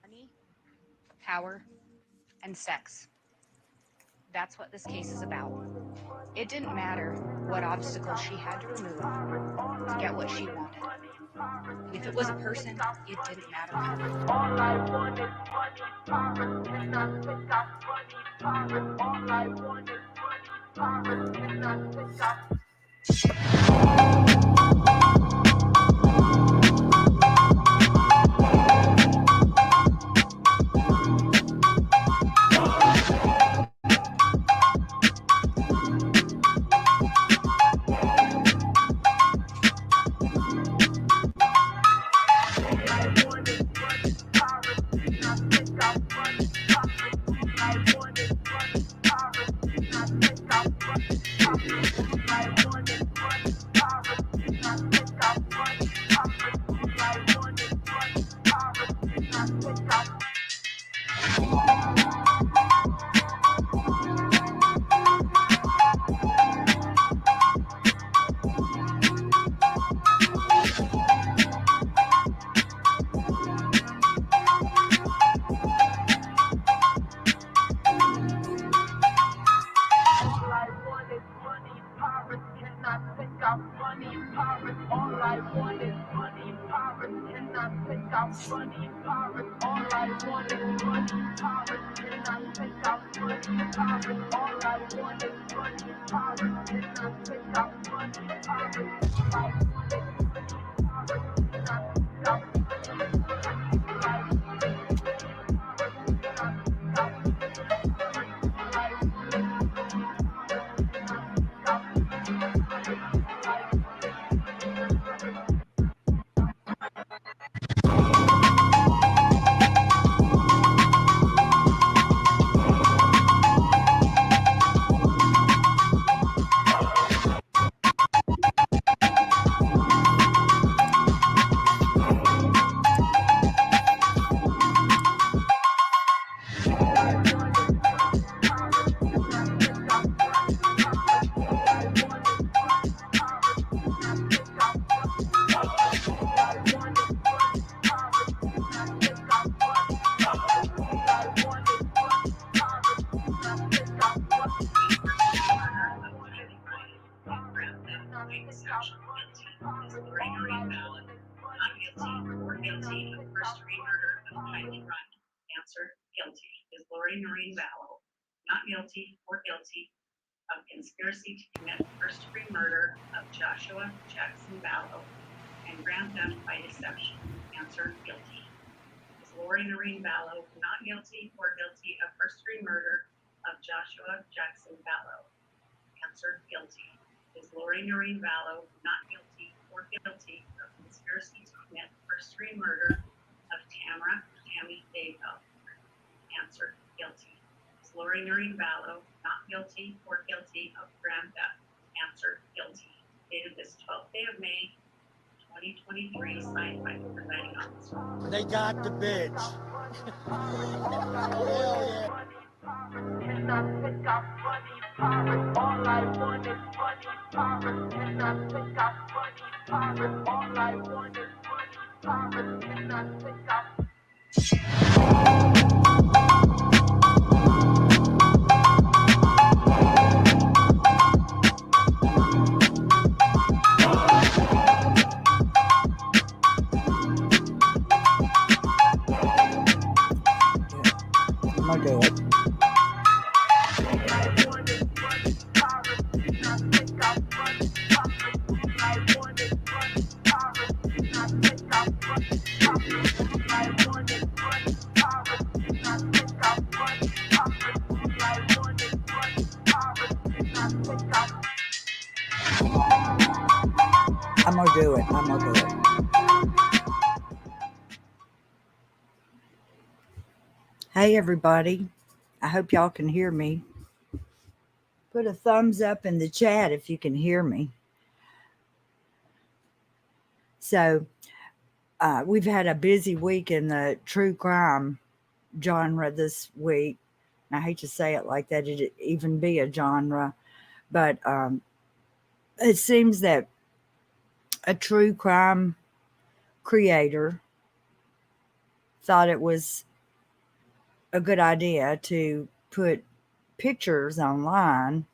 money, power, and sex. That's what this case is about. It didn't matter what obstacles she had to remove to get what she wanted. And if it was a person, it didn't matter who. All I want is money, power, and I think I'm money, power. All I want is money, power, and I think I'm Answer, guilty. Is Lori Noreen Vallow not guilty or guilty of conspiracy to commit first-degree murder of Joshua Jackson Vallow and grand theft by deception? Answer, guilty. Is Lori Noreen Vallow not guilty or guilty of first-degree murder of Joshua Jackson Vallow? Answer, guilty. Is Lori Noreen Vallow not guilty or guilty of conspiracy to commit first-degree murder of Tammy Daybell? Answer, guilty. Is Lori Noreen Vallow not guilty or guilty of grand theft? Answer, guilty. Dated this 12th day of May, 2023, signed by the presiding officer. They got the bitch. Hell yeah. And I think I'm money, power. All I want is money, power. And I think I'm money, power. All I want is money, power. And I think I'm I'm gonna do it. I'm gonna do it. I'm gonna do it. Hey, everybody. I hope y'all can hear me. Put a thumbs up in the chat if you can hear me. So, we've had a busy week in the true crime genre this week. I hate to say it like that, it'd even be a genre, but it seems that a true crime creator thought it was a good idea to put pictures online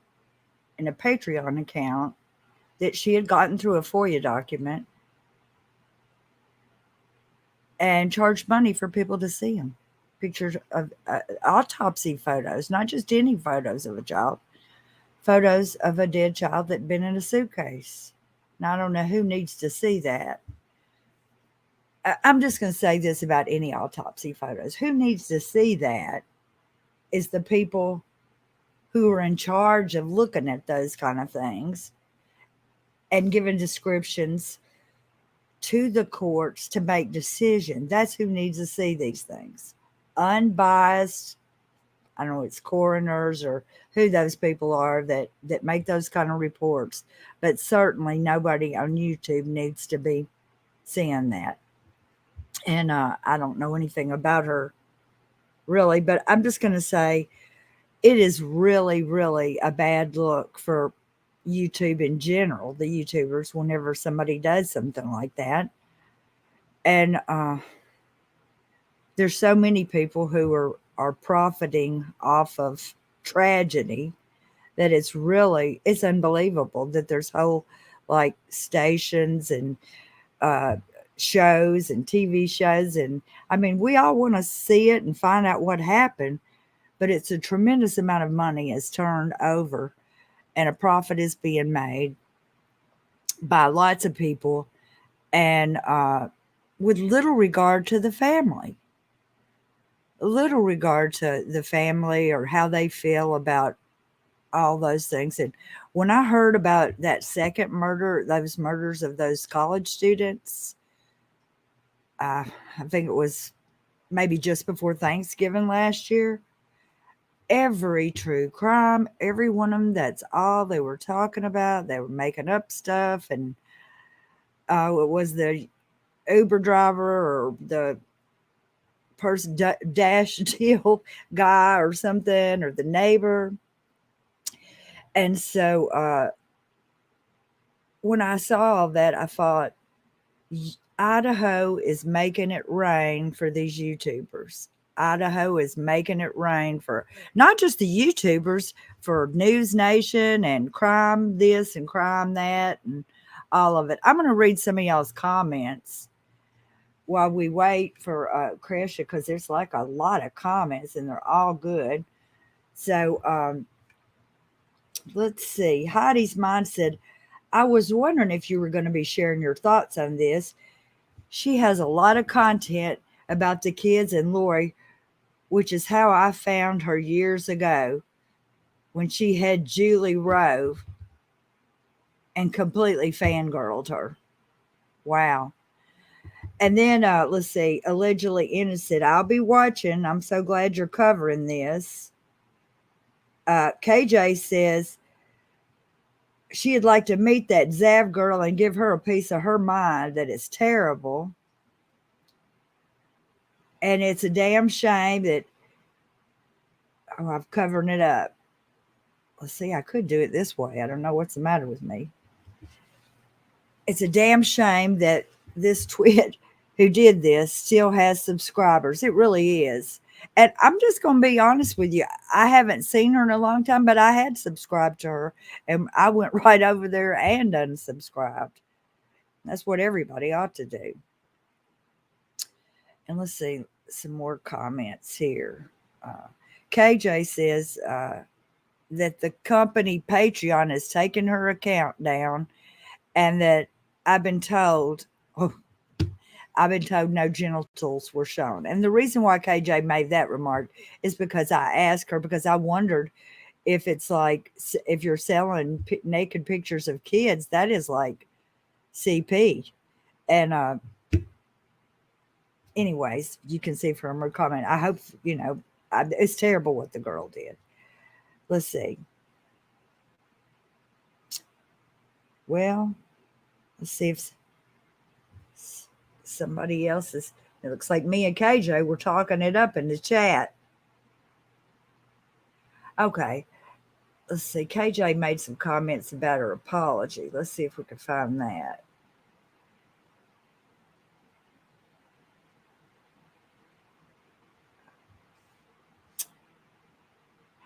in a Patreon account that she had gotten through a FOIA document and charged money for people to see them. Pictures of autopsy photos, not just any photos of a child, photos of a dead child that had been in a suitcase. Now, I don't know who needs to see that. I'm just going to say this about any autopsy photos. Who needs to see that is the people who are in charge of looking at those kind of things and giving descriptions to the courts to make decisions. That's who needs to see these things. Unbiased, I don't know, it's coroners or who those people are that make those kind of reports, but certainly nobody on YouTube needs to be seeing that. And I don't know anything about her really, but I'm just going to say it is really, really a bad look for YouTube in general, the YouTubers, whenever somebody does something like that. And there's so many people who are profiting off of tragedy that it's unbelievable that there's whole like stations and uh, shows and TV shows. And I mean, we all want to see it and find out what happened, but it's a tremendous amount of money is turned over and a profit is being made by lots of people and with little regard to the family, little regard to the family or how they feel about all those things. And when I heard about that second murder, those murders of those college students, I think it was maybe just before Thanksgiving last year, every true crime, every one of them, that's all they were talking about. They were making up stuff. And it was the Uber driver or the person dash deal guy or something or the neighbor. And so when I saw all that, I thought, Idaho is making it rain for these YouTubers. Idaho is making it rain for not just the YouTubers, for News Nation and crime this and crime that and all of it. I'm going to read some of y'all's comments while we wait for Krisha because there's like a lot of comments and they're all good. So let's see. Heidi's Mind said, I was wondering if you were going to be sharing your thoughts on this. She has a lot of content about the kids and Lori, which is how I found her years ago when she had Julie Rowe and completely fangirled her. Wow. And then let's see, allegedly innocent. I'll be watching. I'm so glad you're covering this. KJ says she'd like to meet that Zav girl and give her a piece of her mind. That is terrible. And it's a damn shame that, oh, I'm covering it up. Let's see, I could do it this way. I don't know what's the matter with me. It's a damn shame that this twit who did this still has subscribers. It really is. And I'm just going to be honest with you. I haven't seen her in a long time, but I had subscribed to her and I went right over there and unsubscribed. That's what everybody ought to do. And let's see some more comments here. KJ says that the company Patreon has taken her account down and that I've been told no genitals were shown. And the reason why KJ made that remark is because I asked her, because I wondered if it's like, if you're selling naked pictures of kids, that is like CP. And anyways, you can see from her comment. I hope, it's terrible what the girl did. Let's see. Well, let's see if somebody else is. It looks like me and KJ were talking it up in the chat. Okay. Let's see. KJ made some comments about her apology. Let's see if we can find that.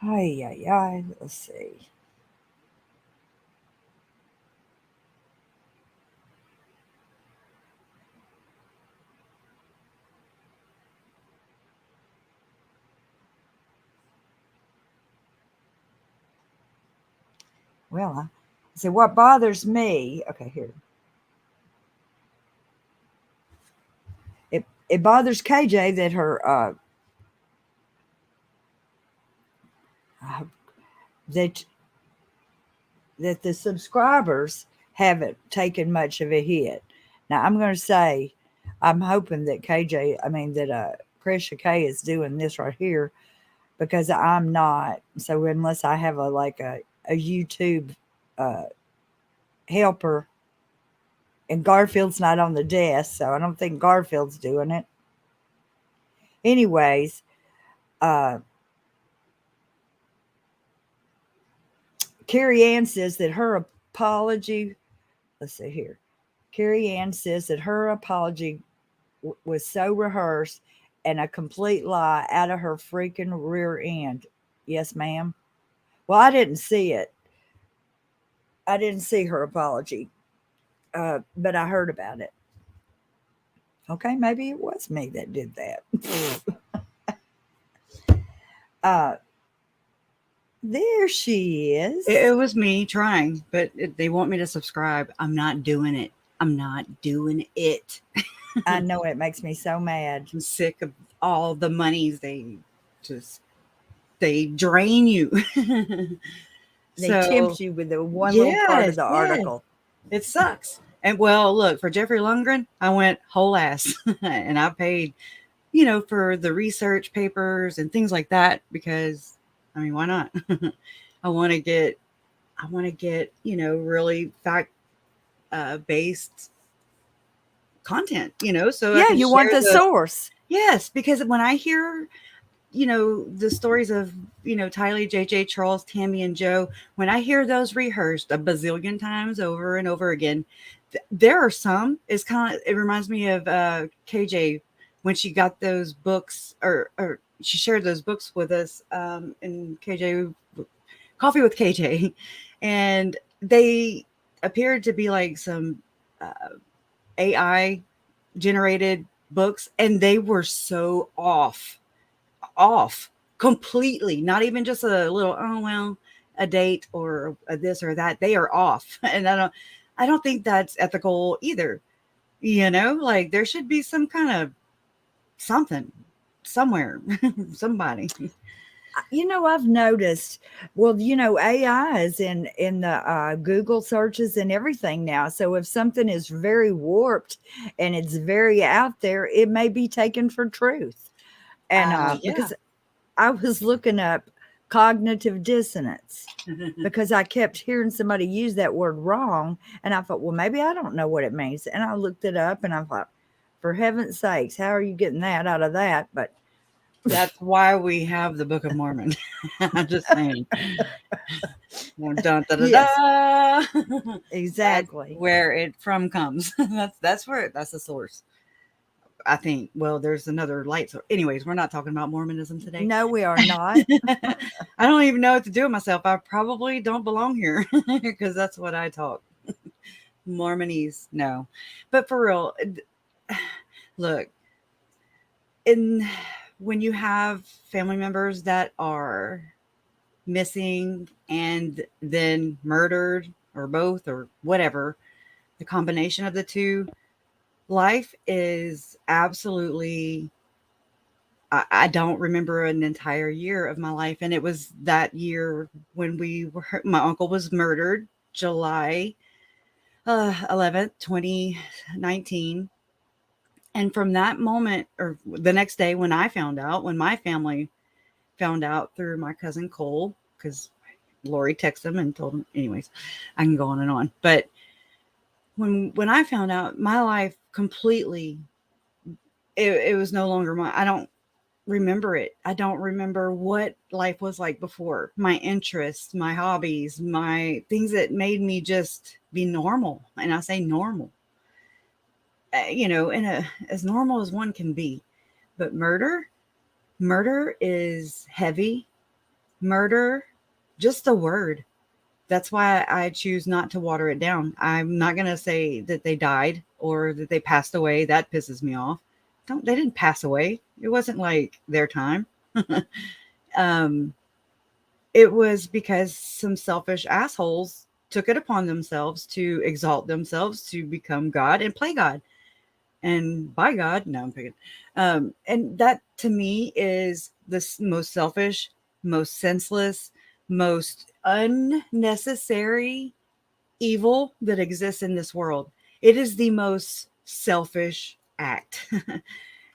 Ay, ay, ay. Let's see. Well, I see what bothers me. Okay, here. It bothers KJ that her uh, that that the subscribers haven't taken much of a hit. Now I'm going to say, I'm hoping that Krisha K is doing this right here because I'm not. So unless I have a YouTube uh, helper, and Garfield's not on the desk, so I don't think Garfield's doing it. Anyways, uh, Carrie Ann says that her apology. Let's see here. Carrie Ann says that her apology was so rehearsed and a complete lie out of her freaking rear end. Yes, ma'am. Well, I didn't see it. I didn't see her apology, but I heard about it. Okay, maybe it was me that did that. uh, there she is. It was me trying, but they want me to subscribe. I'm not doing it. I'm not doing it. I know it makes me so mad. I'm sick of all the monies they drain you. They tempt you with the one little part of the article. It sucks. And well, look, for Jeffrey Lundgren, I went whole ass and I paid, for the research papers and things like that, because I mean, why not? I want to get, really fact based content, so yeah, you want the source. Yes, because when I hear, the stories of, Tylee, JJ, Charles, Tammy, and Joe, when I hear those rehearsed a bazillion times over and over again, there are some, it reminds me of KJ when she got those books, or she shared those books with us in KJ, Coffee with KJ, and they appeared to be like some AI generated books, and they were so off completely, not even just a little, oh well, a date or a this or that. They are off. And I don't think that's ethical either. Like there should be some kind of something somewhere, somebody. I've noticed, well, AI is in the Google searches and everything now. So if something is very warped and it's very out there, it may be taken for truth. And Yeah. because I was looking up cognitive dissonance because I kept hearing somebody use that word wrong. And I thought, well, maybe I don't know what it means. And I looked it up and I thought, for heaven's sakes, how are you getting that out of that? But that's why we have the Book of Mormon. I'm just saying. Dun, da, da, yes. da. Exactly. That's where it from comes. That's the source. I think. Well, there's another light source. Anyways, we're not talking about Mormonism today. No, we are not. I don't even know what to do with myself. I probably don't belong here because that's what I talk. Mormonese, no. But for real, look, when you have family members that are missing and then murdered or both or whatever, the combination of the two, life is absolutely, I don't remember an entire year of my life. And it was that year when my uncle was murdered, July 11th, 2019. And from that moment, or the next day when my family found out through my cousin Cole, because Lori texted him and told him, anyways, I can go on and on. But when I found out, my life completely, it was no longer mine. I don't remember it. I don't remember what life was like before. My interests, my hobbies, my things that made me just be normal. And I say normal, as normal as one can be. But murder is heavy. murder, just the word. That's why I choose not to water it down. I'm not going to say that they died or that they passed away. That pisses me off. They didn't pass away. It wasn't like their time. um, it was because some selfish assholes took it upon themselves to exalt themselves to become God and play God. And by God, no, I'm picking. And that to me is the most selfish, most senseless, most unnecessary evil that exists in this world. It is the most selfish act.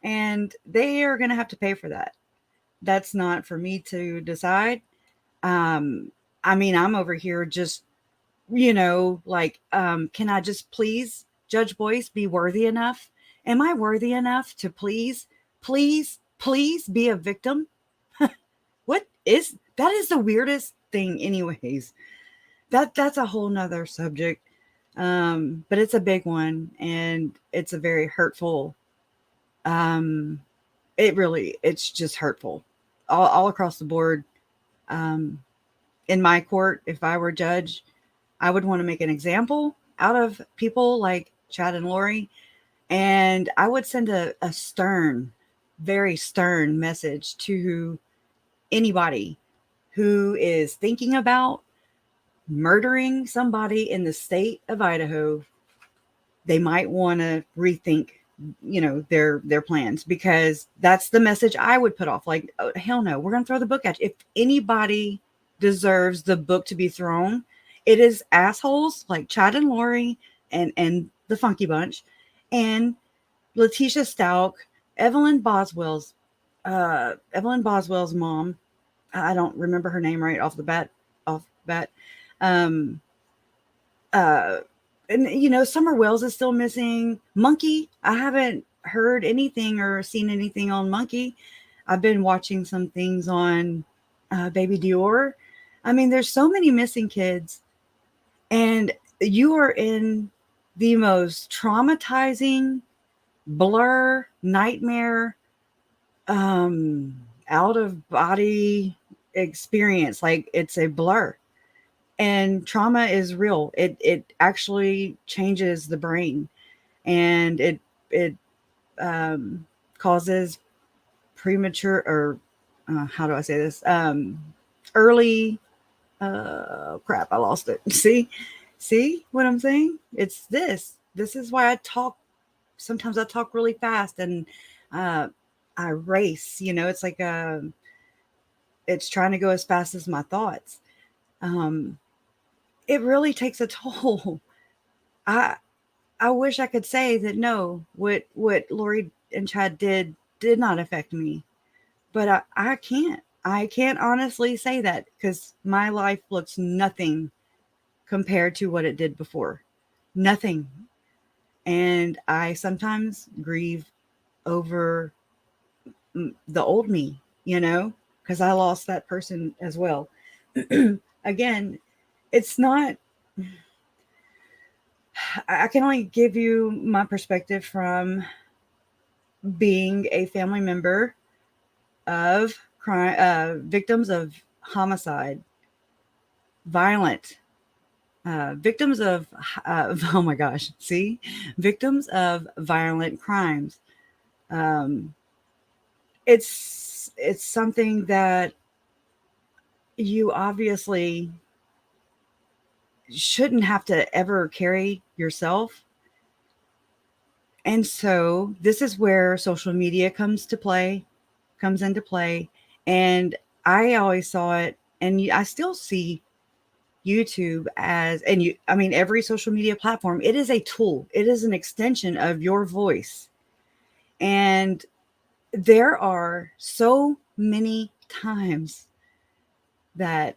And they are going to have to pay for that. That's not for me to decide. Um, I mean, I'm over here just, like, can I just please, Judge Boyce, be worthy enough? Am I worthy enough to please be a victim? What is that? Is the weirdest thing, anyways. That's a whole nother subject. But it's a big one, and it's a very hurtful. Um, it's just hurtful, all across the board. Um, in my court, if I were judge, I would want to make an example out of people like Chad and Lori, and I would send a stern, very stern message to anybody who is thinking about murdering somebody in the state of Idaho. They might want to rethink, their plans, because that's the message I would put off. Like, oh, hell no, we're going to throw the book at you. If anybody deserves the book to be thrown, it is assholes like Chad and Lori and the Funky Bunch and Letitia Stauch, Evelyn Boswell's mom. I don't remember her name right off the bat. Um, uh, and Summer Wells is still missing. Monkey, I haven't heard anything or seen anything on Monkey. I've been watching some things on Baby Dior. I mean, there's so many missing kids, and you are in the most traumatizing blur nightmare, out of body experience. Like, it's a blur. And trauma is real. It actually changes the brain, and it causes premature, or how do I say this? Early. Crap! I lost it. See what I'm saying? It's this. This is why I talk. Sometimes I talk really fast, and I race. It's like it's trying to go as fast as my thoughts. It really takes a toll. I I wish I could say that no, what Lori and Chad did not affect me, but I can't. I can't honestly say that because my life looks nothing compared to what it did before. Nothing. And I sometimes grieve over the old me, because I lost that person as well. Again, it's not, I can only give you my perspective from being a family member of crime, victims of homicide, violent, victims of, oh my gosh, see, victims of violent crimes. Um, it's something that you obviously shouldn't have to ever carry yourself. And so this is where social media comes into play. And I always saw it, and I still see YouTube as, I mean, every social media platform, it is a tool. It is an extension of your voice. And there are so many times that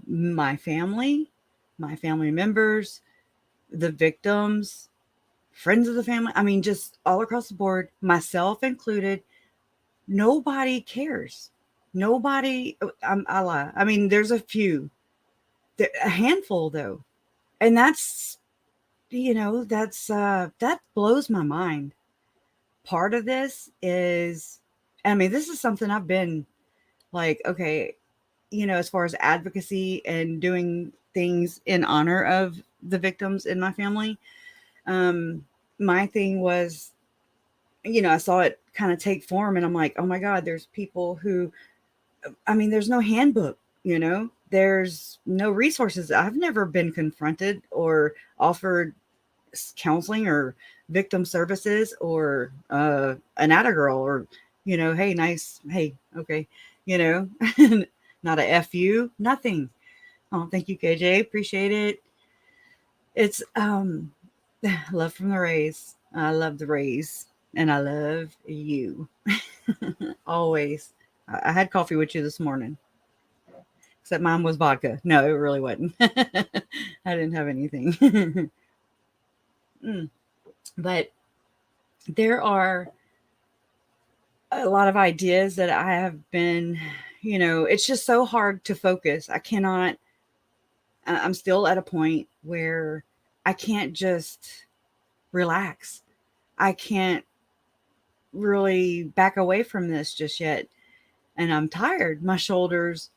my family members, the victims, friends of the family, I mean, just all across the board, myself included, nobody cares. Nobody, I lie. I mean, there's a few, a handful though. And that's, that blows my mind. Part of this is, I mean, this is something I've been like, okay, as far as advocacy and doing things in honor of the victims in my family. My thing was, I saw it kind of take form, and I'm like, oh my God, there's people who, I mean, there's no handbook, there's no resources. I've never been confronted or offered counseling or victim services or an atta girl or, hey, nice, hey, okay, not a FU, nothing. Oh, thank you, KJ. Appreciate it. It's love from the Rays. I love the Rays and I love you. Always. I had coffee with you this morning. Except mine was vodka. No, it really wasn't. I didn't have anything. But there are a lot of ideas that I have been, it's just so hard to focus. I'm still at a point where I can't just relax. I can't really back away from this just yet. And I'm tired. My shoulders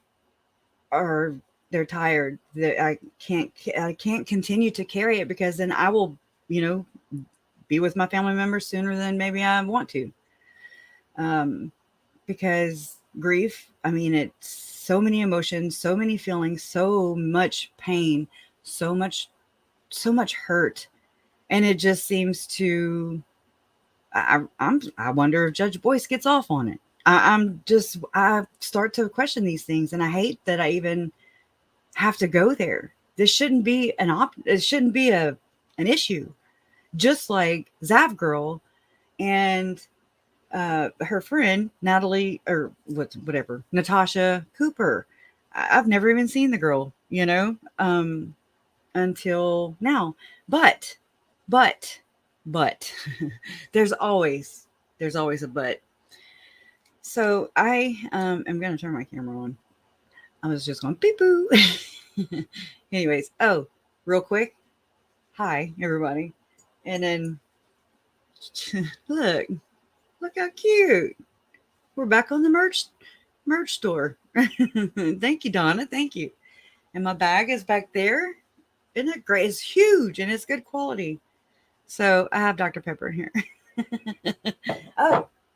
they're tired. I can't continue to carry it, because then I will, be with my family members sooner than maybe I want to. Because grief, I mean, it's so many emotions, so many feelings, so much pain, so much hurt. And it just seems to, I wonder if Judge Boyce gets off on it. I start to question these things, and I hate that I even have to go there. This shouldn't be it shouldn't be an issue. Just like Zav Girl and her friend Natalie, or whatever, Natasha Cooper. I've never even seen the girl, until now. But there's always a but. So I am going to turn my camera on. I was just going beep boo. Anyways, real quick. Hi, everybody. And then look how cute. We're back on the merch store. Thank you, Donna. Thank you. And my bag is back there. Isn't it great? It's huge and it's good quality. So I have Dr. Pepper in here.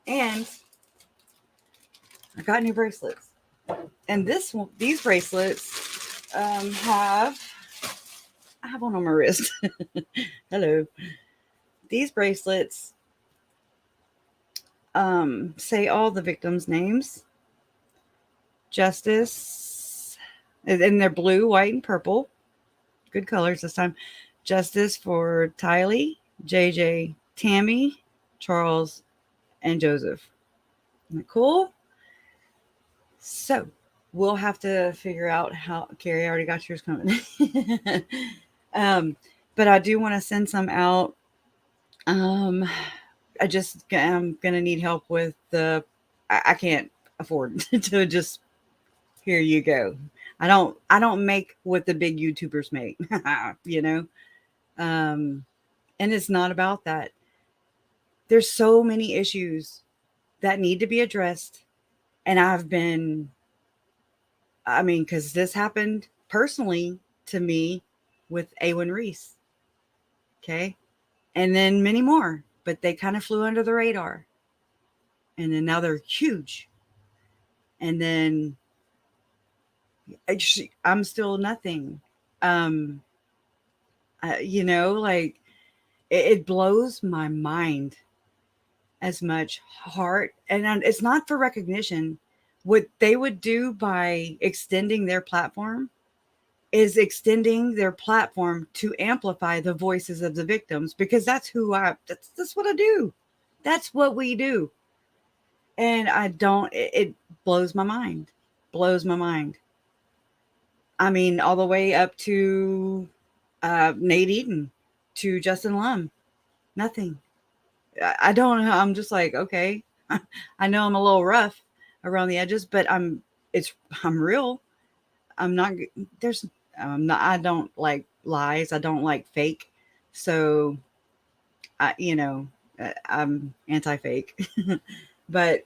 And I got new bracelets. And these bracelets I have one on my wrist. Hello. These bracelets say all the victims' names. Justice, and they're blue, white, and purple. Good colors this time. Justice for Tylee, JJ, Tammy, Charles, and Joseph. Isn't that cool? So we'll have to figure out how. Carrie, I already got yours coming. But I do want to send some out. I'm gonna need help with I can't afford to just, here you go. I don't make what the big YouTubers make, and it's not about that. There's so many issues that need to be addressed. And because this happened personally to me with Awen Reese. Okay. And then many more, but they kind of flew under the radar. And then now they're huge. And then I'm still nothing. It blows my mind as much heart. And it's not for recognition. What they would do by extending their platform is extending their platform to amplify the voices of the victims, because that's what I do. That's what we do. And it blows my mind. Blows my mind. I mean, all the way up to Nate Eden, to Justin Lum. Nothing. I don't know. I'm just like, okay. I know I'm a little rough around the edges, but I'm real. I don't like lies. I don't like fake. So, I'm anti-fake. But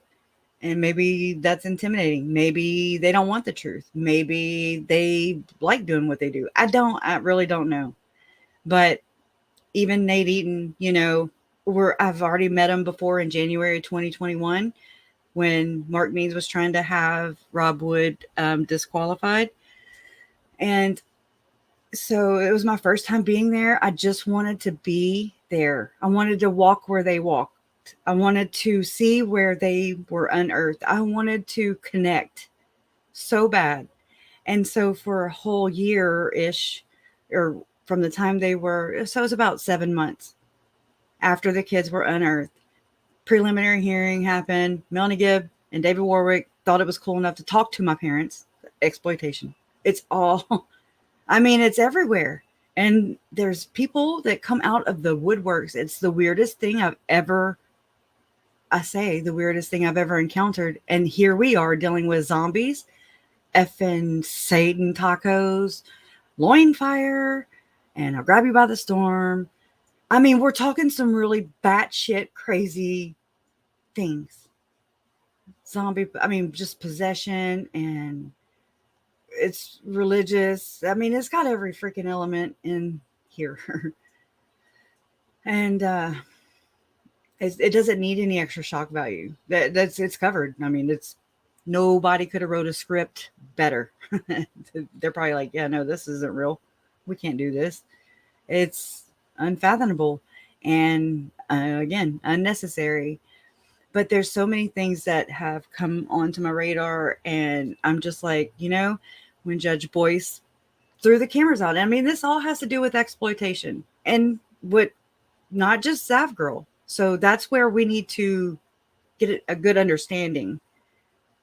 And maybe that's intimidating. Maybe they don't want the truth. Maybe they like doing what they do. I really don't know. But even Nate Eaton, I've already met him before in January 2021 when Mark Means was trying to have Rob Wood disqualified. And so it was my first time being there. I just wanted to be there. I wanted to walk where they walked. I wanted to see where they were unearthed. I wanted to connect so bad. And so for a whole year ish, or from the time so it was about 7 months after the kids were unearthed, preliminary hearing happened. Melanie Gibb and David Warwick thought it was cool enough to talk to my parents. Exploitation. It's all, it's everywhere. And there's people that come out of the woodworks. It's the weirdest thing the weirdest thing I've ever encountered. And here we are dealing with zombies, effing Satan tacos, loin fire, and I'll grab you by the storm. We're talking some really batshit crazy things. Just possession, and it's religious. It's got every freaking element in here. And it doesn't need any extra shock value. It's covered. It's nobody could have wrote a script better. They're probably like, yeah, no, this isn't real. We can't do this. It's unfathomable and again, unnecessary. But there's so many things that have come onto my radar, and I'm just like, when Judge Boyce threw the cameras out. This all has to do with exploitation and not just Sav Girl. So that's where we need to get a good understanding.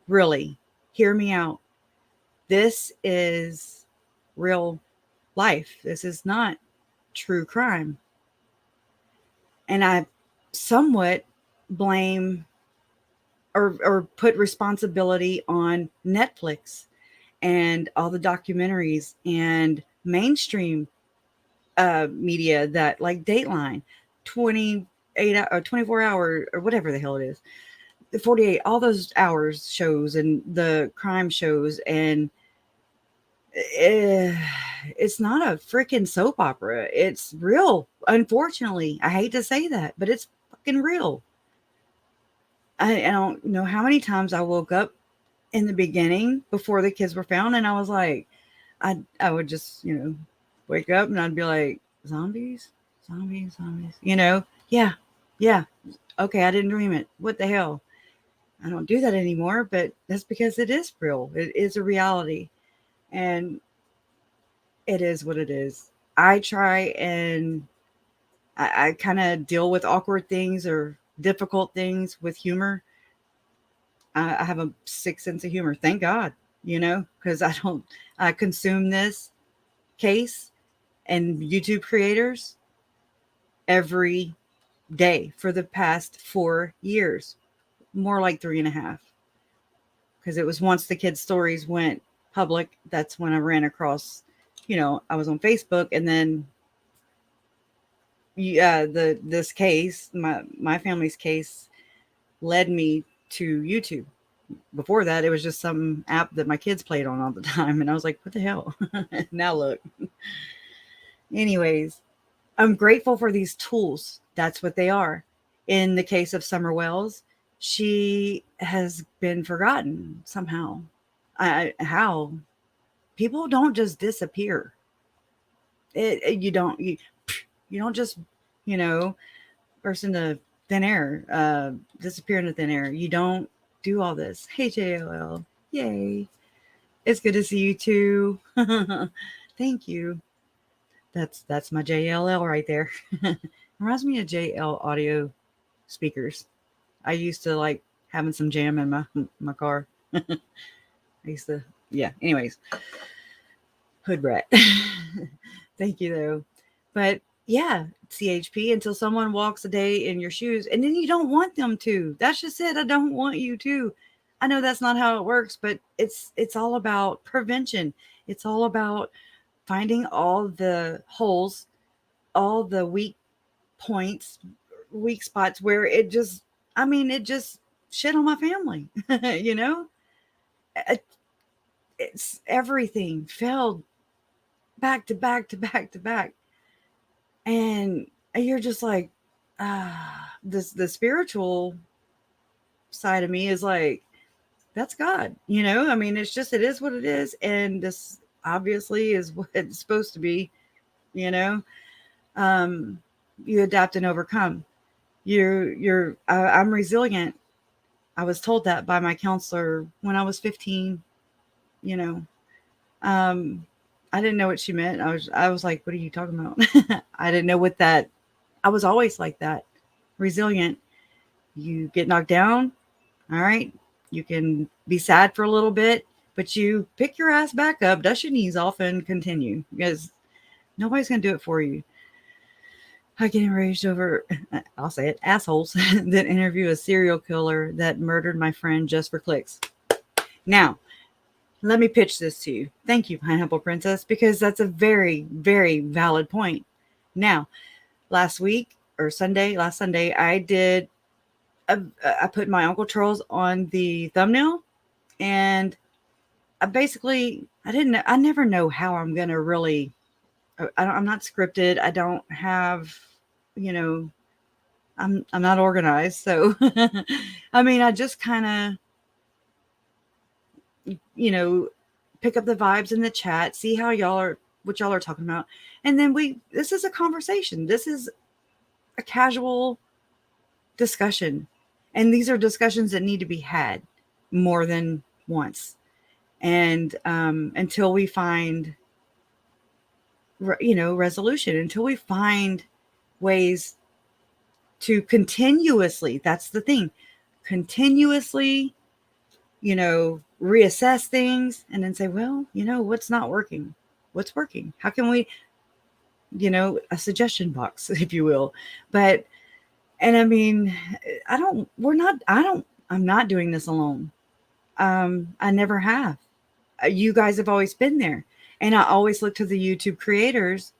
Really, hear me out. This is real life. This is not true crime. And I somewhat blame or put responsibility on Netflix and all the documentaries and mainstream media that like Dateline, 28 or 24 hour or whatever the hell it is, 48, all those hours shows and the crime shows. And it's not a freaking soap opera. It's real. Unfortunately, I hate to say that, but it's fucking real. I don't know how many times I woke up in the beginning before the kids were found, and I was like, I would just, wake up and I'd be like, zombies. Yeah. Okay, I didn't dream it. What the hell? I don't do that anymore, but that's because it is real. It is a reality. And it is what it is. I try and I kind of deal with awkward things or difficult things with humor. I have a sick sense of humor. Thank God, because I consume this case and YouTube creators every day for the past 4 years, more like 3.5. Because it was once the kids' stories went public, that's when I ran across, I was on Facebook, and then this case, my family's case, led me to YouTube. Before that, it was just some app that my kids played on all the time, and I was like, what the hell? Now look. Anyways, I'm grateful for these tools. That's what they are. In the case of Summer Wells, she has been forgotten somehow. How? People don't just disappear. You don't just, burst into thin air, disappear into thin air. You don't do all this. Hey, JLL. Yay. It's good to see you too. Thank you. That's my JLL right there. Reminds me of JL audio speakers. I used to like having some jam in my car. I used to, yeah. Anyways, hood rat. Thank you though. But yeah, CHP, until someone walks a day in your shoes, and then you don't want them to. That's just it. I don't want you to. I know that's not how it works, but it's all about prevention. It's all about finding all the holes, all the weak points, weak spots where it just shit on my family. You know, it's everything fell back to back to back to back. And you're just like, this, the spiritual side of me is like, that's God, you know? I mean, it's just, it is what it is. And this obviously is what it's supposed to be, you know? You adapt and overcome. I'm resilient. I was told that by my counselor when I was 15, you know. I didn't know what she meant. I was like, what are you talking about? I didn't know what that, I was always like that. Resilient. You get knocked down. All right. You can be sad for a little bit, but you pick your ass back up, dust your knees off, and continue, because nobody's going to do it for you. I get enraged over, I'll say it, assholes that interview a serial killer that murdered my friend just for clicks. Now, let me pitch this to you. Thank you, Pineapple Princess, because that's a very, very valid point. Now, last Sunday, I put my Uncle Charles on the thumbnail, and I never know how I'm going to really, I'm not scripted. I don't have, you know, I'm not organized. So, I mean, I just kind of, you know, pick up the vibes in the chat, see what y'all are talking about. And then this is a conversation. This is a casual discussion. And these are discussions that need to be had more than once. And until we find, you know, resolution, until we find ways to continuously, that's the thing, continuously, you know, reassess things and then say, well, you know, what's not working? What's working? How can we, you know, a suggestion box, if you will. But, and I mean, I'm not doing this alone. I never have. You guys have always been there. And I always look to the YouTube creators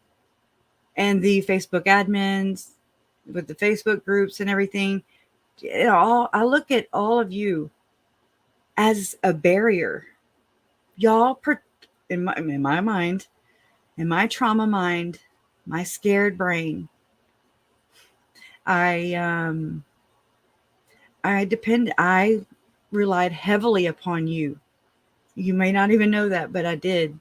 and the Facebook admins with the Facebook groups and everything. I look at all of you as a barrier. Y'all, in my mind, in my trauma mind, my scared brain, I relied heavily upon you. You may not even know that, but I did.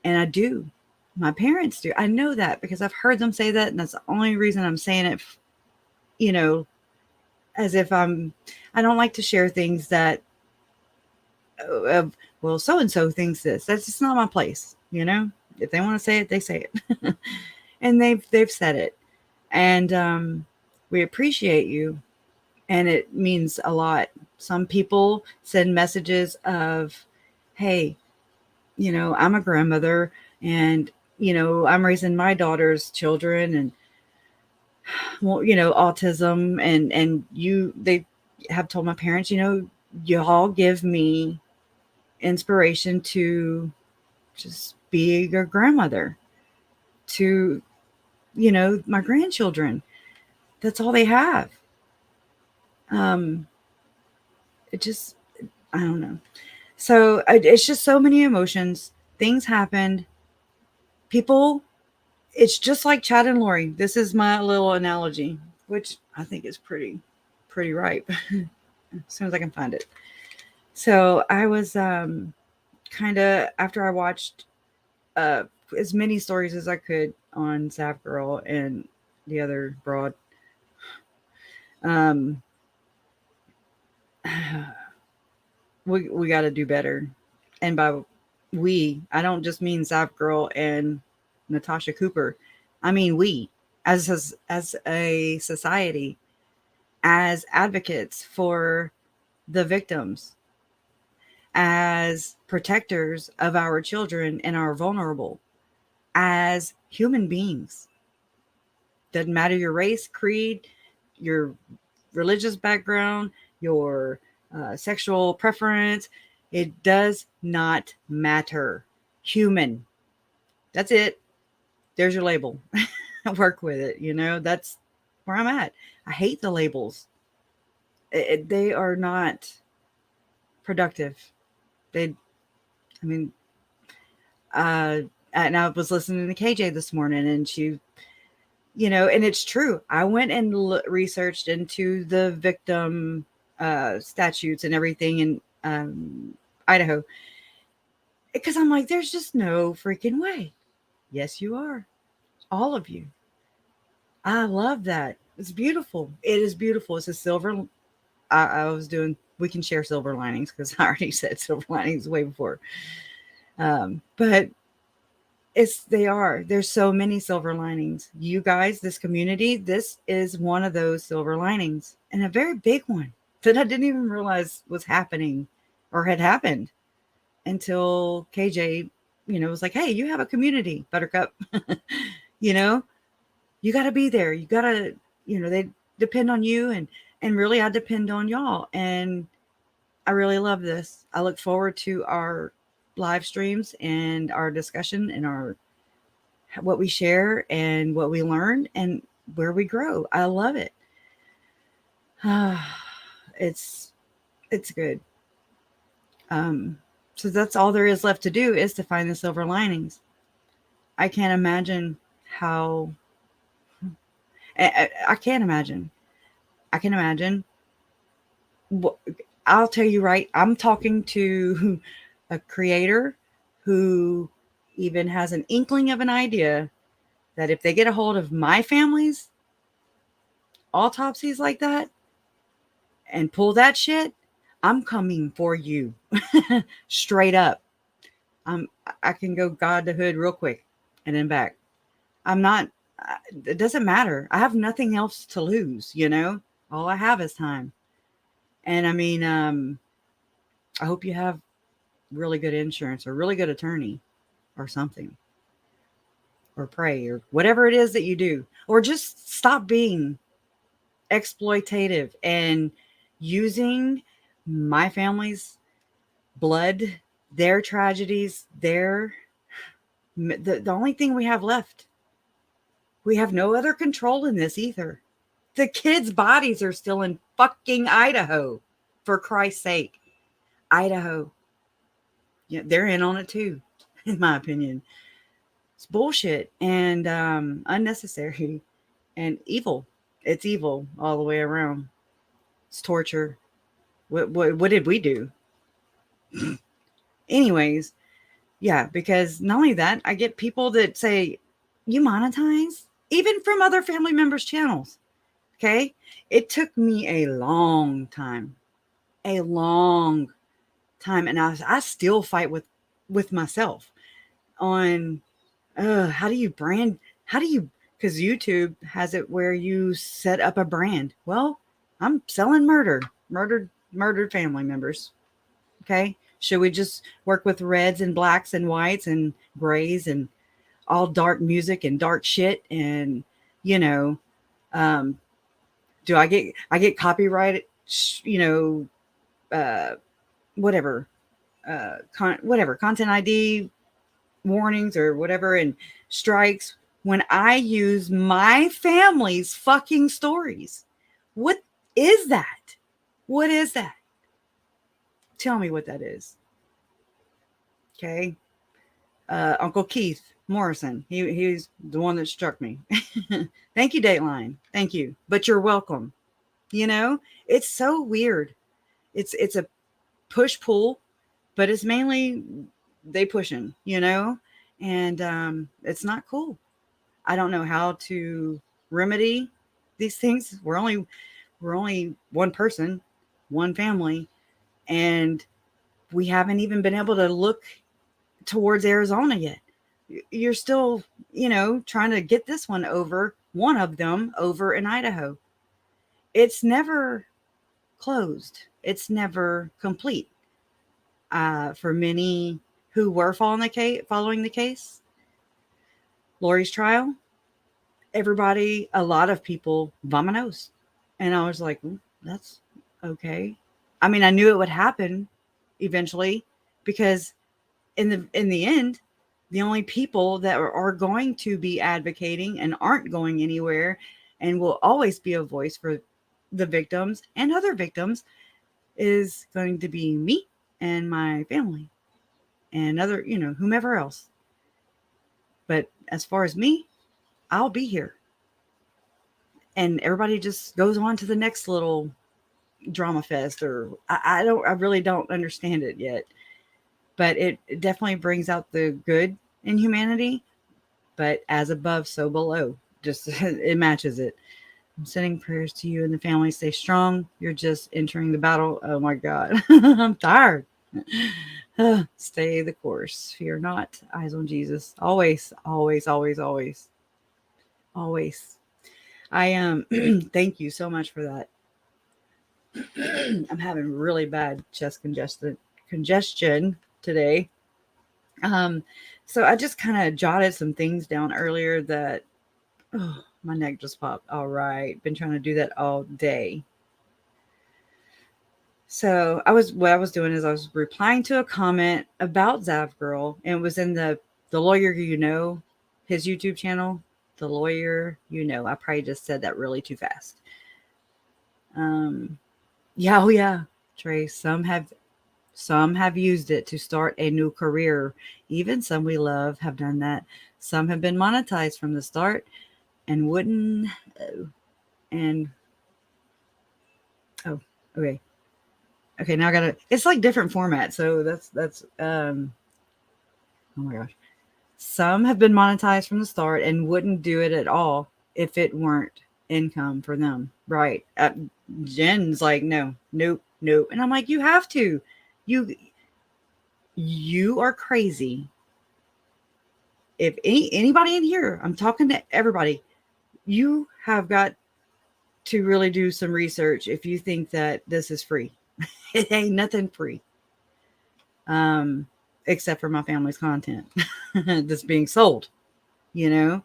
And I do. My parents do. I know that because I've heard them say that. And that's the only reason I'm saying it, you know, as if I don't like to share things that, well, so-and-so thinks this. That's just not my place. You know, if they want to say it, they say it. And they've said it. And we appreciate you. And it means a lot. Some people send messages of, hey, you know, I'm a grandmother and, you know, I'm raising my daughter's children and, well, you know, autism and they have told my parents, you know, y'all give me inspiration to just be your grandmother to, you know, my grandchildren. That's all they have. It just, I don't know. So it's just so many emotions. Things happened. People, it's just like Chad and Lori. This is my little analogy, which I think is pretty ripe. As soon as I can find it. So I was kind of, after I watched as many stories as I could on Sap Girl and the other broad, we got to do better. And by we, I don't just mean Sap Girl and Natasha Cooper. I mean we, as a society, as advocates for the victims, as protectors of our children and our vulnerable, as human beings. Doesn't matter your race, creed, your religious background, your sexual preference. It does not matter. Human. That's it. There's your label. Work with it. You know, that's where I'm at. I hate the labels. They are not productive. They, I mean, and I was listening to KJ this morning, and she, and it's true. I went and researched into the victim statutes and everything in Idaho, because I'm like, there's just no freaking way. Yes, you are. All of you. I love that. It's beautiful. It is beautiful. It's a silver. I was doing, we can share silver linings because I already said silver linings way before. But there's so many silver linings. You guys, this community, this is one of those silver linings, and a very big one that I didn't even realize was happening or had happened until KJ, was like, hey, you have a community, Buttercup. You got to be there. You got to, they depend on you, and really I depend on y'all. And I really love this. I look forward to our live streams and our discussion and what we share and what we learn and where we grow. I love it. It's good. So that's all there is left to do, is to find the silver linings. I can't imagine how. I can't imagine. I can imagine. I'll tell you right. I'm talking to a creator who even has an inkling of an idea that if they get a hold of my family's autopsies like that and pull that shit, I'm coming for you. Straight up. I can go God to hood real quick and then back. It doesn't matter. I have nothing else to lose, all I have is time. And I mean, I hope you have really good insurance or really good attorney or something, or pray, or whatever it is that you do, or just stop being exploitative and using my family's blood, their tragedies, the only thing we have left. We have no other control in this either. The kids' bodies are still in fucking Idaho, for Christ's sake. Idaho. Yeah, they're in on it too, in my opinion. It's bullshit and unnecessary and evil. It's evil all the way around. It's torture. What did we do? Anyways, yeah, because not only that, I get people that say, you monetize? Even from other family members' channels. Okay? It took me a long time. And I still fight with myself on how do you brand? Because YouTube has it where you set up a brand. Well, I'm selling murdered family members. Okay? Should we just work with reds and blacks and whites and grays and all dark music and dark shit? And, do I get copyrighted, whatever, content ID warnings or whatever, and strikes when I use my family's fucking stories? What is that? What is that? Tell me what that is. Okay. Uncle Keith Morrison. He's the one that struck me. Thank you, Dateline. Thank you. But you're welcome. It's so weird. It's a push-pull, but it's mainly they pushing, and it's not cool. I don't know how to remedy these things. We're only one person, one family, and we haven't even been able to look towards Arizona yet. You're still, trying to get one of them over in Idaho. It's never closed. It's never complete. For many who were following the case, Lori's trial, a lot of people, vamonos. And I was like, that's okay. I mean, I knew it would happen eventually, because in the end, the only people that are going to be advocating and aren't going anywhere and will always be a voice for the victims and other victims is going to be me and my family and other, whomever else. But as far as me, I'll be here. And everybody just goes on to the next little drama fest, or I really don't understand it yet. But it definitely brings out the good in humanity. But as above, so below. Just it matches it. I'm sending prayers to you and the family. Stay strong. You're just entering the battle. Oh my God. I'm tired. Stay the course. Fear not. Eyes on Jesus. Always, always, always, always. Always. I thank you so much for that. I'm having really bad chest congestion today. So I just kind of jotted some things down earlier that my neck just popped. All right. Been trying to do that all day. So what I was doing is I was replying to a comment about Zav Girl, and it was in the lawyer, his YouTube channel, the lawyer, I probably just said that really too fast. Yeah. Oh yeah. Trey, some have used it to start a new career. Even some we love have done that. Some have been monetized from the start and wouldn't. Okay, now I gotta, it's like different formats. So that's oh my gosh. Some have been monetized from the start and wouldn't do it at all if it weren't income for them. Right. Jen's like, no, nope. And I'm like, you have to. You are crazy. If anybody in here, I'm talking to everybody, you have got to really do some research if you think that this is free. It ain't nothing free. Except for my family's content that's being sold, their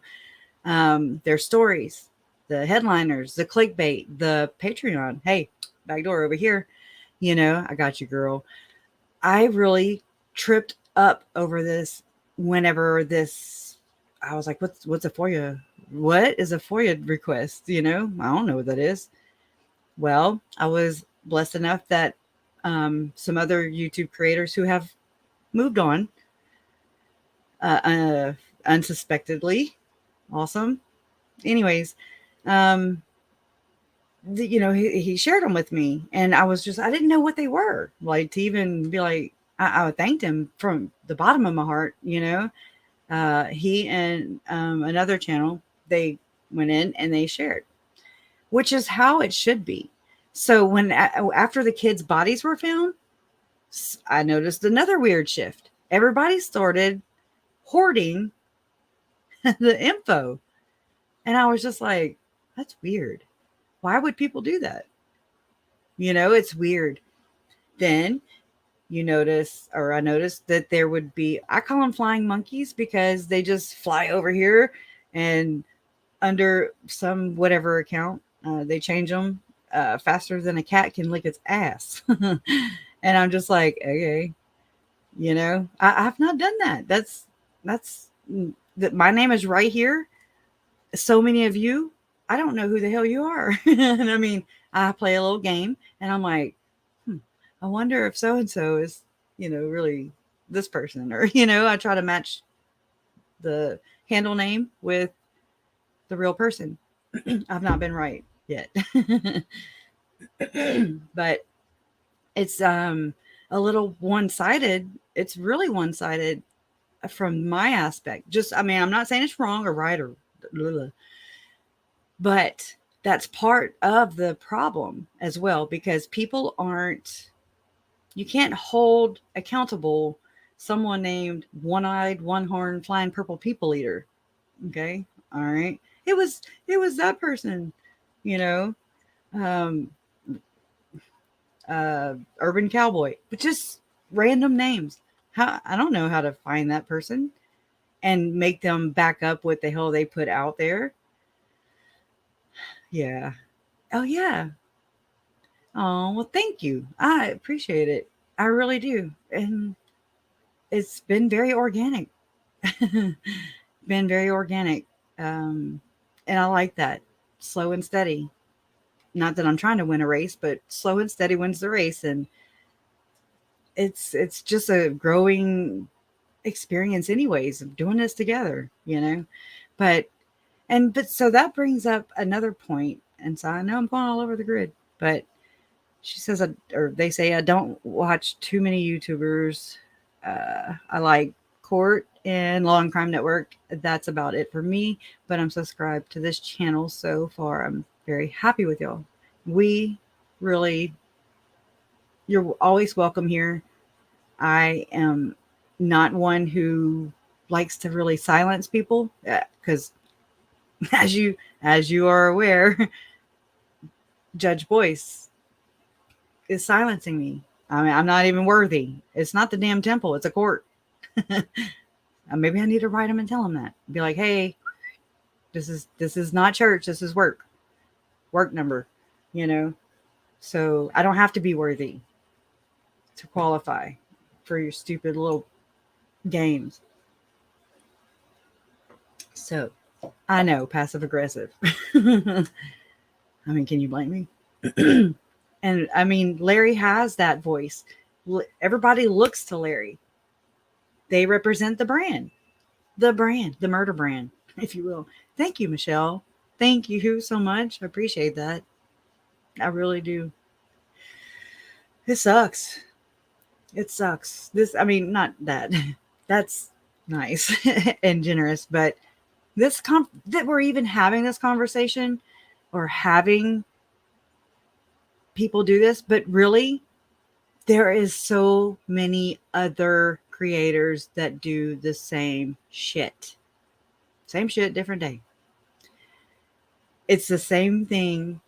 stories, the headliners, the clickbait, the Patreon. Hey, backdoor over here. I got you, girl. I really tripped up over this whenever I was like, what's a FOIA? What is a FOIA request? I don't know what that is. Well, I was blessed enough that some other YouTube creators who have moved on unsuspectedly. Awesome. Anyways, he shared them with me, and I didn't know what they were. Like, to even be like, I thanked him from the bottom of my heart. He and another channel, they went in and they shared, which is how it should be. So after the kids' bodies were found, I noticed another weird shift. Everybody started hoarding the info. And I was just like, that's weird. Why would people do that? It's weird. Then I noticed that there would be, I call them flying monkeys because they just fly over here, and under some whatever account, they change them faster than a cat can lick its ass. And I'm just like, okay, I've not done that. That's my name is right here. So many of you, I don't know who the hell you are. And I mean, I play a little game, and I'm like, I wonder if so-and-so is, really this person, or, I try to match the handle name with the real person. I've not been right yet. But it's a little one-sided. It's really one-sided from my aspect. I'm not saying it's wrong or right or blah, blah, but that's part of the problem as well, because people you can't hold accountable someone named one-eyed, one-horned, flying purple people eater. Okay. All right. It was that person, urban cowboy, but just random names. I don't know how to find that person and make them back up what the hell they put out there. Yeah. Oh yeah. Oh, well, thank you. I appreciate it. I really do. And it's been very organic. Been very organic. And I like that. Slow and steady. not that I'm trying to win a race, but slow and steady wins the race. And it's just a growing experience anyways of doing this together, you know. But so that brings up another point. And so I know I'm going all over the grid, but she says, or they say, I don't watch too many YouTubers. I like Court and Law and Crime Network. That's about it for me, but I'm subscribed to this channel so far. I'm very happy with y'all. We really, you're always welcome here. I am not one who likes to really silence people, because as you are aware, Judge Boyce is silencing me. I mean, I'm not even worthy. It's not the damn temple, it's a court. Maybe I need to write him and tell him that. Be like, hey, this is not church, this is work number, you know. So I don't have to be worthy to qualify for your stupid little games. So I know, passive aggressive. I mean, can you blame me? And I mean, Larry has that voice. Everybody looks to Larry. They represent the brand, the murder brand, if you will. Thank you, Michelle. Thank you so much. I appreciate that. I really do. It sucks. It sucks. I mean, not that. That's nice and generous, but that we're even having this conversation or having people do this, but really, there is so many other creators that do the same shit. Same shit, different day. It's the same thing.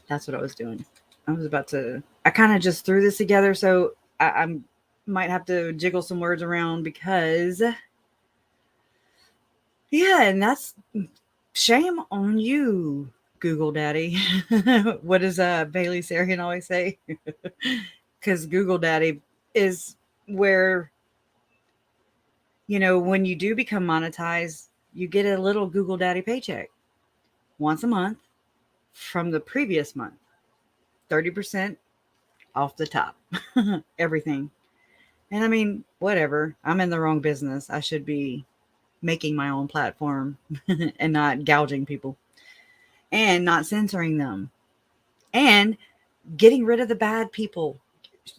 That's what I was doing. I kind of just threw this together, so I might have to jiggle some words around because, yeah, and that's shame on you, Google Daddy. What does Bailey Sarian always say? Because Google Daddy is where, you know, when you do become monetized, you get a little Google Daddy paycheck once a month from the previous month. 30% off the top. Everything. And I mean, whatever. I'm in the wrong business. I should be making my own platform and not gouging people and not censoring them and getting rid of the bad people,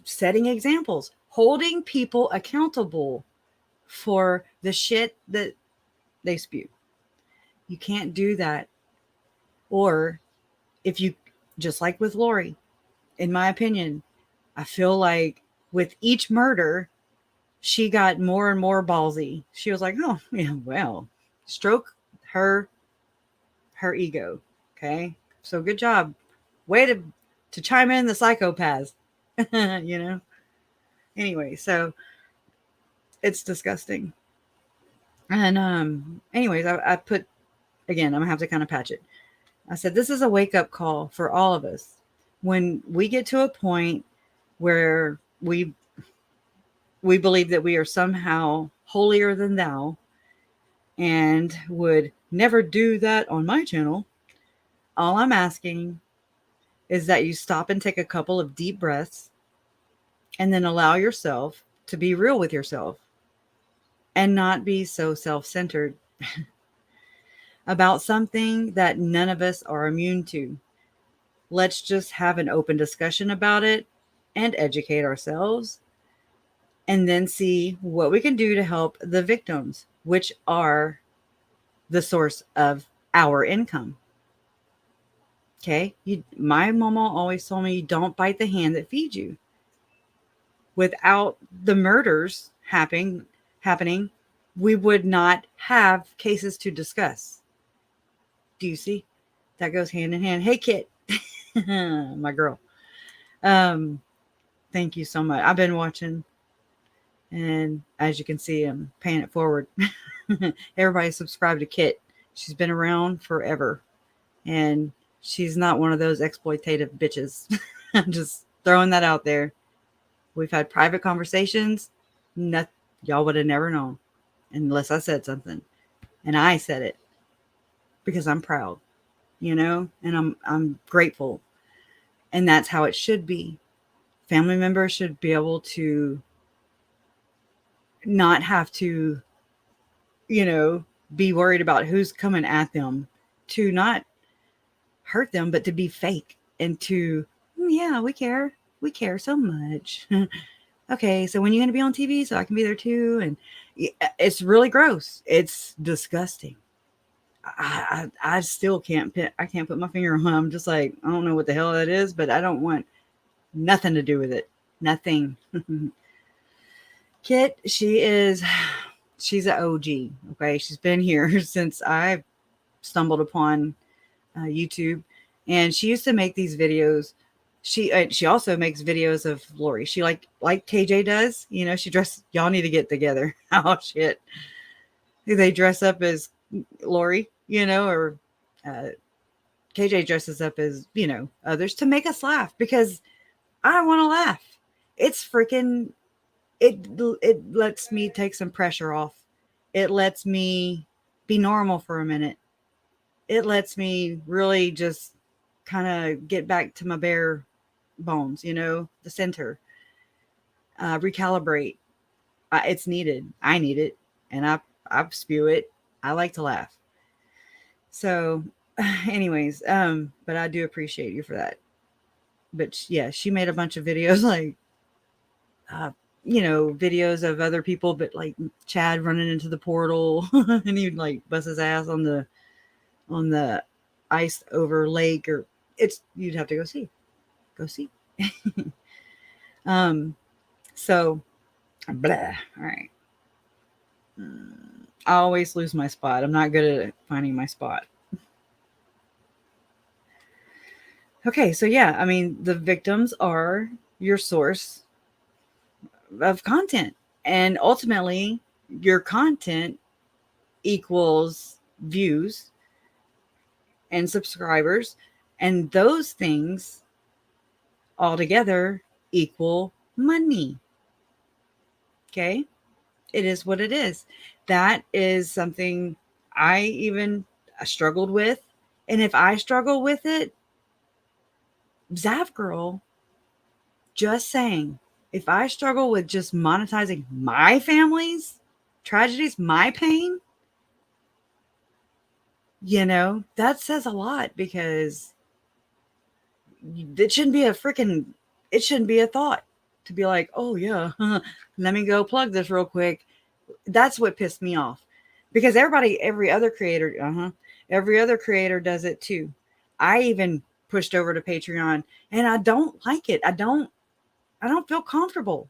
setting examples, holding people accountable for the shit that they spew. You can't do that. Or if you, just like with Lori, in my opinion, I feel like with each murder, she got more and more ballsy. She was like, oh, yeah, well, stroke her ego. Okay. So good job. Way to chime in the psychopaths, you know? Anyway, so it's disgusting. And anyways, I put, again, I'm gonna have to kind of patch it. I said, this is a wake-up call for all of us. When we get to a point where we believe that we are somehow holier than thou and would never do that on my channel, all I'm asking is that you stop and take a couple of deep breaths and then allow yourself to be real with yourself and not be so self-centered about something that none of us are immune to. Let's just have an open discussion about it and educate ourselves, and then see what we can do to help the victims, which are the source of our income. Okay? My mama always told me, don't bite the hand that feeds you. Without the murders happening, we would not have cases to discuss. Do you see? That goes hand in hand. Hey, Kit. My girl. Thank you so much. I've been watching, and as you can see, I'm paying it forward. Everybody subscribe to Kit. She's been around forever, and she's not one of those exploitative bitches. I'm just throwing that out there. We've had private conversations. Y'all would have never known unless I said something, and I said it because I'm proud. you know, and I'm grateful. And that's how it should be. Family members should be able to not have to, you know, be worried about who's coming at them, to not hurt them, but to be fake and to, yeah, we care. We care so much. Okay, so when are you going to be on TV so I can be there too? And it's really gross. It's disgusting. I still can't I can't put my finger on. I'm just like, I don't know what the hell that is, but I don't want nothing to do with it. Nothing. Kit, she's an OG. Okay, she's been here since I stumbled upon YouTube, and she used to make these videos. She also makes videos of Lori. She like KJ does. You know, she dress. Y'all need to get together. Oh shit, they dress up as Lori. You know, or KJ dresses up as, you know, others to make us laugh, because I want to laugh. It's freaking. It lets me take some pressure off. It lets me be normal for a minute. It lets me really just kind of get back to my bare bones, you know, the center, recalibrate. It's needed. I need it, and I spew it. I like to laugh. So, anyways, but I do appreciate you for that. But yeah, she made a bunch of videos like, you know, videos of other people, but like Chad running into the portal, and he'd like bust his ass on the ice over lake, or you'd have to go see. So blah. All right. I always lose my spot. I'm not good at finding my spot. Okay, so yeah, I mean, the victims are your source of content, and ultimately your content equals views and subscribers, and those things all together equal money. Okay, it is what it is. That is something I struggled with, and if I struggle with it, Zav girl, just saying, if I struggle with just monetizing my family's tragedies, my pain, you know, that says a lot, because it shouldn't be it shouldn't be a thought to be like, oh yeah, let me go plug this real quick. That's what pissed me off, because every other creator does it too. I even pushed over to Patreon, and I don't like it. I don't feel comfortable.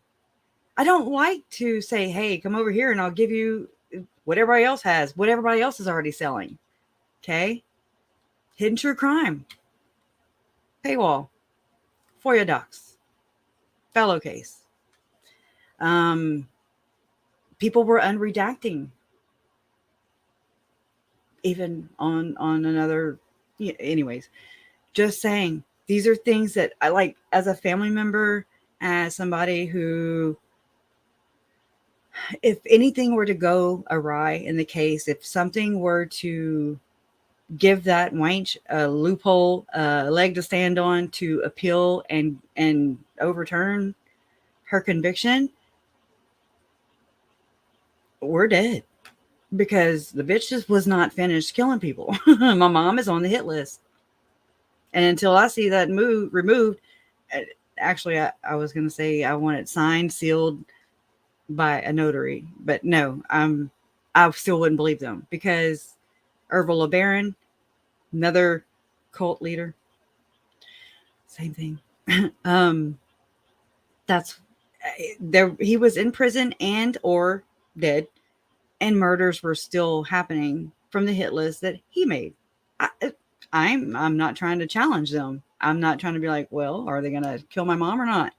I don't like to say, hey, come over here and I'll give you what everybody else has, what everybody else is already selling. Okay. Hidden true crime. Paywall. FOIA docs. Vallow case. People were unredacting. Even on another, anyways, just saying, these are things that I like as a family member, as somebody who, if anything were to go awry in the case, if something were to give that wench a loophole, a leg to stand on to appeal and overturn her conviction, we're dead, because the bitch just was not finished killing people. My mom is on the hit list, and until I see that removed, actually, I was going to say I want it signed, sealed by a notary, but no, I still wouldn't believe them, because Ervil LeBaron, another cult leader, same thing. That's there. He was in prison and or dead, and murders were still happening from the hit list that he made. I'm not trying to challenge them. I'm not trying to be like, well, are they going to kill my mom or not?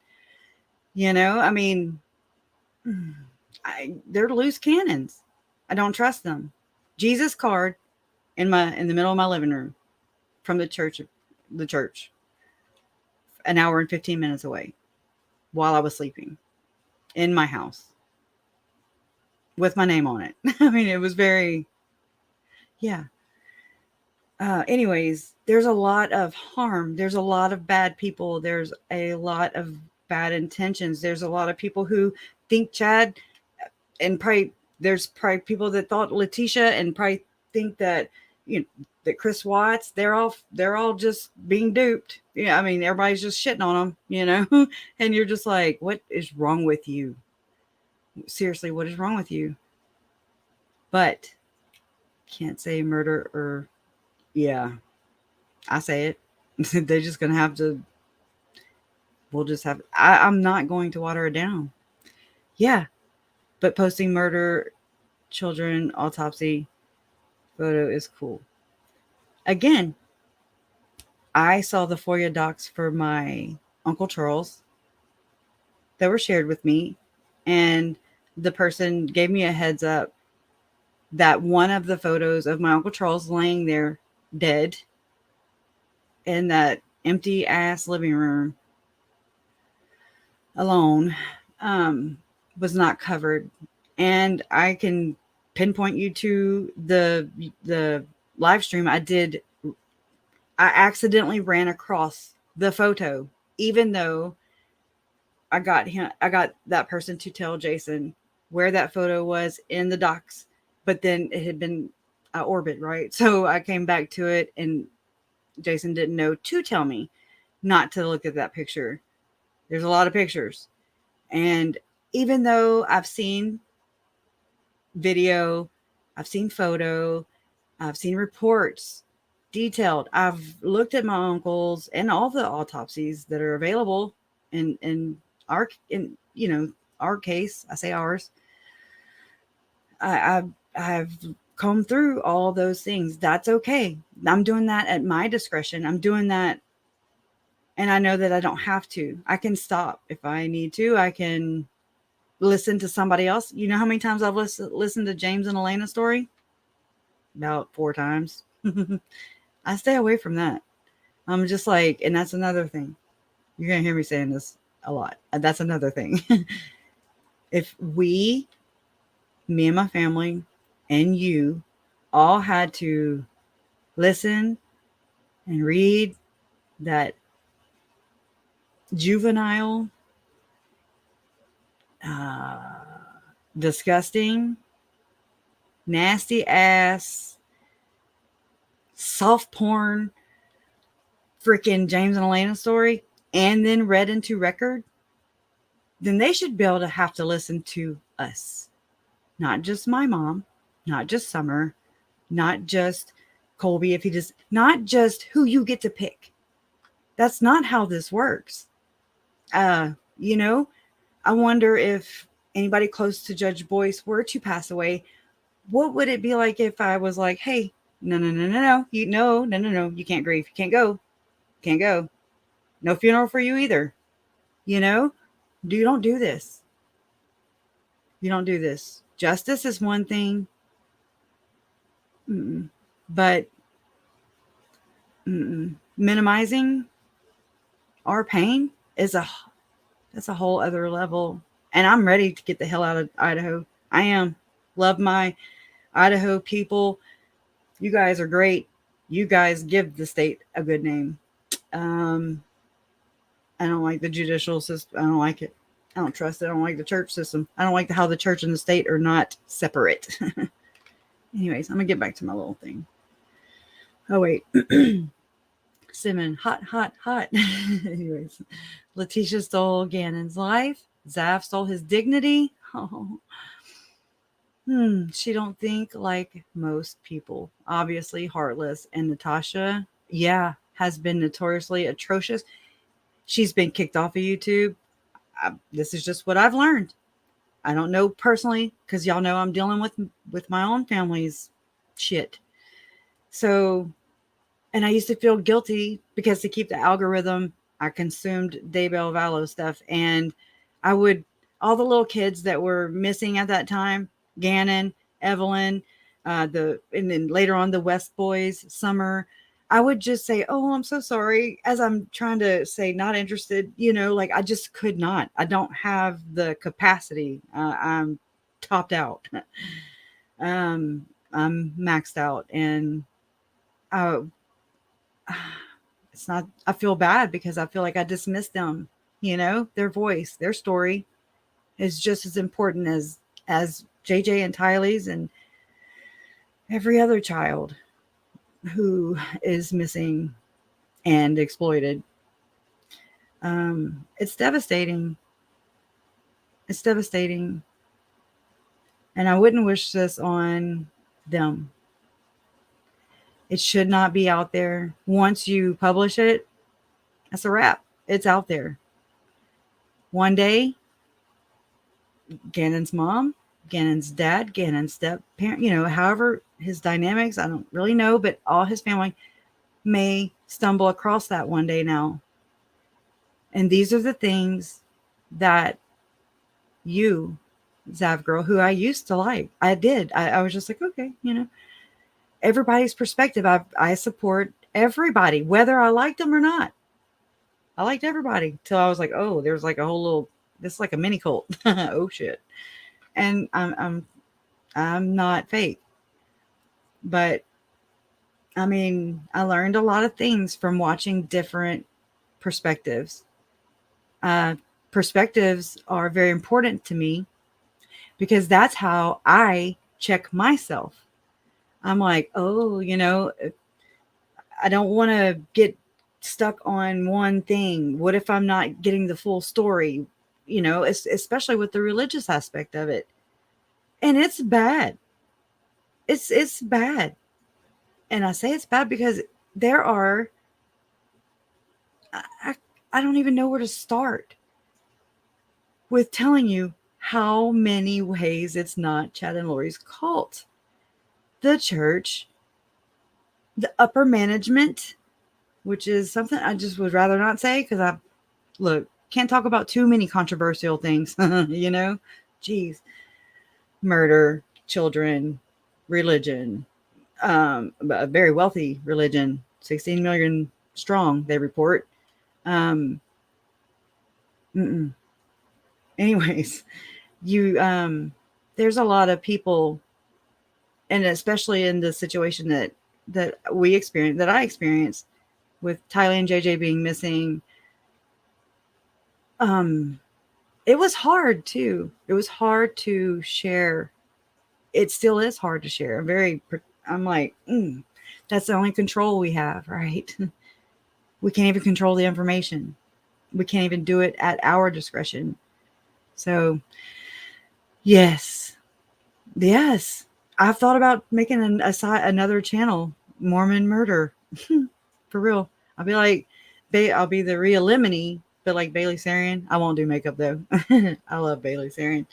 You know, I mean, they're loose cannons. I don't trust them. Jesus card in the middle of my living room from the church, an hour and 15 minutes away, while I was sleeping in my house with my name on it. I mean, it was very, yeah. Anyways, there's a lot of harm. There's a lot of bad people. There's a lot of bad intentions. There's a lot of people who think Chad, and probably there's probably people that thought Letitia, and probably think that, you know, that Chris Watts, they're all just being duped. Yeah, I mean, everybody's just shitting on them, you know, and you're just like, what is wrong with you? Seriously, what is wrong with you? But can't say murder or, yeah, I say it. They're just gonna have to. We'll just have. I'm not going to water it down. Yeah, but posting murder children autopsy photo is cool. Again, I saw the FOIA docs for my Uncle Charles that were shared with me, and the person gave me a heads up that one of the photos of my Uncle Charles laying there dead in that empty ass living room alone was not covered. And I can pinpoint you to the live stream I did. I accidentally ran across the photo, even though I got that person to tell Jason where that photo was in the docs, but then it had been orbit, right? So I came back to it, and Jason didn't know to tell me not to look at that picture. There's a lot of pictures. And even though I've seen video, I've seen photo, I've seen reports detailed, I've looked at my uncles and all the autopsies that are available in our, in, you know, our case. I say ours. I've combed through all those things. That's okay. I'm doing that at my discretion. I'm doing that, and I know that I don't have to. I can stop if I need to. I can listen to somebody else. You know how many times I've listened to James and Elena's story? About 4 times. I stay away from that. I'm just like, and that's another thing. You're going to hear me saying this a lot. That's another thing. If we, me and my family, and you all had to listen and read that juvenile, disgusting, nasty ass, soft porn, freaking James and Elena story, and then read into record, then they should be able to have to listen to us. Not just my mom, not just Summer, not just Colby, if he just, not just who you get to pick. That's not how this works. You know, I wonder if anybody close to Judge Boyce were to pass away, what would it be like if I was like, hey, no, you can't grieve. You can't go. No funeral for you either. You know, you don't do this. You don't do this. Justice is one thing, but minimizing our pain is that's a whole other level. And I'm ready to get the hell out of Idaho. I am. Love my Idaho people. You guys are great. You guys give the state a good name. I don't like the judicial system. I don't like it. I don't trust it. I don't like the church system. I don't like how the church and the state are not separate. Anyways, I'm going to get back to my little thing. Oh, wait. Simon, hot. Anyways, Letitia stole Gannon's life. Zav stole his dignity. Oh. She don't think like most people. Obviously heartless. And Natasha, yeah, has been notoriously atrocious. She's been kicked off of YouTube. This is just what I've learned. I don't know personally, because y'all know I'm dealing with my own family's shit. So, and I used to feel guilty because to keep the algorithm, I consumed Daybell Vallow stuff. And I would, all the little kids that were missing at that time, Gannon, Evelyn, and then later on the West Boys, Summer, I would just say, oh, I'm so sorry. As I'm trying to say, not interested, you know, like I just could not. I don't have the capacity. I'm topped out. I'm maxed out. And it's not, I feel bad because I feel like I dismiss them, their voice, their story is just as important as JJ and Tylee's and every other child who is missing and exploited. It's devastating. It's devastating. And I wouldn't wish this on them. It should not be out there. Once you publish it, that's a wrap. It's out there. One day, Gannon's mom, Gannon's dad, Gannon's step parent, however his dynamics, I don't really know, but all his family may stumble across that one day now. And these are the things that you, Zav girl, who I used to like, I did. I was just like, okay, everybody's perspective. I support everybody, whether I liked them or not. I liked everybody till I was like, oh, there's like a whole little, this is like a mini cult. Oh shit. And I'm not fake, but I mean, I learned a lot of things from watching different perspectives. Perspectives are very important to me because that's how I check myself. I'm like, oh, I don't want to get stuck on one thing. What if I'm not getting the full story? Especially with the religious aspect of it. And it's bad. It's bad. And I say it's bad because there are, I don't even know where to start with telling you how many ways it's not Chad and Lori's cult. The church, the upper management, which is something I just would rather not say because can't talk about too many controversial things, Jeez. Murder, children, religion, a very wealthy religion, 16 million strong, they report. Anyways, there's a lot of people, and especially in the situation that we experienced, that I experienced with Tylee and JJ being missing. It was hard too. It was hard to share. It still is hard to share. I'm like, that's the only control we have, right? We can't even control the information. We can't even do it at our discretion. So, yes, I've thought about making another channel, Mormon Murder, for real. I'll be like, I'll be the Rhea Lemony, but like Bailey Sarian. I won't do makeup though. I love Bailey Sarian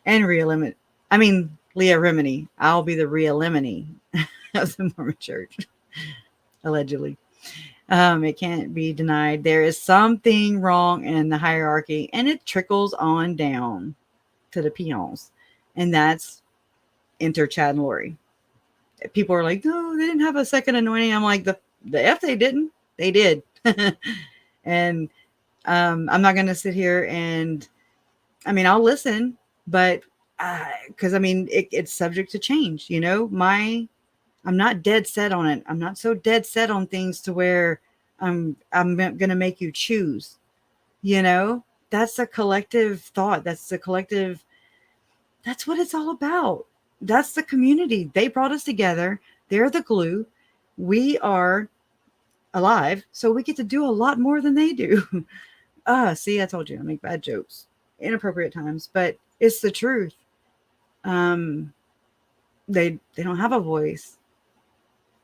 and Leah Remini. I'll be the Rhea Lemony of the Mormon Church, allegedly. It can't be denied. There is something wrong in the hierarchy, and it trickles on down to the peons, and that's enter Chad and Lori. People are like, no, they didn't have a second anointing. I'm like, the F they didn't. They did. And I'm not going to sit here and, I'll listen, but because it's subject to change. I'm not dead set on it. I'm not so dead set on things to where I'm going to make you choose. That's a collective thought. That's what it's all about. That's the community. They brought us together. They're the glue. We are alive, so we get to do a lot more than they do. See, I told you I make bad jokes, inappropriate times, but it's the truth. They don't have a voice.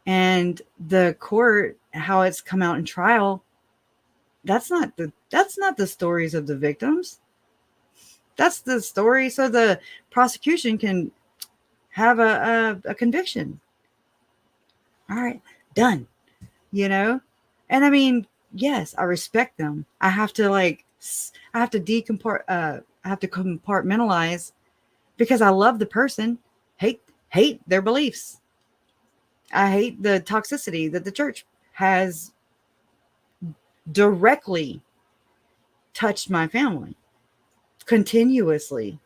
And the court, how it's come out in trial, that's not the stories of the victims. That's the story so the prosecution can have a conviction. All right, done. And yes, I respect them. I have to compartmentalize because I love the person, hate their beliefs. I hate the toxicity that the church has directly touched my family continuously.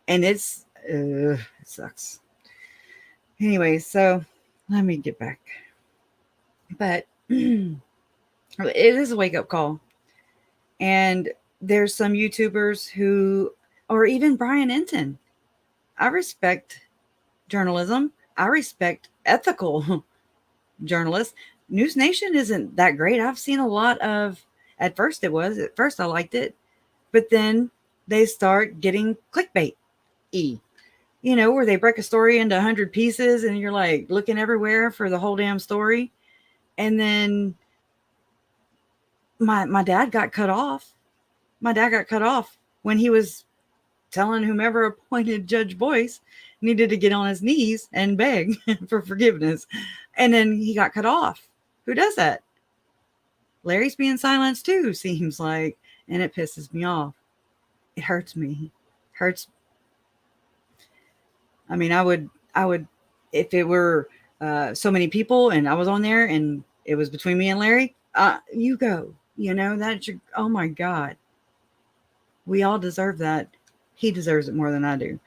And it sucks. Anyway, so let me get back But it is a wake up call. And there's some YouTubers who, or even Brian Enton. I respect journalism. I respect ethical journalists. News Nation isn't that great. I've seen a lot of, at first I liked it, but then they start getting clickbait where they break a story into 100 pieces and you're like looking everywhere for the whole damn story. And then my dad got cut off. My dad got cut off when he was telling whomever appointed Judge Boyce needed to get on his knees and beg for forgiveness. And then he got cut off. Who does that? Larry's being silenced too, seems like, and it pisses me off. It hurts me. Hurts. I mean, I would, if it were so many people and I was on there and it was between me and Larry, you go, that's your, oh my God. We all deserve that. He deserves it more than I do.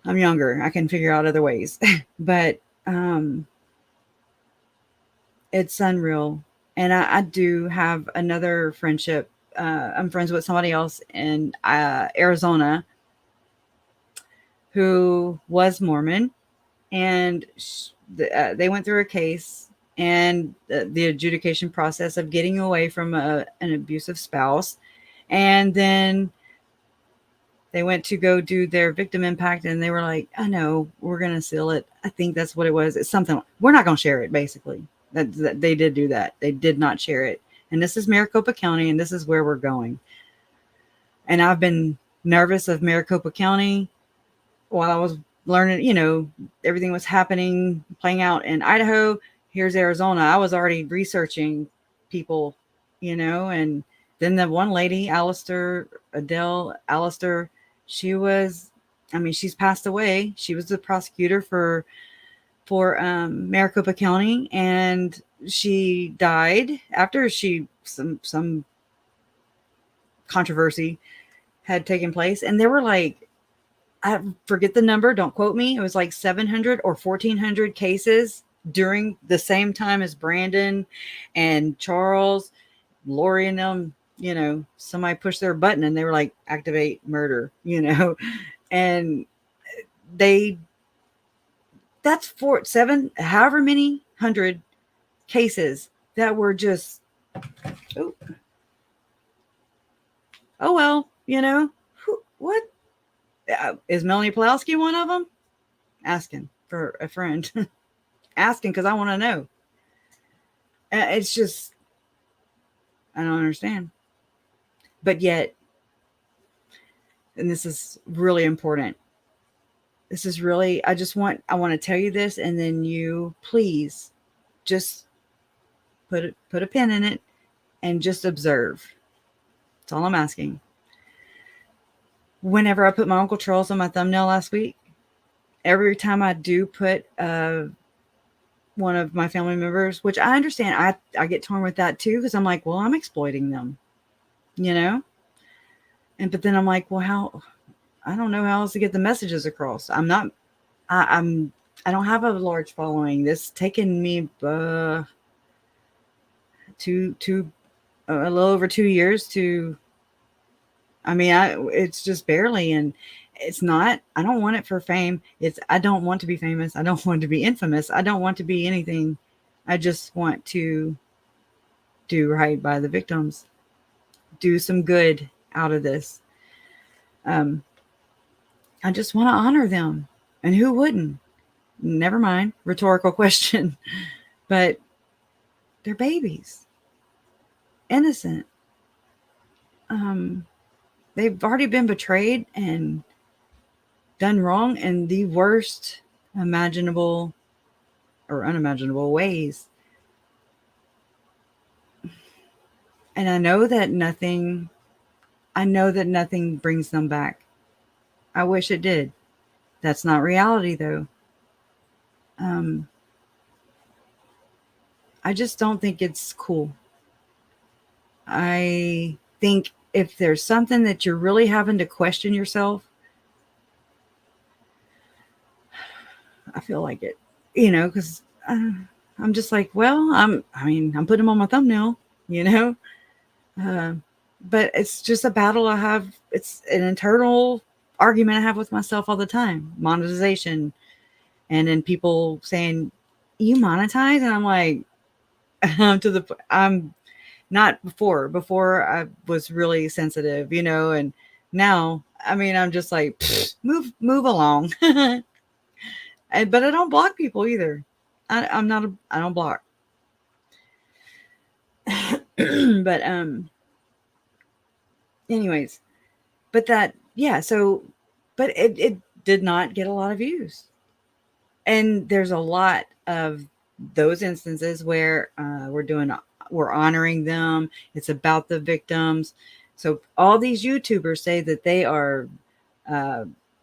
I'm younger. I can figure out other ways, but it's unreal. And I do have another friendship. I'm friends with somebody else in Arizona who was Mormon, and they went through a case and the adjudication process of getting away from an abusive spouse. And then they went to go do their victim impact and they were like, I know, we're going to seal it. I think that's what it was. It's something, we're not going to share it, basically. That they did do that. They did not share it. And this is Maricopa County, and this is where we're going. And I've been nervous of Maricopa County while I was learning, everything was happening, playing out in Idaho. Here's Arizona. I was already researching people, and then the one lady, Adele Allister, she's passed away. She was the prosecutor for Maricopa County, and she died after some controversy had taken place. And there were like, I forget the number, don't quote me. It was like 700 or 1,400 cases during the same time as Brandon and Charles, Lori and them. Somebody pushed their button and they were like, activate murder, and that's 7, however many hundred cases that were just, oh well, what? Is Melanie Pulowski one of them? Asking for a friend. Asking because I want to know. It's just, I don't understand. But yet, and this is really important. This is really, I want to tell you this, and then you please just put a pin in it and just observe. That's all I'm asking. Whenever I put my Uncle Charles on my thumbnail last week, every time I do put one of my family members, which I understand, I get torn with that too, because I'm like, well, I'm exploiting them, but then I'm like, well, I don't know how else to get the messages across. I don't have a large following. This taken me a little over 2 years to, it's just barely, and it's not, I don't want it for fame. I don't want to be famous. I don't want to be infamous. I don't want to be anything. I just want to do right by the victims, do some good out of this. I just want to honor them, and who wouldn't? Never mind, rhetorical question, but they're babies, innocent. They've already been betrayed and done wrong in the worst imaginable or unimaginable ways. And I know that nothing brings them back. I wish it did. That's not reality, though. I just don't think it's cool. I think if there's something that you're really having to question yourself, I feel like it, because I'm just like, well, I'm putting them on my thumbnail, you know? Uh, but it's just a battle I have. It's an internal argument I have with myself all the time. Monetization. And then people saying, you monetize? And I'm like, I'm not before I was really sensitive, you know, and now, I mean, I'm just like, move along. But I don't block people either. I don't block. But anyways, but that, yeah, so, but it did not get a lot of views. And there's a lot of those instances where we're honoring them. It's about the victims. So all these YouTubers say that they are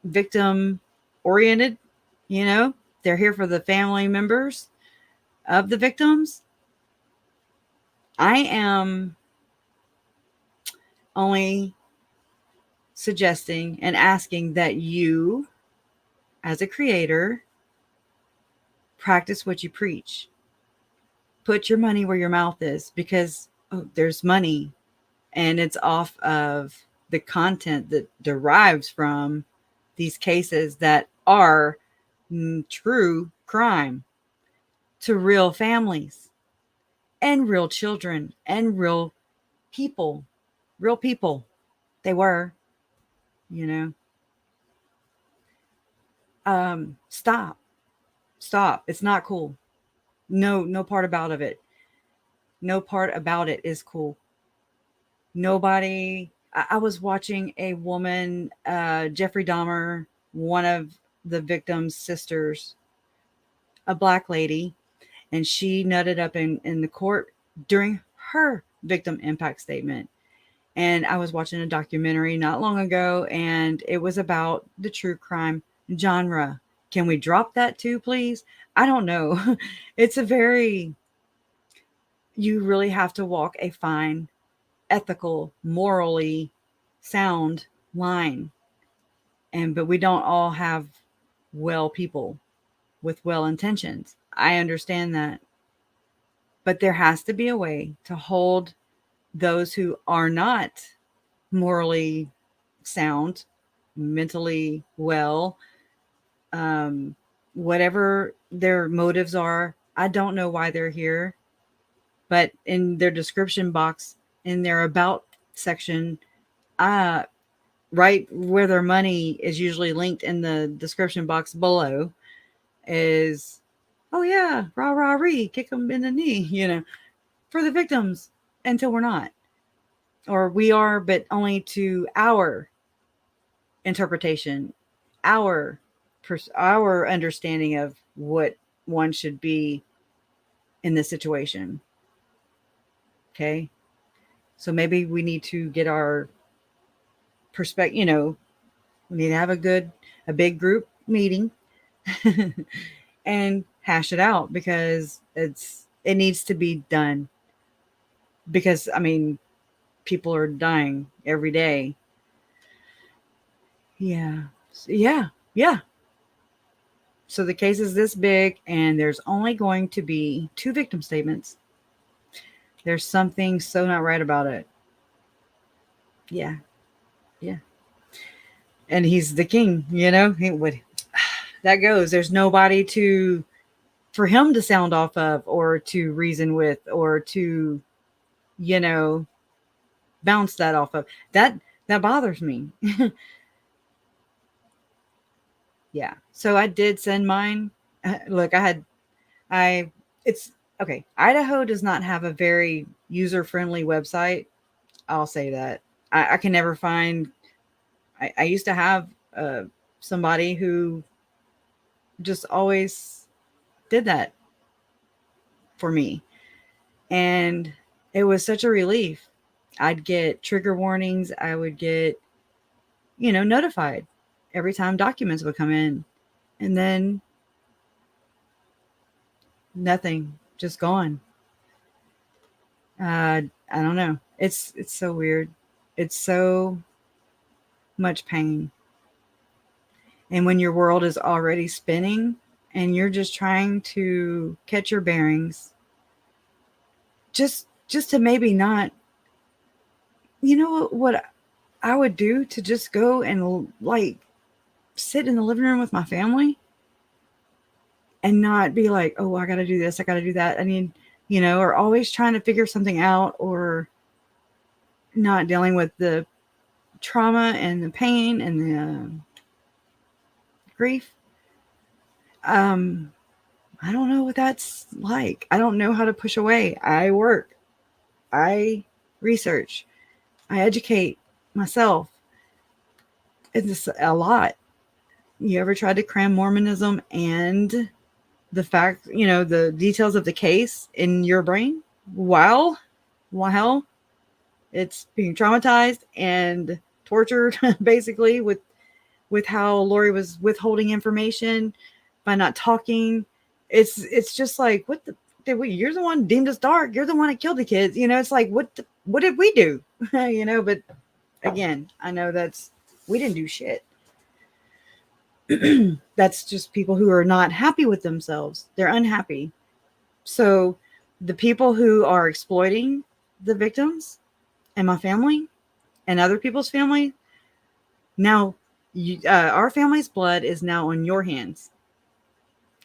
victim oriented, you know, they're here for the family members of the victims. I am only suggesting and asking that you, as a creator, practice what you preach. Put your money where your mouth is, because there's money, and it's off of the content that derives from these cases that are true crime to real families and real children and real people. Real people. They were, you know. Stop. It's not cool. No part about it. No part about it is cool. Nobody. I was watching a woman, Jeffrey Dahmer, one of the victim's sisters, a black lady, and she nutted up in the court during her victim impact statement. And I was watching a documentary not long ago, and it was about the true crime genre. Can we drop that too, please? I don't know. It's you really have to walk a fine, ethical, morally sound line. But we don't all have well people with well intentions. I understand that. But there has to be a way to hold those who are not morally sound, mentally well, whatever their motives are. I don't know why they're here, but in their description box, in their about section, right where their money is usually linked in the description box below, is, oh yeah, rah rah ree, kick them in the knee, you know, for the victims, until we're not, or we are, but only to our interpretation, our our understanding of what one should be in this situation. Okay, so maybe we need to get our perspective. You know, we need to have a big group meeting and hash it out, because it needs to be done. Because I mean, people are dying every day. Yeah. Yeah. So the case is this big, and there's only going to be 2 victim statements. There's something so not right about it. Yeah. And he's the king, you know? That goes. There's nobody for him to sound off of, or to reason with, or to, you know, bounce that off of. That bothers me. Yeah. So I did send mine. Look, it's okay. Idaho does not have a very user-friendly website. I'll say that. I can never find, I used to have somebody who just always did that for me. And it was such a relief. I'd get trigger warnings. I would get, you know, notified every time documents would come in. And then nothing, just gone. I don't know. It's so weird. It's so much pain. And when your world is already spinning, and you're just trying to catch your bearings, just to maybe not, you know what I would do, to just go and like sit in the living room with my family and not be like, oh, I got to do this, I got to do that. I mean, you know, or always trying to figure something out, or not dealing with the trauma and the pain and the grief. I don't know what that's like. I don't know how to push away. I work, I research, I educate myself. It's a lot. You ever tried to cram Mormonism and the fact, you know, the details of the case in your brain while it's being traumatized and tortured basically with how Lori was withholding information by not talking. It's just like, what the, you're the one deemed as dark, you're the one that killed the kids, you know. It's like, what did we do? You know. But again, I know we didn't do shit. That's just people who are not happy with themselves. They're unhappy. So the people who are exploiting the victims and my family and other people's family, now our family's blood is now on your hands.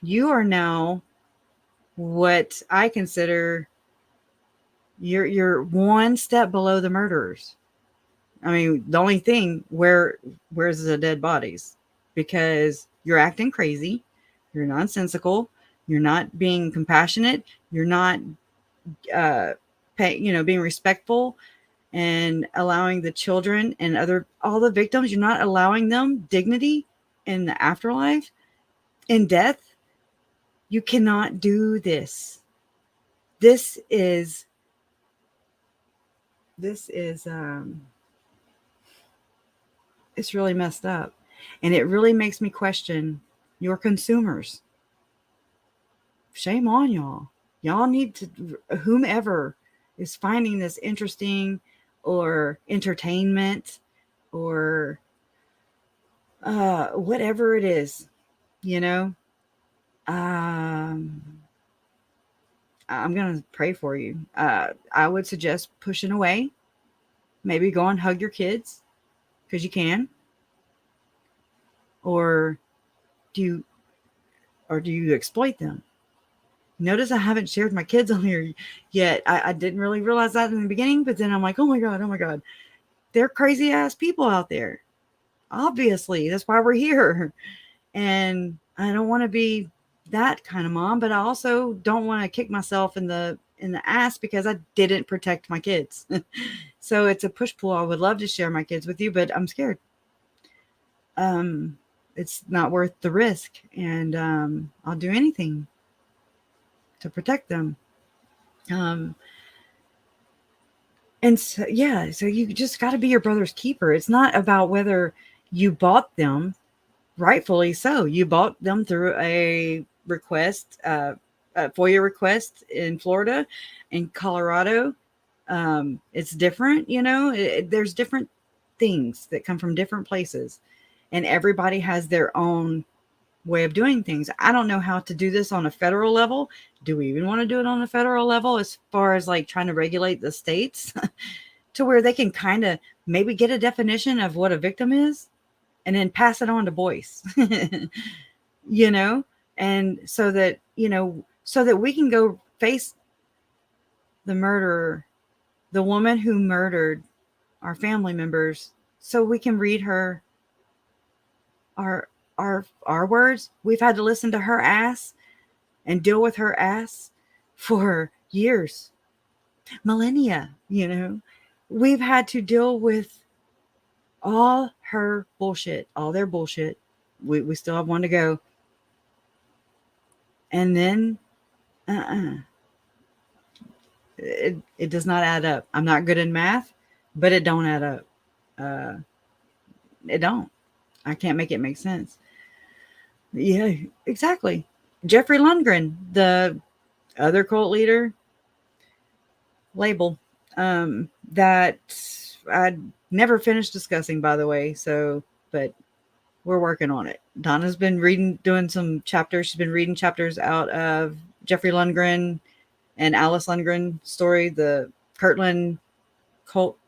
You are now what I consider, you're one step below the murderers. I mean, the only thing, where's the dead bodies? Because you're acting crazy, you're nonsensical, you're not being compassionate, you're not being respectful and allowing the children and all the victims, you're not allowing them dignity in the afterlife, in death. You cannot do this. This is it's really messed up. And it really makes me question your consumers. Shame on y'all. Y'all need to, whomever is finding this interesting or entertainment or whatever it is, you know, I'm going to pray for you. I would suggest pushing away. Maybe go and hug your kids because you can. Or do you exploit them? Notice I haven't shared my kids on here yet. I didn't really realize that in the beginning, but then I'm like, oh my God. They're crazy ass people out there. Obviously, that's why we're here. And I don't want to be that kind of mom, but I also don't want to kick myself in the ass because I didn't protect my kids. So it's a push-pull. I would love to share my kids with you, but I'm scared. It's not worth the risk, and I'll do anything to protect them. And so, yeah, so you just got to be your brother's keeper. It's not about whether you bought them, rightfully so. You bought them through a request, a FOIA request in Florida. In Colorado, it's different, you know. There's different things that come from different places, and everybody has their own way of doing things. I don't know how to do this on a federal level. Do we even want to do it on a federal level as far as like trying to regulate the states to where they can kind of maybe get a definition of what a victim is and then pass it on to boys, you know, and so that, you know, so that we can go face the murderer, the woman who murdered our family members, so we can read her our words. We've had to listen to her ass and deal with her ass for years, millennia, you know. We've had to deal with all her bullshit, all their bullshit. We still have one to go. And then it does not add up. I'm not good in math, but it don't add up. It don't. I can't make it make sense. Yeah, exactly. Jeffrey Lundgren, the other cult leader, label, that I'd never finished discussing, by the way. So, but we're working on it. Donna's been doing some chapters. She's been reading chapters out of Jeffrey Lundgren and Alice Lundgren story, the Kirtland cult.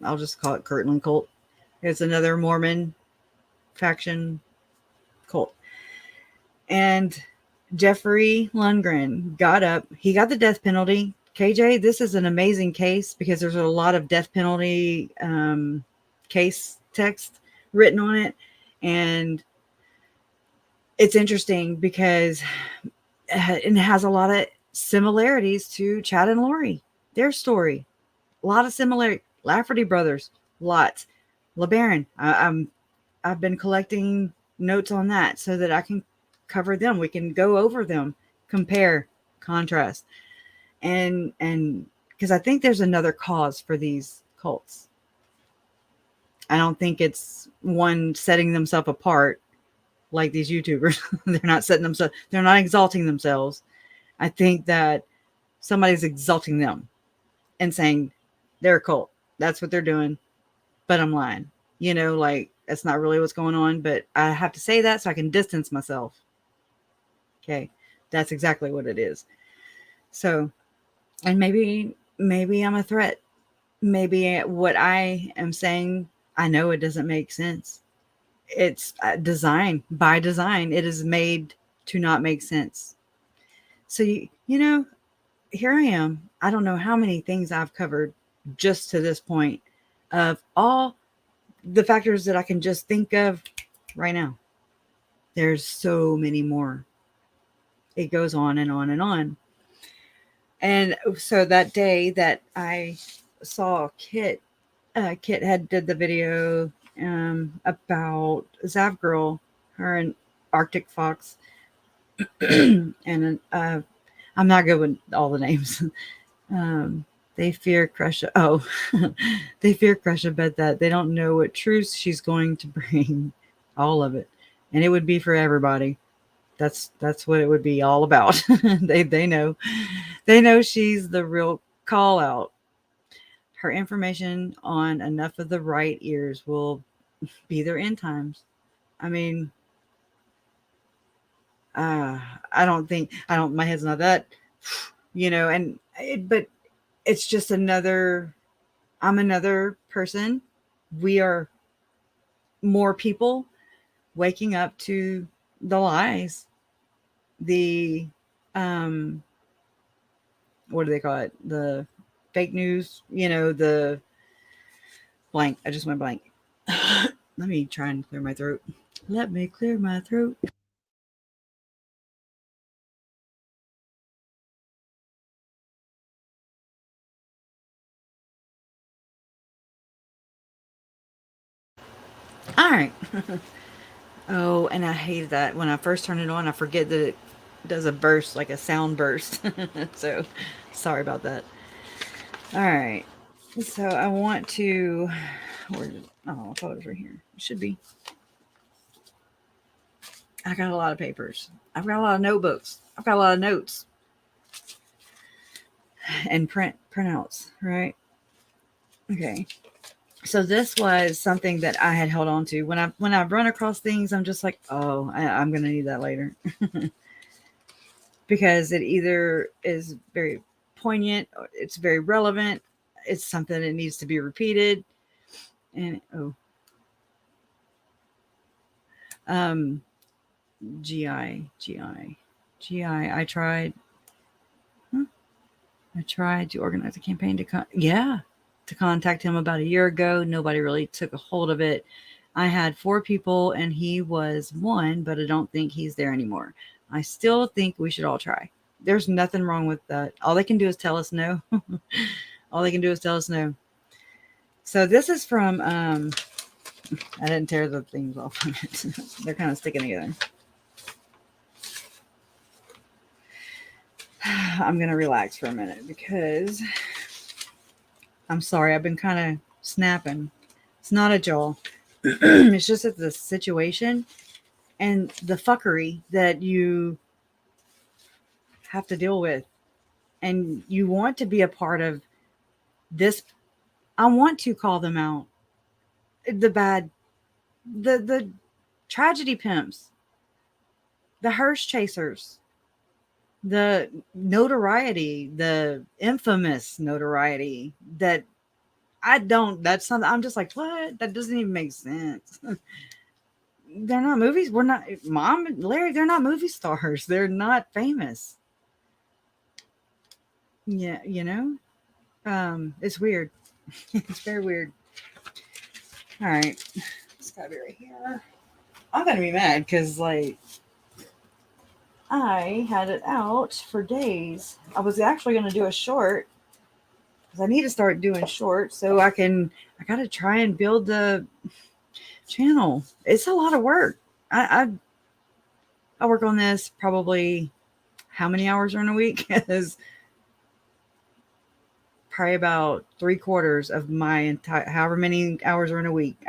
I'll just call it Kirtland cult. It's another Mormon faction cult. And Jeffrey Lundgren got up. He got the death penalty. KJ, this is an amazing case because there's a lot of death penalty case text written on it. And it's interesting because it has a lot of similarities to Chad and Lori, their story. A lot of similarity. Lafferty brothers, lots. LeBaron, I've been collecting notes on that so that I can cover them. We can go over them, compare, contrast. And because I think there's another cause for these cults. I don't think it's one setting themselves apart like these YouTubers. They're not setting themselves, they're not exalting themselves. I think that somebody's exalting them and saying they're a cult. That's what they're doing. But I'm lying. You know, like that's not really what's going on. But I have to say that so I can distance myself. Okay. That's exactly what it is. So, and maybe I'm a threat. Maybe what I am saying, I know it doesn't make sense. It's design. By design, it is made to not make sense. So, you know, here I am. I don't know how many things I've covered just to this point of all the factors that I can just think of right now. There's so many more. It goes on and on and on. And so that day that I saw Kit had did the video about Zav Girl, her and Arctic Fox, and I'm not good with all the names. They fear Crusha. Oh, they fear Crusha, but that they don't know what truth she's going to bring. All of it, and it would be for everybody. That's what it would be all about. They know she's the real call out. Her information on enough of the right ears will be their end times. I mean, my head's not that, you know, but it's just I'm another person. We are more people waking up to the lies, the, what do they call it? The fake news, you know, the blank. I just went blank. Let me try and clear my throat. Let me clear my throat. All right. Oh, and I hated that. When I first turn it on, I forget that it does a burst, like a sound burst. So, sorry about that. All right. So, I want to... I thought it was right here. It should be. I got a lot of papers. I've got a lot of notebooks. I've got a lot of notes. And printouts, right? Okay. So this was something that I had held on to. When I've run across things, I'm just like, oh, I'm going to need that later. Because it either is very poignant, or it's very relevant, it's something that needs to be repeated. And GI. I tried to organize a campaign to contact him about a year ago. Nobody really took a hold of it. I had 4 people and he was one, but I don't think he's there anymore. I still think we should all try. There's nothing wrong with that. All they can do is tell us no. All they can do is tell us no. So this is from, I didn't tear the things off. They're kind of sticking together. I'm going to relax for a minute because I'm sorry. I've been kind of snapping. It's not a jaw. It's just that the situation and the fuckery that you have to deal with. And you want to be a part of this. I want to call them out. The bad the tragedy pimps, the hearse chasers, the notoriety, the infamous notoriety that that's something I'm just like, what? That doesn't even make sense. They're not movies. We're not, Mom and Larry, they're not movie stars. They're not famous. Yeah, it's weird. It's very weird. All right. It's gotta be right here. I'm gonna be mad because like I had it out for days. I was actually gonna do a short because I need to start doing shorts so I gotta try and build the channel. It's a lot of work. I work on this probably how many hours are in a week? Because probably about 3/4 of my entire however many hours are in a week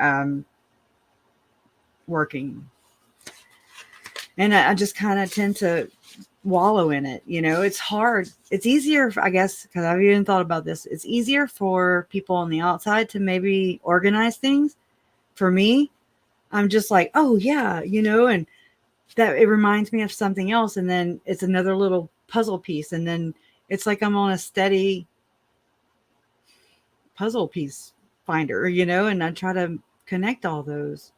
working. And I just kind of tend to wallow in it. It's hard. It's easier, I guess, because I've even thought about this. It's easier for people on the outside to maybe organize things. For me, I'm just like, oh yeah, and that it reminds me of something else. And then it's another little puzzle piece. And then it's like I'm on a steady puzzle piece finder, and I try to connect all those.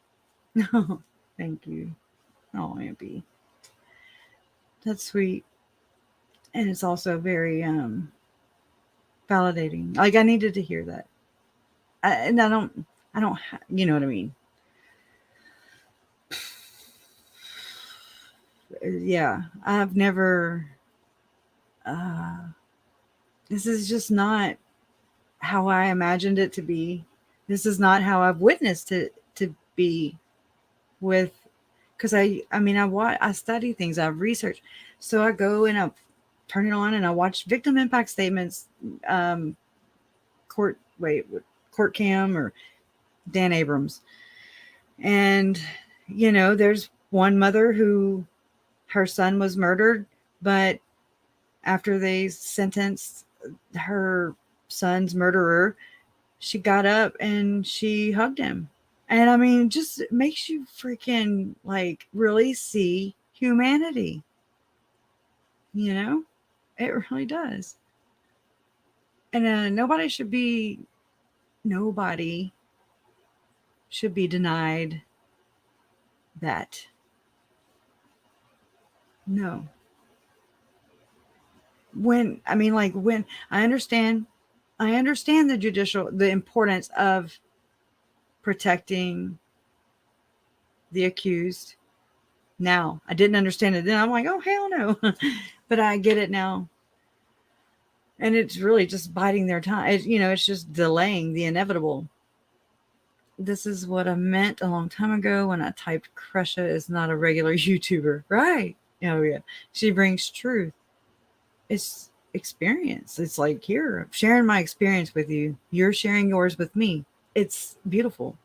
No, thank you. Oh, Ampy. That's sweet. And it's also very validating. Like I needed to hear that. I don't, you know what I mean? Yeah, I've never, this is just not how I imagined it to be. This is not how I've witnessed it to be with, because I study things, I've researched. So I go and I turn it on and I watch victim impact statements, court cam or Dan Abrams. And, there's one mother who her son was murdered, but after they sentenced her son's murderer, she got up and she hugged him. And I mean, just makes you freaking like really see humanity. It really does. And nobody should be denied that. No. When I understand the importance of protecting the accused. Now, I didn't understand it then. I'm like, oh hell no. But I get it now. And it's really just biding their time. It's just delaying the inevitable. This is what I meant a long time ago when I typed Crusha is not a regular YouTuber. Right. Oh yeah. She brings truth. It's experience. It's like, here, I'm sharing my experience with you. You're sharing yours with me. It's beautiful.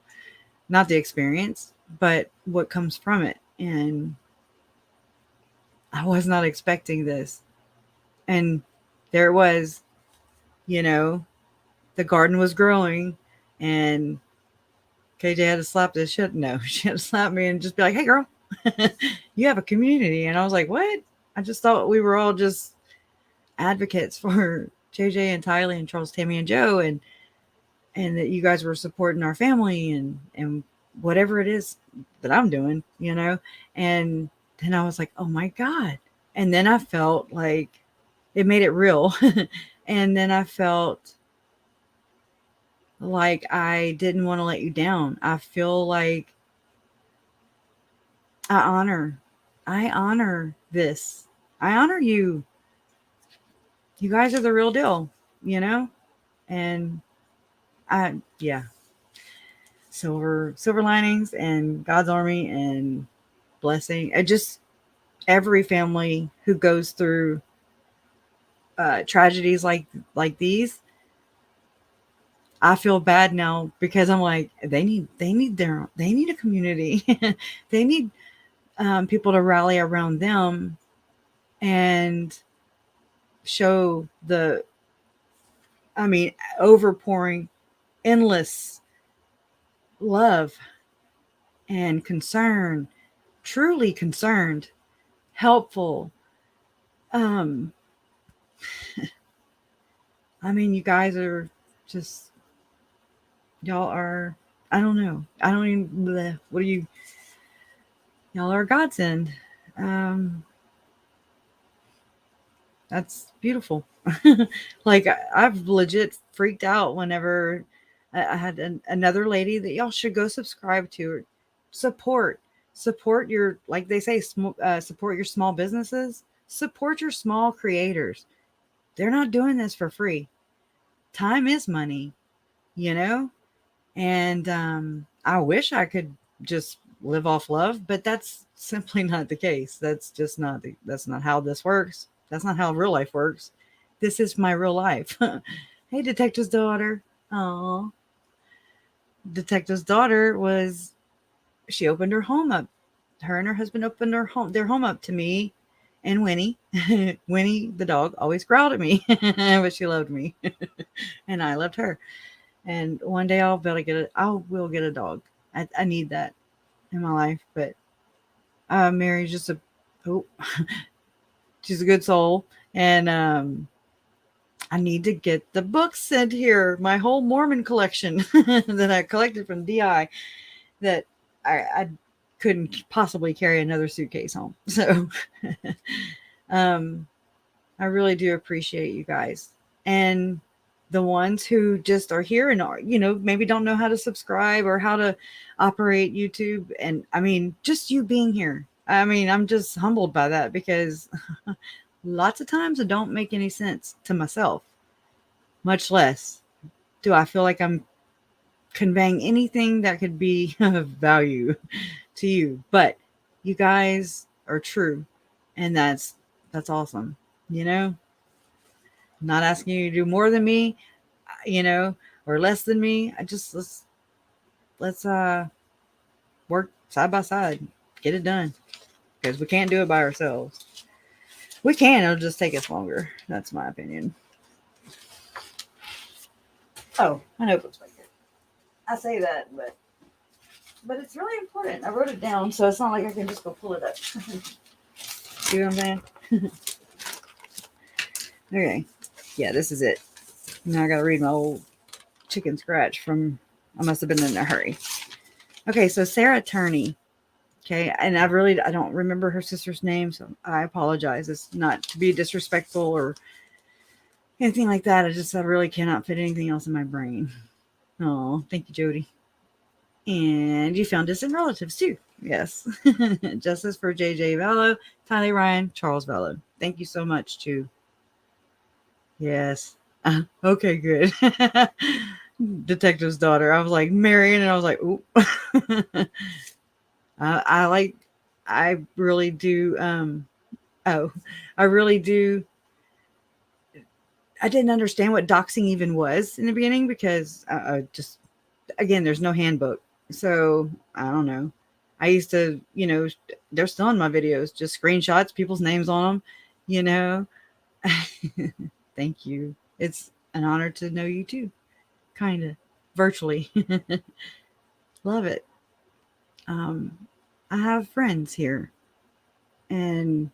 Not the experience, but what comes from it. And I was not expecting this. And there it was, the garden was growing and KJ had to slap this shit. No, she had to slap me and just be like, hey girl, you have a community. And I was like, what? I just thought we were all just advocates for JJ and Tylee and Charles, Tammy and Joe, and that you guys were supporting our family and whatever it is that I'm doing, and then I was like, oh my God. And then I felt like it made it real. And then I felt like I didn't want to let you down. I feel like I honor this. I honor you. You guys are the real deal, and yeah. Silver linings and God's army and blessing. And just every family who goes through tragedies like these, I feel bad now because I'm like, they need a community. They need people to rally around them and show overpouring, endless love and concern, truly concerned, helpful. Um, I mean, you guys are just, y'all are, I don't know. I don't even, bleh, what do you, y'all are a godsend. Um, that's beautiful. Like, I've legit freaked out whenever I had another lady that y'all should go subscribe to. Support your, like they say, support your small businesses, support your small creators. They're not doing this for free. Time is money, you know? And I wish I could just live off love, but that's simply not the case. That's not how this works. That's not how real life works. This is my real life. Hey, Detective's daughter. Oh, Detective's daughter she opened her home up. Her and her husband opened their home up to me and Winnie. Winnie, the dog, always growled at me, but she loved me. And I loved her. And one day I will get a dog. I need that in my life. But Mary's just she's a good soul. And I need to get the books sent here. My whole Mormon collection that I collected from DI that I couldn't possibly carry another suitcase home. So I really do appreciate you guys. And the ones who just are here and are, maybe don't know how to subscribe or how to operate YouTube. And I mean, just you being here. I mean, I'm just humbled by that because lots of times it don't make any sense to myself, much less do I feel like I'm conveying anything that could be of value to you. But you guys are true. And that's awesome. Not asking you to do more than me, or less than me. I just let's work side by side, get it done, because we can't do it by ourselves. We can, it'll just take us longer. That's my opinion. Oh, my notebook's right here. I say that, but it's really important. I wrote it down, so it's not like I can just go pull it up. See what I'm saying? Okay. Yeah, this is it. Now I gotta read my old chicken scratch from, I must have been in a hurry. Okay, so Sarah Turney. Okay, and I don't remember her sister's name, so I apologize. It's not to be disrespectful or anything like that. I really cannot fit anything else in my brain. Oh, thank you, Jody. And you found distant relatives too. Yes. Justice for JJ Vallow, Tylee Ryan, Charles Vallow. Thank you so much, too. Yes. Okay, good. Detective's daughter. I was like Marion, and I was like, ooh. I really do. I really do. I didn't understand what doxing even was in the beginning because again, there's no handbook. So I don't know. I used to, they're still in my videos, just screenshots, people's names on them, Thank you. It's an honor to know you too. Kind of virtually. Love it. I have friends here and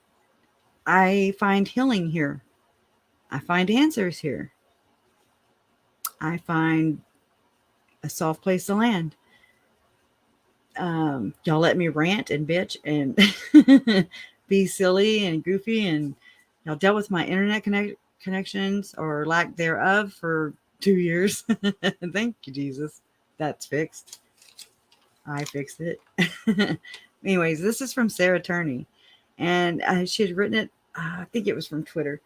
I find healing here. I find answers here. I find a soft place to land. Y'all let me rant and bitch and be silly and goofy, and y'all dealt with my internet connections or lack thereof for 2 years. Thank you, Jesus. That's fixed. I fixed it. Anyways, this is from Sarah Turney, and she had written it. I think it was from Twitter,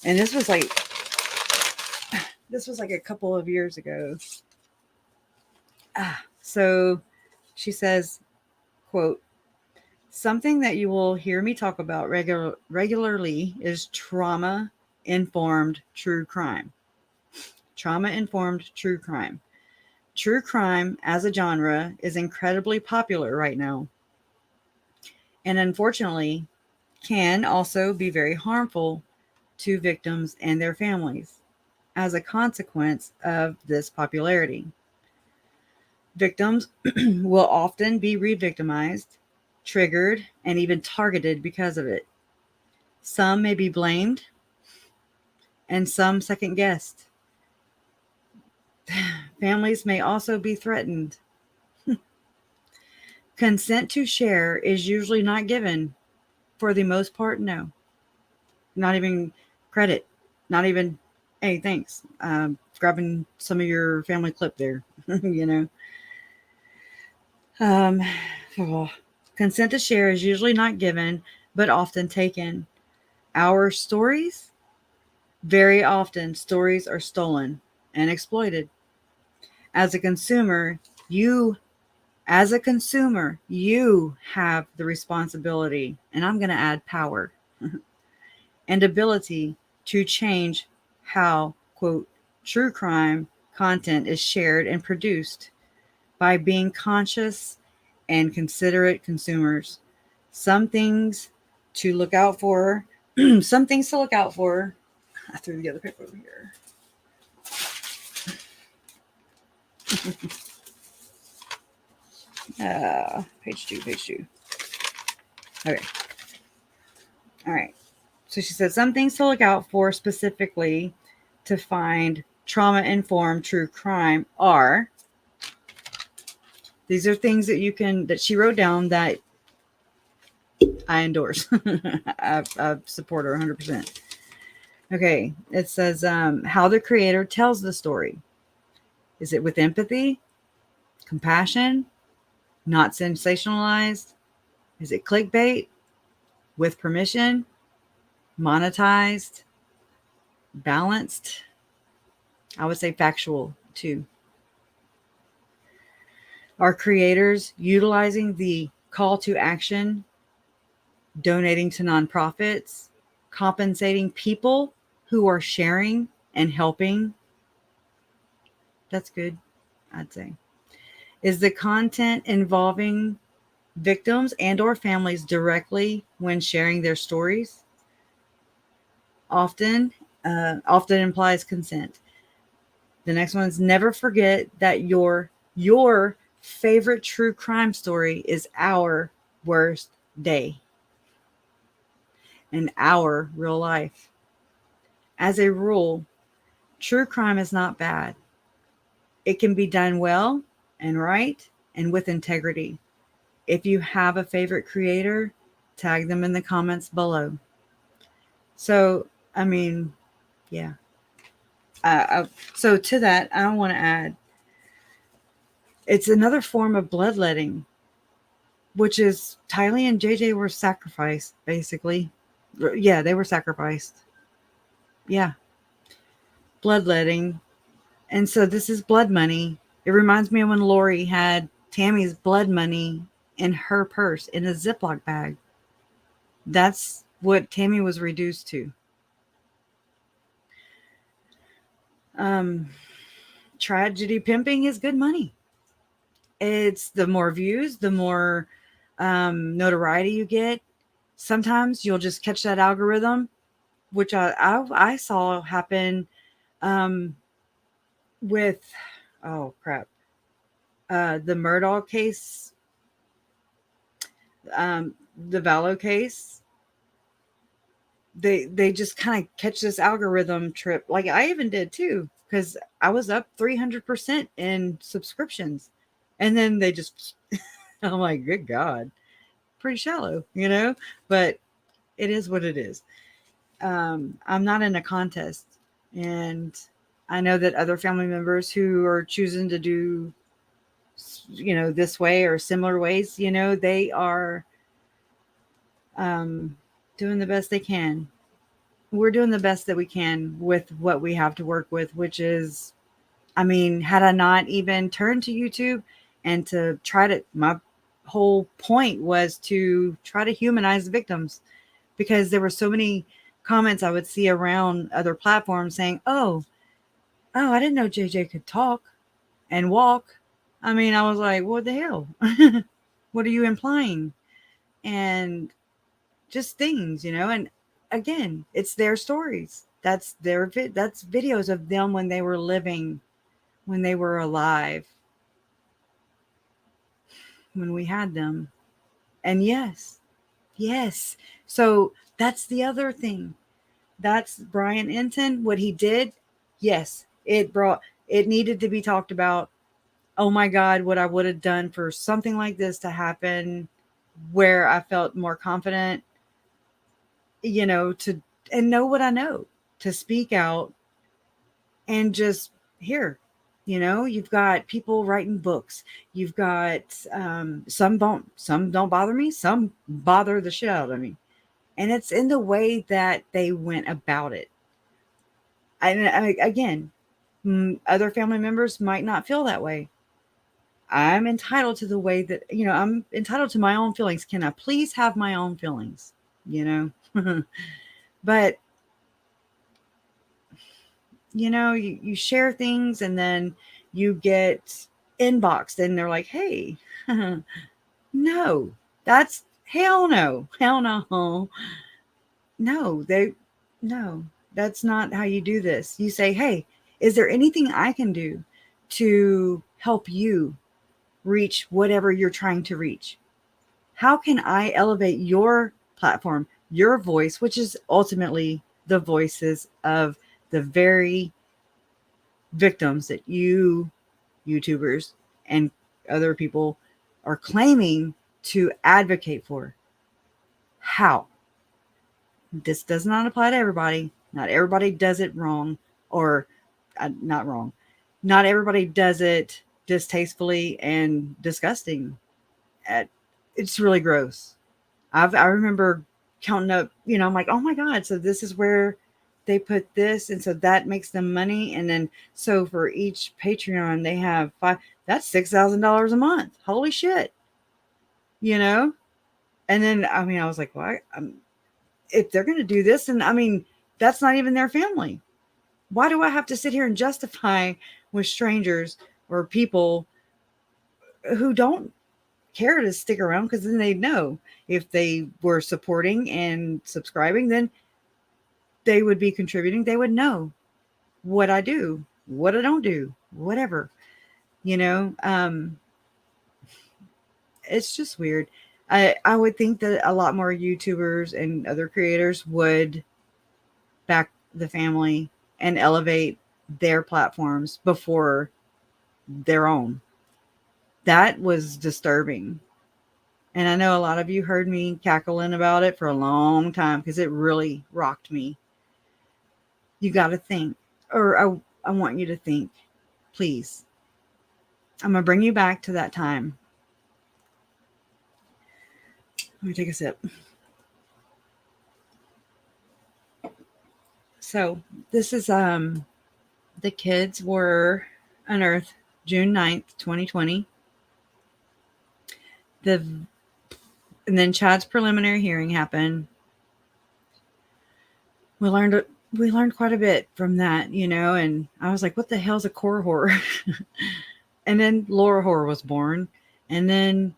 and this was like a couple of years ago. So she says, quote, "Something that you will hear me talk about regularly is trauma-informed true crime. Trauma-informed true crime. True crime as a genre is incredibly popular right now, and unfortunately can also be very harmful to victims and their families as a consequence of this popularity. Victims will often be re-victimized, triggered, and even targeted because of it. Some may be blamed, and some second guessed. Families may also be threatened. Consent to share is usually not given. For the most part, no. Not even credit. Not even, hey, thanks. Grabbing some of your family clip there, you know. Oh. Consent to share is usually not given, but often taken. Our stories, very often, stories are stolen and exploited. As a consumer, you have the responsibility, and I'm going to add power and ability to change how, quote, true crime content is shared and produced by being conscious and considerate consumers. Some things to look out for. Some things to look out for. I threw the other paper over here. Page two. Okay. All right. So she said some things to look out for specifically to find trauma-informed true crime are, these are things that she wrote down that I endorse. I support her 100%. Okay. It says how the creator tells the story. Is it with empathy, compassion, not sensationalized? Is it clickbait, with permission, monetized, balanced? I would say factual too. Are creators utilizing the call to action, donating to nonprofits, compensating people who are sharing and helping? That's good, I'd say. Is the content involving victims and or families directly when sharing their stories? Often implies consent. The next one is never forget that your favorite true crime story is our worst day and our real life. As a rule, true crime is not bad. It can be done well and right and with integrity. If you have a favorite creator, tag them in the comments below. So, I mean, yeah. So to that, I want to add, it's another form of bloodletting, which is Tylee and JJ were sacrificed, basically. Yeah, they were sacrificed. Yeah. Bloodletting. And so this is blood money. It reminds me of when Lori had Tammy's blood money in her purse in a Ziploc bag. That's what Tammy was reduced to. Tragedy pimping is good money. It's the more views, the more notoriety you get. Sometimes you'll just catch that algorithm, which I saw happen with, oh crap, the Murdaugh case, the Vallow case. They just kind of catch this algorithm trip, like I even did too, because I was up 300% in subscriptions, and then they just, I'm like, good God, pretty shallow, you know, but it is what it is. I'm not in a contest, and I know that other family members who are choosing to do, you know, this way or similar ways, you know, they are doing the best they can. We're doing the best that we can with what we have to work with, which is, I mean, had I not even turned to YouTube and to try to, my whole point was to try to humanize the victims, because there were so many comments I would see around other platforms saying, oh, I didn't know JJ could talk and walk. I mean, I was like, what the hell? What are you implying? And just things, you know, and again, it's their stories. That's videos of them when they were living, when they were alive. when we had them. And yes, yes. So that's the other thing. That's Brian Enton, what he did. Yes, it needed to be talked about. Oh my God, what I would have done for something like this to happen where I felt more confident, to and know what I know, to speak out and just here. You've got people writing books. You've got some don't bother me, some bother the shit out of me. And it's in the way that they went about it. And again, other family members might not feel that way. I'm entitled to the way that, I'm entitled to my own feelings. Can I please have my own feelings? But, you share things and then you get inboxed and they're like, hey, no, that's hell no. Hell no. No, no, that's not how you do this. You say, hey, is there anything I can do to help you reach whatever you're trying to reach? How can I elevate your platform, your voice, which is ultimately the voices of the very victims that you YouTubers and other people are claiming to advocate for? How? This does not apply to everybody. Not everybody does it wrong, or not wrong. Not everybody does it distastefully and disgusting. It's really gross. I remember counting up, I'm like, oh my God, so this is where they put this. And so that makes them money. And then, so for each Patreon, they have that's $6,000 a month. Holy shit. And then, I was like, well, if they're going to do this, and that's not even their family. Why do I have to sit here and justify with strangers or people who don't care to stick around? Because then they'd know if they were supporting and subscribing, then they would be contributing. They would know what I do, what I don't do, whatever. It's just weird. I would think that a lot more YouTubers and other creators would back the family and elevate their platforms before their own. That was disturbing. And I know a lot of you heard me cackling about it for a long time because it really rocked me. You got to think, or I want you to think, please. I'm going to bring you back to that time. Let me take a sip. So this is, the kids were unearthed June 9th, 2020. And then Chad's preliminary hearing happened. We learned quite a bit from that, and I was like, what the hell's a core horror? And then Laura Horror was born. And then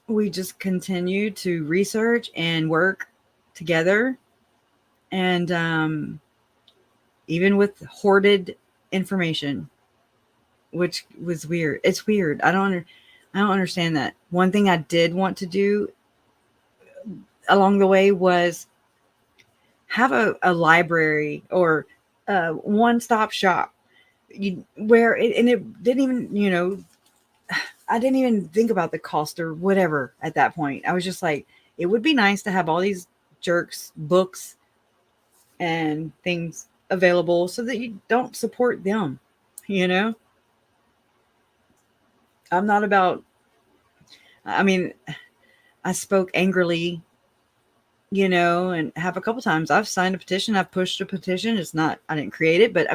we just continued to research and work together. And even with hoarded information, which was weird. It's weird. I don't understand that. One thing I did want to do along the way was have a library or a one-stop shop where it didn't even, I didn't even think about the cost or whatever at that point. I was just like, it would be nice to have all these jerks books and things available so that you don't support them. I'm not about, I spoke angrily, and have a couple times. I've signed a petition. I've pushed a petition. I didn't create it, but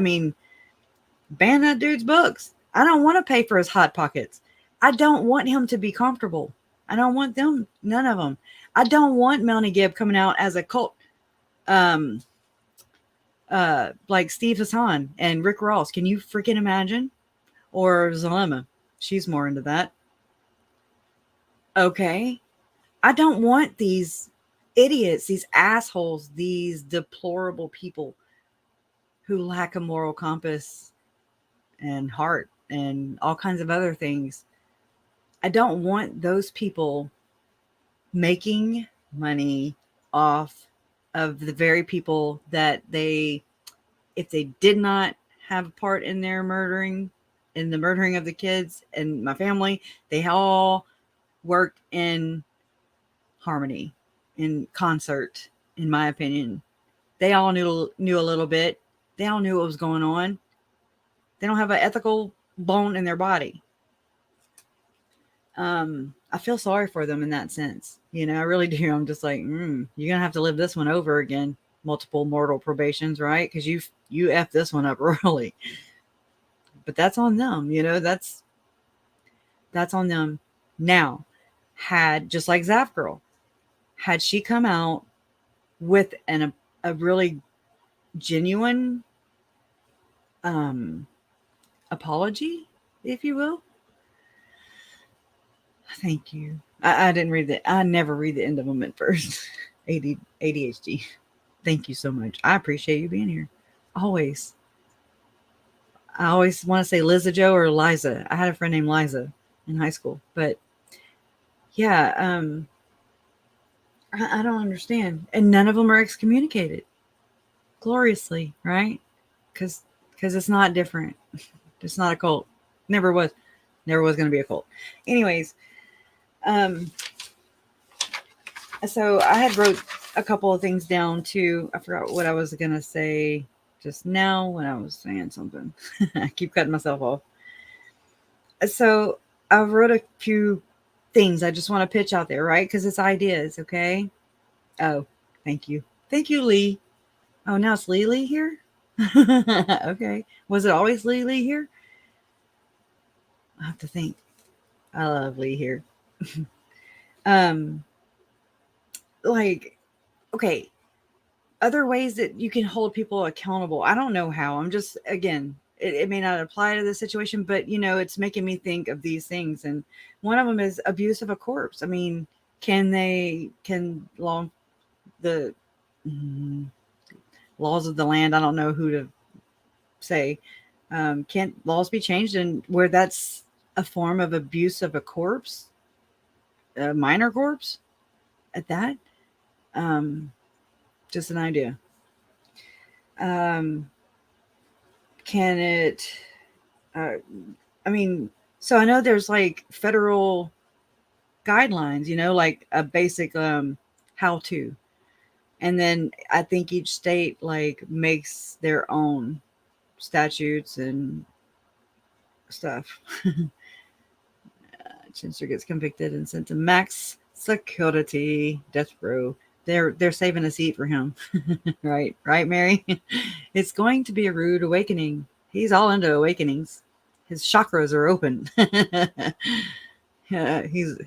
ban that dude's books. I don't want to pay for his Hot Pockets. I don't want him to be comfortable. I don't want them, none of them. I don't want Melanie Gibb coming out as a cult, like Steve Hassan and Rick Ross. Can you freaking imagine? Or Zalema. She's more into that. Okay. I don't want these idiots, these assholes, these deplorable people who lack a moral compass and heart and all kinds of other things I don't want those people making money off of the very people that they, if they did not have a part in their murdering, in the murdering of the kids and my family, they all worked in harmony, in concert, in my opinion. They all knew a little bit. They all knew what was going on. They don't have an ethical bone in their body. I feel sorry for them in that sense. You know, I really do. I'm just like, you're gonna have to live this one over again. Multiple mortal probations, right? Because you f this one up early. But that's on them. You know, that's on them. Now, had just like Zap Girl, had she come out with a really genuine apology, if you will. Thank you. I didn't read the. I never read the end of them at first. ADHD. Thank you so much. I appreciate you being here. Always. I always want to say Liza Joe or Liza. I had a friend named Liza in high school, but yeah, I don't understand, and none of them are excommunicated gloriously, right? Because it's not different. It's not a cult. Never was. Never was going to be a cult. Anyways, so I had wrote a couple of things down too. I forgot what I was going to say just now when I was saying something. I keep cutting myself off. So I wrote a few things I just want to pitch out there, right? Because it's ideas, okay? Oh, thank you. Thank you, Lee. Oh, now it's Lee here? Okay. Was it always Lee here? I have to think. I love Lee here. Like, okay, other ways that you can hold people accountable. I don't know how. I'm just, again, it may not apply to the situation, but you know, it's making me think of these things. And one of them is abuse of a corpse. I mean, can the laws of the land, I don't know who to say, can't laws be changed and where that's a form of abuse of a corpse, a minor corpse at that? Just an idea. Can it, I mean, so I know there's like federal guidelines, you know, like a basic how to. And then I think each state like makes their own statutes and stuff. Chinster gets convicted and sent to max security death row. They're saving a seat for him. Right, Mary? It's going to be a rude awakening. He's all into awakenings. His chakras are open.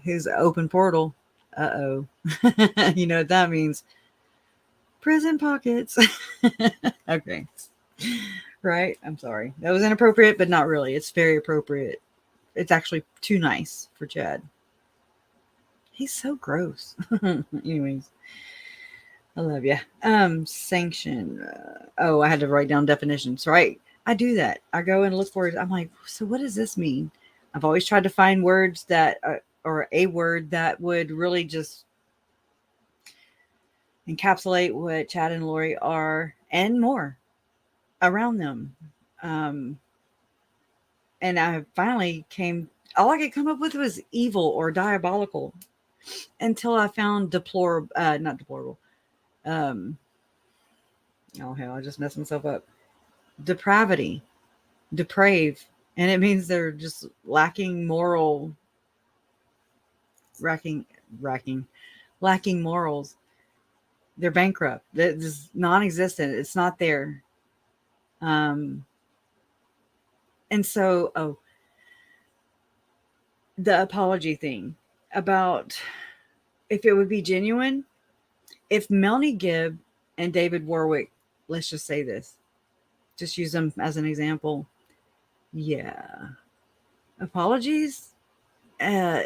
He's open portal. Uh-oh. You know what that means? Prison pockets. Okay. Right? I'm sorry. That was inappropriate, but not really. It's very appropriate. It's actually too nice for Chad. He's so gross. Anyways. I love you. Sanction. I had to write down definitions, right? I do that. I go and look for it. I'm like, so what does this mean? I've always tried to find words that, or a word that would really just encapsulate what Chad and Lori are and more around them. And I finally all I could come up with was evil or diabolical until I found not deplorable. Oh hell, I just messed myself up. Depravity, deprave, and it means they're just lacking morals. They're bankrupt. It's non-existent. It's not there. And so, the apology thing about if it would be genuine. If Melanie Gibb and David Warwick, let's just say this, just use them as an example. Yeah. Apologies. You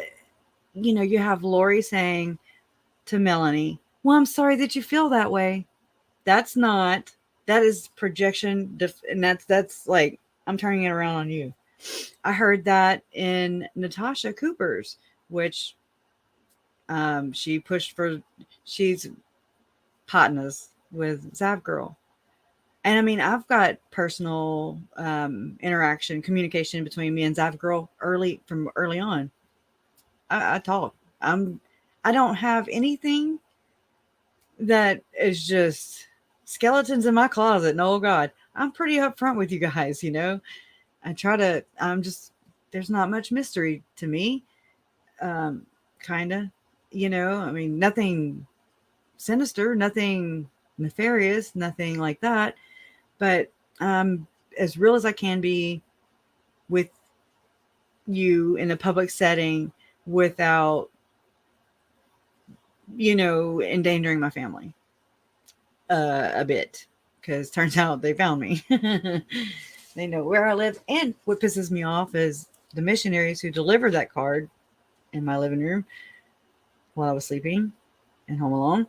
know, you have Lori saying to Melanie, well, I'm sorry that you feel that way. That is projection. And that's like, I'm turning it around on you. I heard that in Natasha Cooper's, which she pushed for, she's partners with Zav Girl. And I mean, I've got personal interaction, communication between me and Zav Girl from early on. I talk. I don't have anything that is just skeletons in my closet. No, God, I'm pretty upfront with you guys. You know, I try to. There's not much mystery to me. Kind of. You know, I mean, nothing sinister, nothing nefarious, nothing like that. But as real as I can be with you in a public setting without, endangering my family a bit, because turns out they found me. They know where I live. And what pisses me off is the missionaries who delivered that card in my living room while I was sleeping and home alone.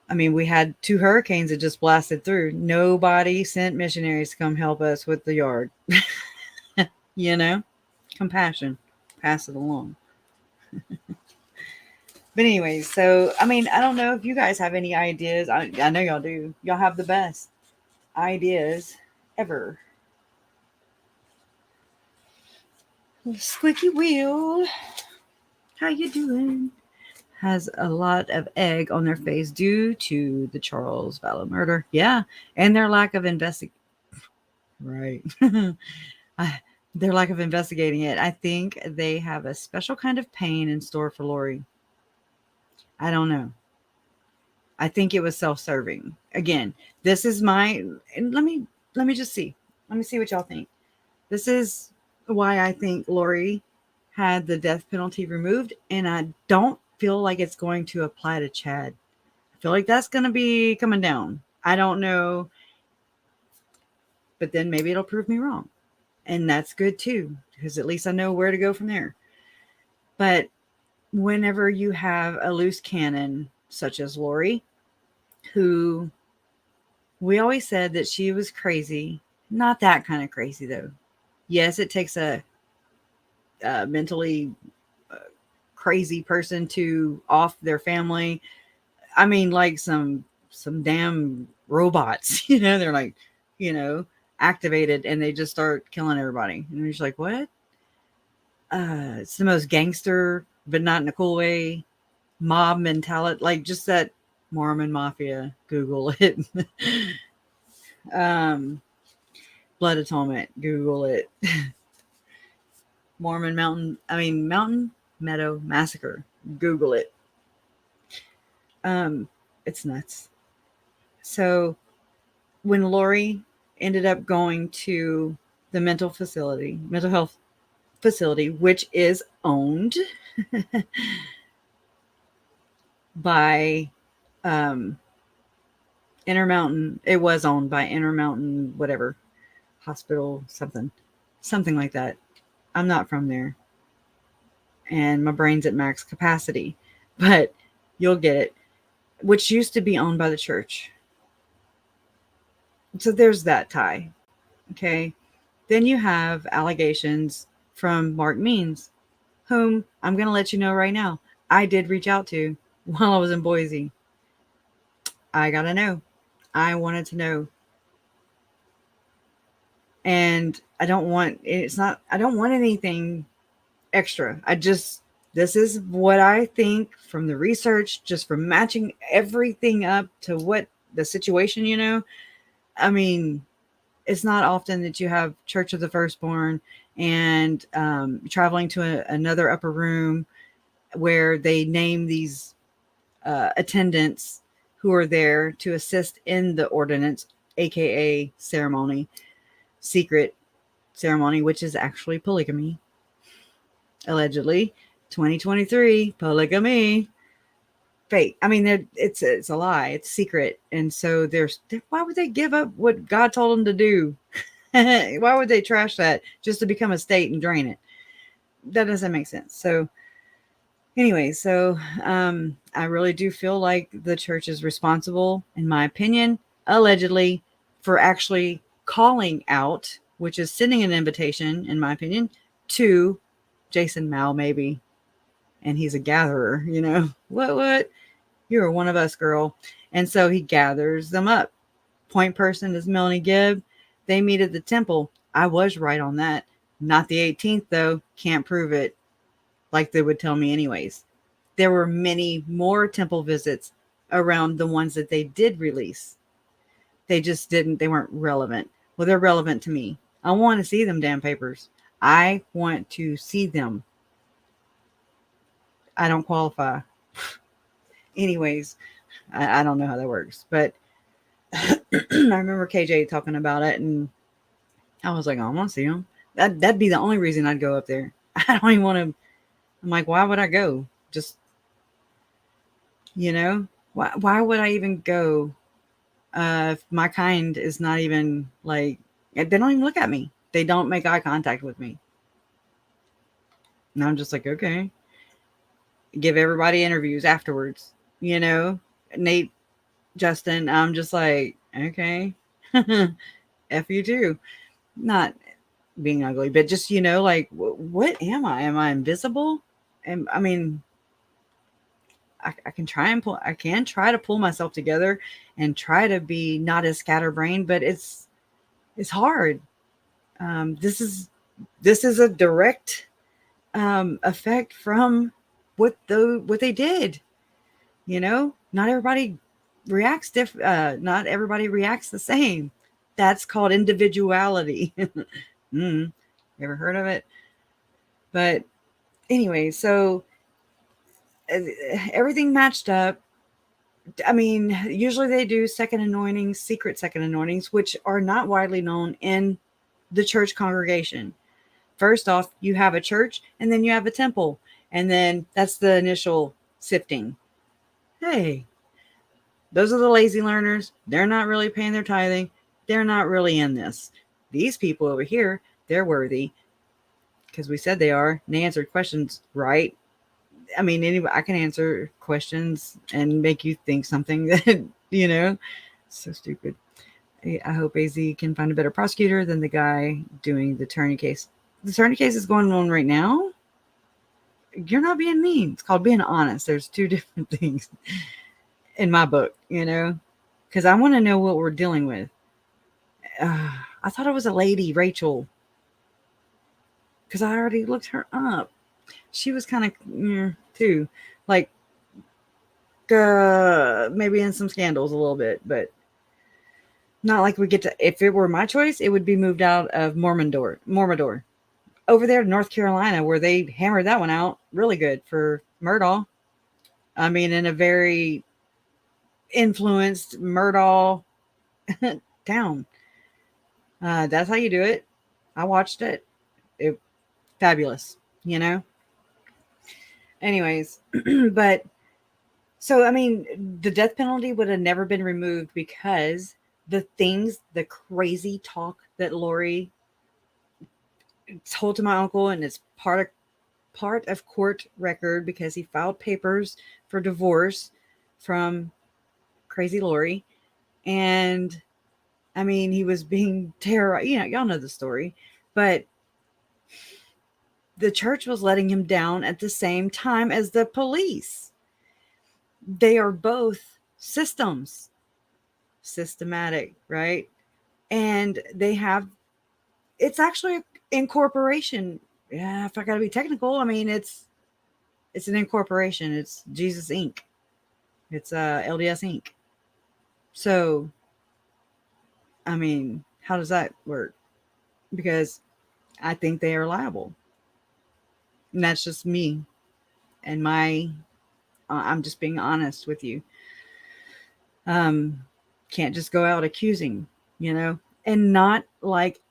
I mean, we had 2 hurricanes that just blasted through. Nobody sent missionaries to come help us with the yard. Compassion. Pass it along. But anyway, so, I mean, I don't know if you guys have any ideas. I know y'all do. Y'all have the best ideas ever. Squeaky wheel. How you doing? Has a lot of egg on their face due to the Charles Vallow murder. Yeah, and their lack of Right. Their lack of investigating it. I think they have a special kind of pain in store for Lori. I don't know. I think it was self-serving. Again, this is and let me just see. Let me see what y'all think. This is why I think Lori had the death penalty removed, and I don't feel like it's going to apply to Chad. I feel like that's going to be coming down. I don't know, but then maybe it'll prove me wrong, and that's good too, because at least I know where to go from there. But whenever you have a loose cannon such as Lori, who we always said that she was crazy, not that kind of crazy though. Yes, it takes a mentally crazy person to off their family. I mean, like some damn robots, they're like, activated, and they just start killing everybody. And you're just like, what? It's the most gangster, but not in a cool way, mob mentality, like just that Mormon mafia. Google it. Blood Atonement. Google it. Mountain Meadow Massacre. Google it. It's nuts. So when Lori ended up going to the mental health facility, which is owned by Intermountain. It was owned by Intermountain, whatever, hospital, something like that. I'm not from there, and my brain's at max capacity, but you'll get it. Which used to be owned by the church. So there's that tie. Okay. Then you have allegations from Mark Means, whom I'm going to let you know right now, I did reach out to while I was in Boise. I got to know. I wanted to know. And I don't want anything extra. This is what I think from the research, just from matching everything up to what the situation, I mean, it's not often that you have Church of the Firstborn and traveling to another upper room where they name these attendants who are there to assist in the ordinance, aka secret ceremony, which is actually polygamy. Allegedly, 2023 polygamy. Fake. I mean, it's a lie. It's secret, and so why would they give up what God told them to do? Why would they trash that just to become a state and drain it? That doesn't make sense. So anyway, I really do feel like the church is responsible, in my opinion, allegedly, for actually calling out which is sending an invitation, in my opinion, to Jason Mao, maybe. And he's a gatherer, you know. What? You're one of us, girl. And so he gathers them up. Point person is Melanie Gibb. They meet at the temple. I was right on that. Not the 18th, though. Can't prove it. Like they would tell me anyways. There were many more temple visits around the ones that they did release. They just didn't, they weren't relevant. Well, they're relevant to me. I want to see them damn papers. I want to see them. I don't qualify. Anyways, I don't know how that works. But I remember KJ talking about it, and I was like, oh, I want to see them. That'd be the only reason I'd go up there. I don't even want to. I'm like, why would I go? Just, you know, why would I even go? If my kind is not even like, they don't even look at me. They don't make eye contact with me. And I'm just like, okay. Give everybody interviews afterwards, you know, Nate, Justin. I'm just like, okay, F you too. Not being ugly, but just, you know, like, what am I? Am I invisible? And I mean, I can try to pull myself together and try to be not as scatterbrained, but it's hard. This is a direct effect from what they did. You know, not everybody reacts not everybody reacts the same. That's called individuality. Ever heard of it? But anyway, so everything matched up. I mean, usually they do secret second anointings, which are not widely known in the church congregation. First off, you have a church and then you have a temple. And then that's the initial sifting. Hey, those are the lazy learners. They're not really paying their tithing. They're not really in this. These people over here, they're worthy because we said they are. And they answered questions right. I mean, anyway, I can answer questions and make you think something that, you know, so stupid. I hope AZ can find a better prosecutor than the guy doing the attorney case. The attorney case is going on right now. You're not being mean. It's called being honest. There's two different things in my book, you know, because I want to know what we're dealing with. I thought it was a lady, Rachel, because I already looked her up. She was kind of too, like maybe in some scandals a little bit, but not like we get to. If it were my choice, it would be moved out of Mormodor, over there to North Carolina, where they hammered that one out really good for Murdaugh. I mean, in a very influenced Murdaugh town. That's how you do it. I watched it. Fabulous, you know. Anyways, but so, I mean, the death penalty would have never been removed because the crazy talk that Lori told to my uncle, and it's part of court record because he filed papers for divorce from crazy Lori. And I mean, he was being terrorized. You know, y'all know the story, but the church was letting him down at the same time as the police. They are both systematic, right? And it's actually incorporation. Yeah, if I got to be technical, I mean, it's an incorporation. It's Jesus Inc. It's LDS Inc. So, I mean, how does that work? Because I think they are liable. And that's just me. And I'm just being honest with you. Can't just go out accusing, you know, and not like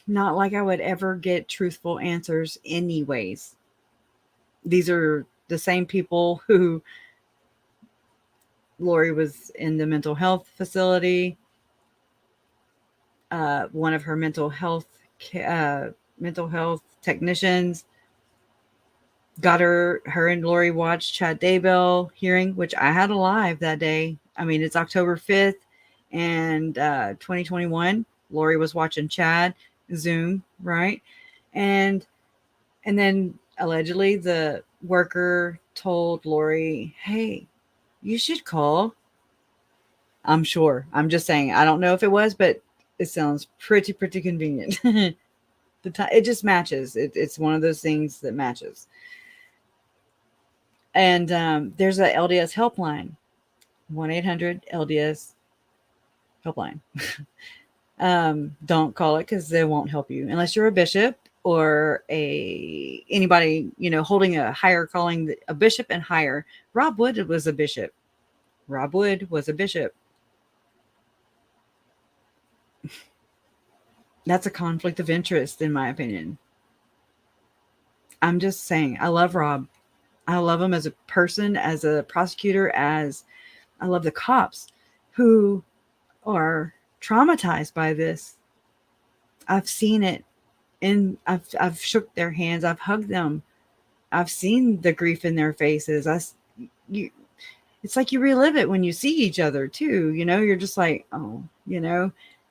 I would ever get truthful answers anyways. These are the same people who Lori was in the mental health facility. One of her mental health technicians got her and Lori watched Chad Daybell hearing, which I had live that day. I mean, it's October 5th and 2021. Lori was watching Chad. Zoom, right? And and then allegedly the worker told Lori, "Hey, you should call." I'm sure. I'm just saying. I don't know if it was, but it sounds pretty convenient. The time it just matches. It's one of those things that matches. And there's a LDS helpline, 1-800-LDS helpline. Don't call it because they won't help you unless you're a bishop or anybody holding a higher calling, a bishop and higher. Rob Wood was a bishop. Rob Wood was a bishop. That's a conflict of interest, in my opinion. I'm just saying, I love Rob. I love him as a person, as a prosecutor, as I love the cops who are traumatized by this. I've seen it, and I've shook their hands, I've hugged them, I've seen the grief in their faces. It's like you relive it when you see each other too. You're just like, oh,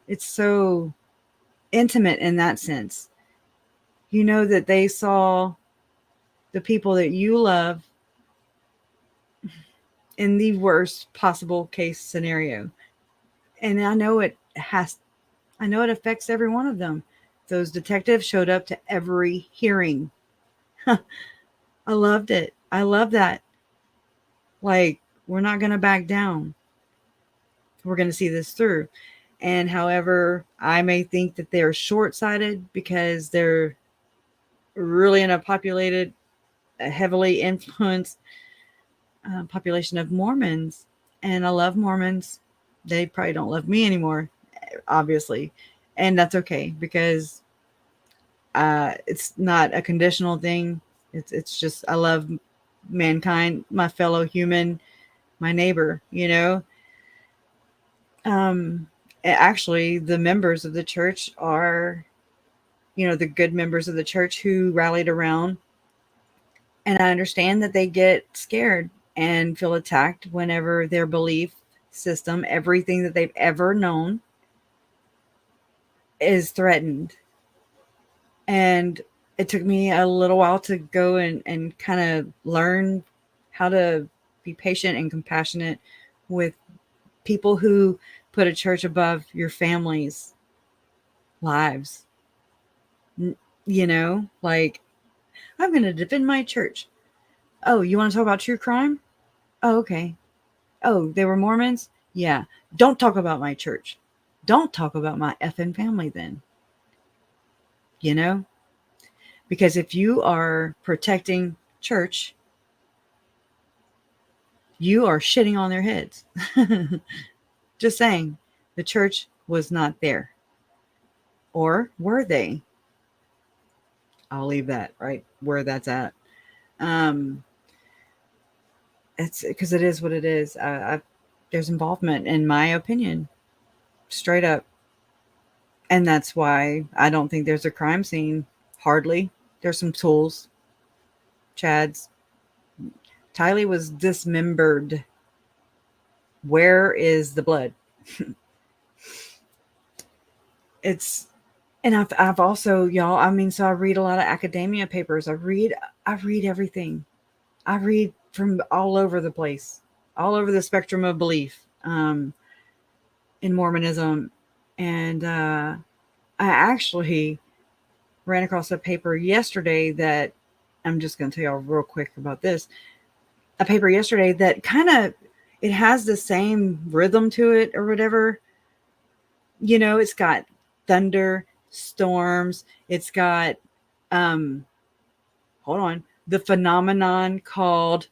it's so intimate in that sense. That they saw the people that you love in the worst possible case scenario. And I know it affects every one of them. Those detectives showed up to every hearing. I loved it. I love that. Like, we're not going to back down. We're going to see this through. And however, I may think that they're short-sighted because they're really in a populated, heavily influenced population of Mormons. And I love Mormons. They probably don't love me anymore, obviously. And that's okay because it's not a conditional thing. It's just, I love mankind, my fellow human, my neighbor, actually the members of the church are, the good members of the church who rallied around. And I understand that they get scared and feel attacked whenever their belief system, everything that they've ever known, is threatened. And it took me a little while to go and kind of learn how to be patient and compassionate with people who put a church above your family's lives. Like, I'm going to defend my church. Oh, you want to talk about true crime? Oh, okay. Oh, they were Mormons? Yeah. Don't talk about my church. Don't talk about my effing family then. Because if you are protecting church, you are shitting on their heads. Just saying, the church was not there. Or were they? I'll leave that right where that's at. It's because it is what it is. There's involvement, in my opinion, straight up. And that's why I don't think there's a crime scene. Hardly. There's some tools. Chad's. Tylee was dismembered. Where is the blood? And I've also, y'all, so I read a lot of academia papers. I read everything. I read from all over the place, all over the spectrum of belief in Mormonism. And I actually ran across a paper yesterday that I'm just going to tell y'all real quick about this. A paper yesterday that kind of, it has the same rhythm to it or whatever. It's got thunder, storms. It's got, the phenomenon called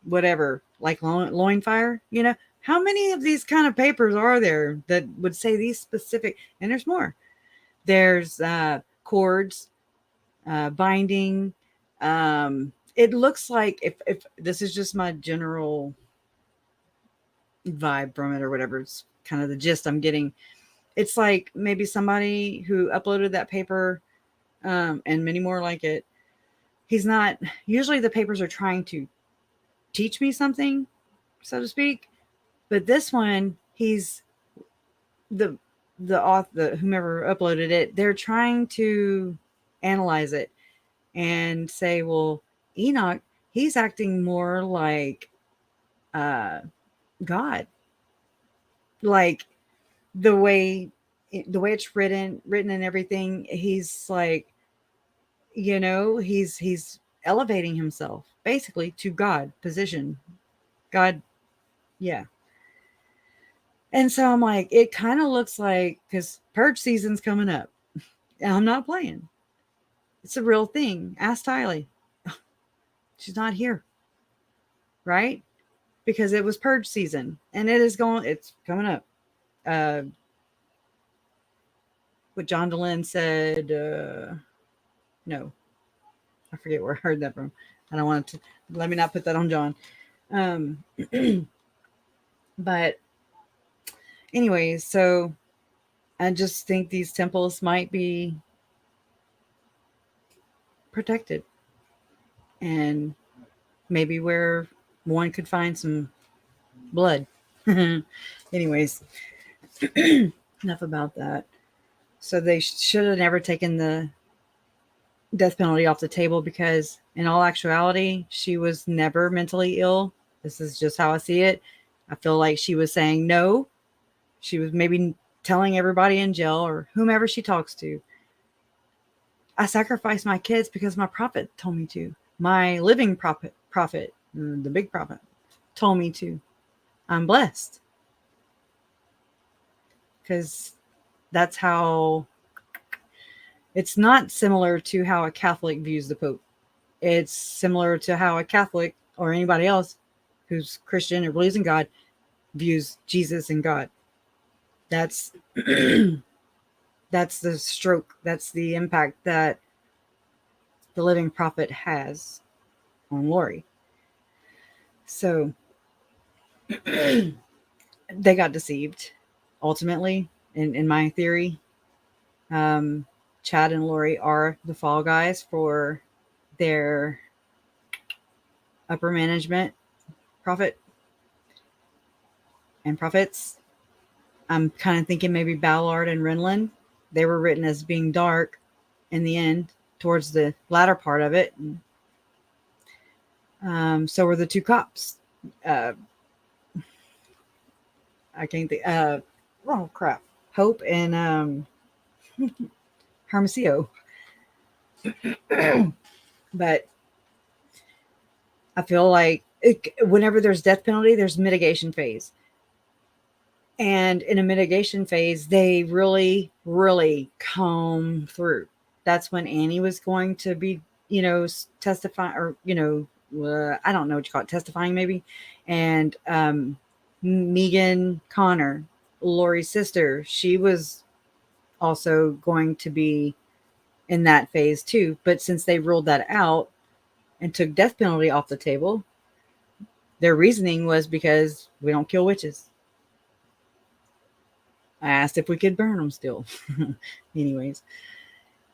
whatever, like loin fire. How many of these kind of papers are there that would say these specific? And there's more. There's cords, binding. It looks like, if this is just my general vibe from it or whatever, it's kind of the gist I'm getting. It's like maybe somebody who uploaded that paper, and many more like it. He's not, usually the papers are trying to teach me something, so to speak. But this one, the the author, whomever uploaded it, they're trying to analyze it and say, well, Enoch, he's acting more like God, like the way it's written and everything. He's like, he's elevating himself basically to God position. God, yeah. And so I'm like, it kind of looks like, because purge season's coming up, and I'm not playing. It's a real thing. Ask Tylee. She's not here, right? Because it was purge season, and it's coming up. What John Dehlin said, no, I forget where I heard that from. I don't want to, let me not put that on John. But anyways, so I just think these temples might be protected, and maybe where one could find some blood. Anyways, enough about that. So they should have never taken the death penalty off the table, because in all actuality, she was never mentally ill. This is just how I see it. I feel like she was saying no. She was maybe telling everybody in jail or whomever she talks to, I sacrificed my kids because my prophet told me to. My living prophet, the big prophet, told me to. I'm blessed. Because that's how, it's not similar to how a Catholic views the Pope. It's similar to how a Catholic or anybody else who's Christian or believes in God views Jesus and God. That's that's the stroke. That's the impact that the living prophet has on Lori. So they got deceived, ultimately, in my theory. Chad and Lori are the fall guys for their upper management prophet and prophets. I'm kind of thinking maybe Ballard and Renlund. They were written as being dark in the end, towards the latter part of it. So were the two cops. I can't think. Oh crap! Hope and Hermosillo. But I feel like whenever there's death penalty, there's mitigation phase. And in a mitigation phase, they really, really comb through. That's when Annie was going to be, testifying, or, I don't know what you call it, testifying maybe. And Megan Connor, Lori's sister, she was also going to be in that phase too. But since they ruled that out and took death penalty off the table, their reasoning was because we don't kill witches. I asked if we could burn them still. Anyways,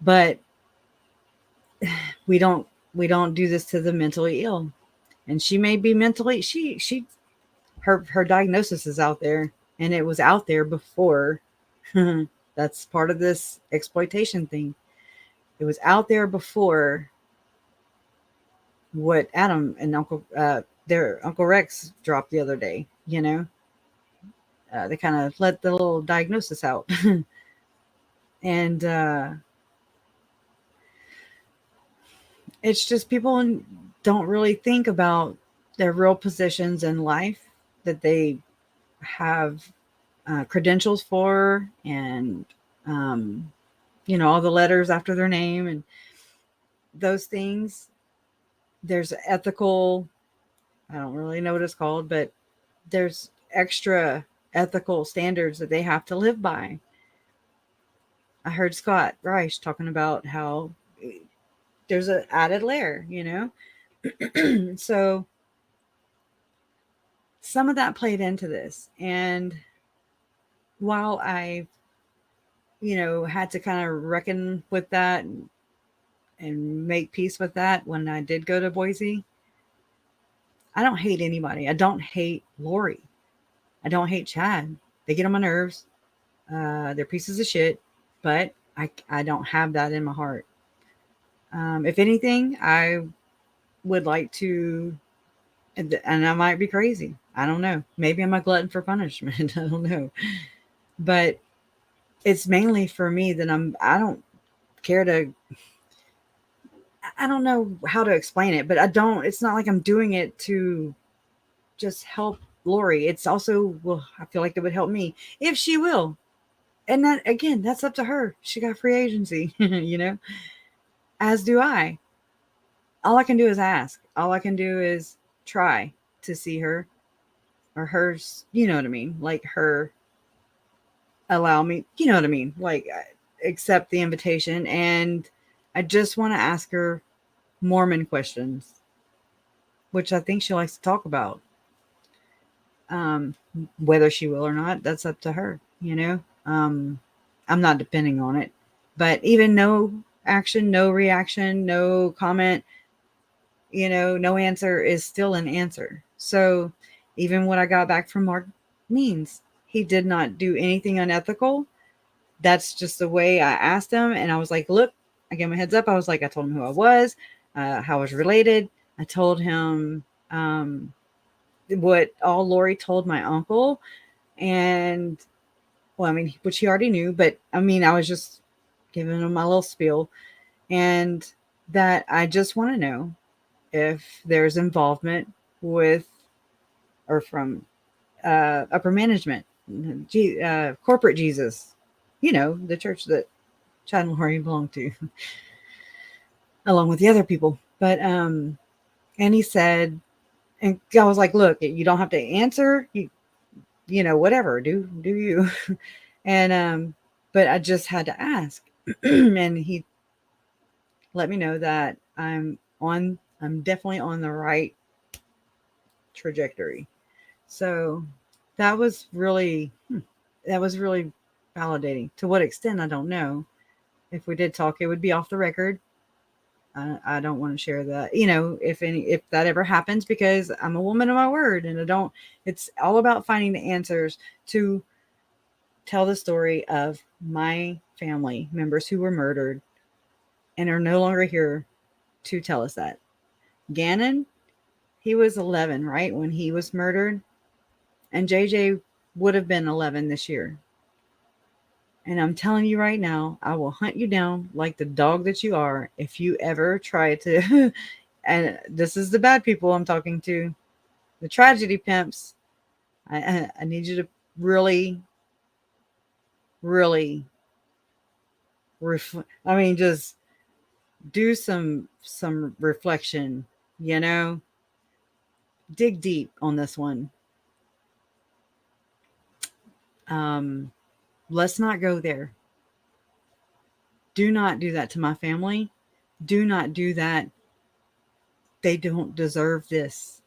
but we don't do this to the mentally ill. And she may be mentally, her diagnosis is out there, and it was out there before. That's part of this exploitation thing. It was out there before what Adam and their Uncle Rex dropped the other day, they kind of let the little diagnosis out. And it's just people don't really think about their real positions in life that they have credentials for, and all the letters after their name and those things. There's ethical, I don't really know what it's called, but there's extra ethical standards that they have to live by. I heard Scott Reich talking about how there's an added layer, So some of that played into this. And while I, had to kind of reckon with that and make peace with that when I did go to Boise, I don't hate anybody. I don't hate Lori. I don't hate Chad. They get on my nerves. They're pieces of shit, but I don't have that in my heart. If anything, I would like to, and I might be crazy. I don't know. Maybe I'm a glutton for punishment. I don't know. But it's mainly for me that I don't care to, I don't know how to explain it, but it's not like I'm doing it to just help Lori. It's also, well, I feel like it would help me if she will. And that, again, that's up to her. She got free agency, as do I. All I can do is ask. All I can do is try to see her or hers, you know what I mean? Like her allow me, you know what I mean? Like accept the invitation. And I just want to ask her Mormon questions, which I think she likes to talk about. Whether she will or not, that's up to her, I'm not depending on it. But even no action, no reaction, no comment, no answer is still an answer. So even what I got back from Mark means he did not do anything unethical. That's just the way I asked him. And I was like, look, I gave him a heads up. I was like, I told him who I was, how I was related. I told him what all Lori told my uncle. And, well, I mean, which he already knew. But, I mean, I was just giving him my little spiel. And that I just want to know if there's involvement with or from upper management, corporate Jesus, the church that Chad and Lori belong to, along with the other people. But and he said, and I was like, look, you don't have to answer, whatever, do you. And but I just had to ask. And he let me know that I'm definitely on the right trajectory. So that was really validating. To what extent, I don't know. If we did talk, it would be off the record. I don't want to share that, if that ever happens, because I'm a woman of my word, and it's all about finding the answers to tell the story of my family members who were murdered and are no longer here to tell us that. Gannon, he was 11, right, when he was murdered, and JJ would have been 11 this year. And I'm telling you right now, I will hunt you down like the dog that you are if you ever try to. And this is the bad people I'm talking to, the tragedy pimps. I need you to really, really, just do some reflection. Dig deep on this one. Let's not go there. Do not do that to my family. Do not do that. They don't deserve this.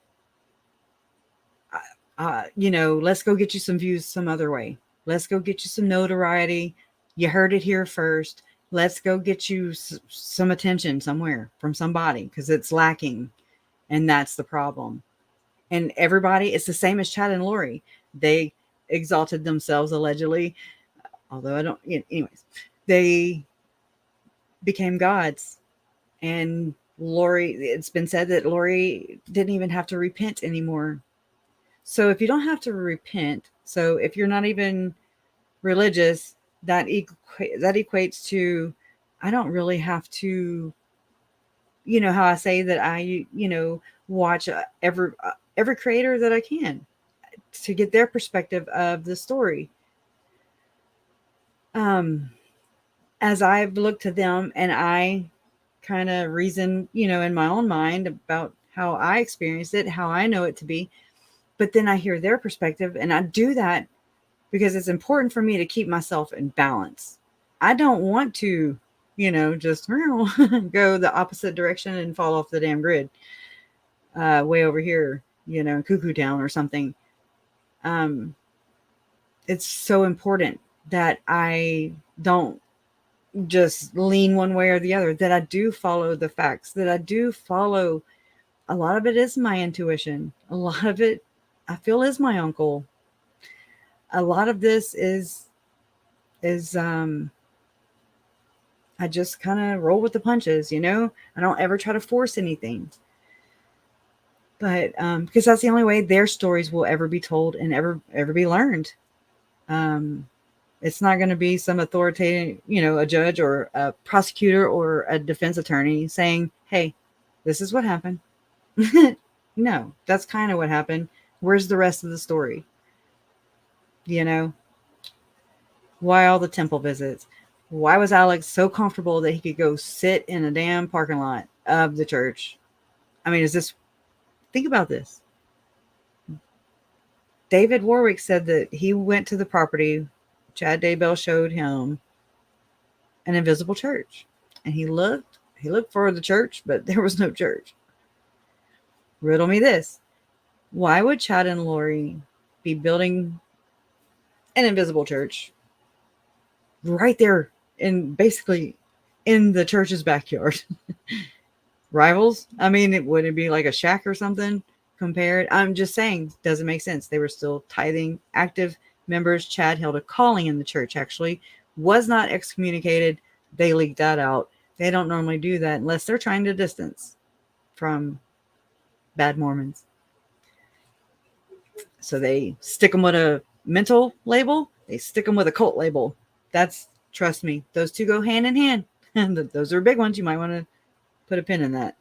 Let's go get you some views some other way. Let's go get you some notoriety. You heard it here first. Let's go get you some attention somewhere from somebody, because it's lacking. And that's the problem. And everybody, it's the same as Chad and Lori. They exalted themselves allegedly, although I don't, anyways, they became gods. And Lori, it's been said that Lori didn't even have to repent anymore. So if you don't have to repent, so if you're not even religious, that equates to, I don't really have to, how I say that I, watch every creator that I can to get their perspective of the story. As I've looked to them and I kind of reason, in my own mind about how I experienced it, how I know it to be. But then I hear their perspective, and I do that because it's important for me to keep myself in balance. I don't want to, just go the opposite direction and fall off the damn grid, way over here, cuckoo town or something. It's so important that I don't just lean one way or the other, that I do follow the facts, that I do follow. A lot of it is my intuition. A lot of it I feel is my uncle. A lot of this is is I just kind of roll with the punches, you know? I don't ever try to force anything. But because that's the only way their stories will ever be told and ever be learned. It's not going to be some authoritative, you know, a judge or a prosecutor or a defense attorney saying, hey, this is what happened. No, that's kind of what happened. Where's the rest of the story? You know, why all the temple visits? Why was Alex so comfortable that he could go sit in a damn parking lot of the church? I mean, think about this. David Warwick said that he went to the property. Chad Daybell showed him an invisible church. And he looked for the church, but there was no church. Riddle me this. Why would Chad and Lori be building an invisible church right there basically in the church's backyard? Rivals? I mean, it wouldn't be like a shack or something compared. I'm just saying, doesn't make sense. They were still tithing, active members. Chad held a calling in the church, actually, was not excommunicated. They leaked that out. They don't normally do that unless they're trying to distance from bad Mormons. So they stick them with a mental label. They stick them with a cult label. Trust me, those two go hand in hand. And those are big ones. You might want to put a pin in that.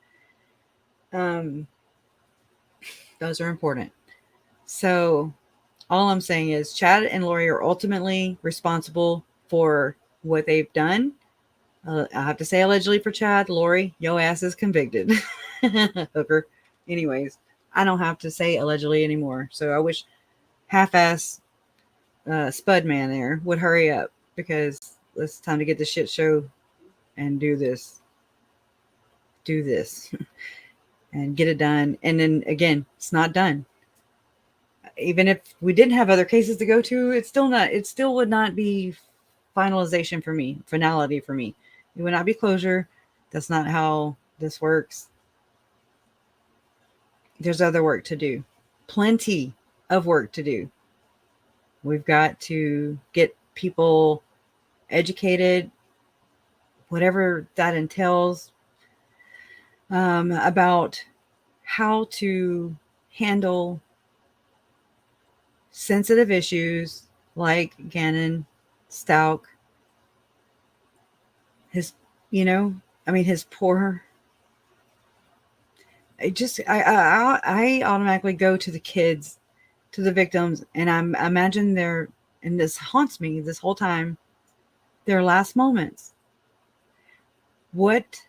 Those are important. So all I'm saying is Chad and Lori are ultimately responsible for what they've done. I have to say allegedly for Chad. Lori, your ass is convicted. Hooker. Anyways, I don't have to say allegedly anymore. So I wish half-ass Spud Man there would hurry up, because it's time to get the shit show and do this and get it done. And then again, it's not done. Even if we didn't have other cases to go to, it still would not be finalization for me, finality for me. It would not be closure. That's not how this works. There's other work to do. Plenty of work to do. We've got to get people educated, whatever that entails, about how to handle sensitive issues like Gannon, Stauch, his poor. I automatically go to the kids, to the victims, and I imagine and this haunts me this whole time, their last moments. What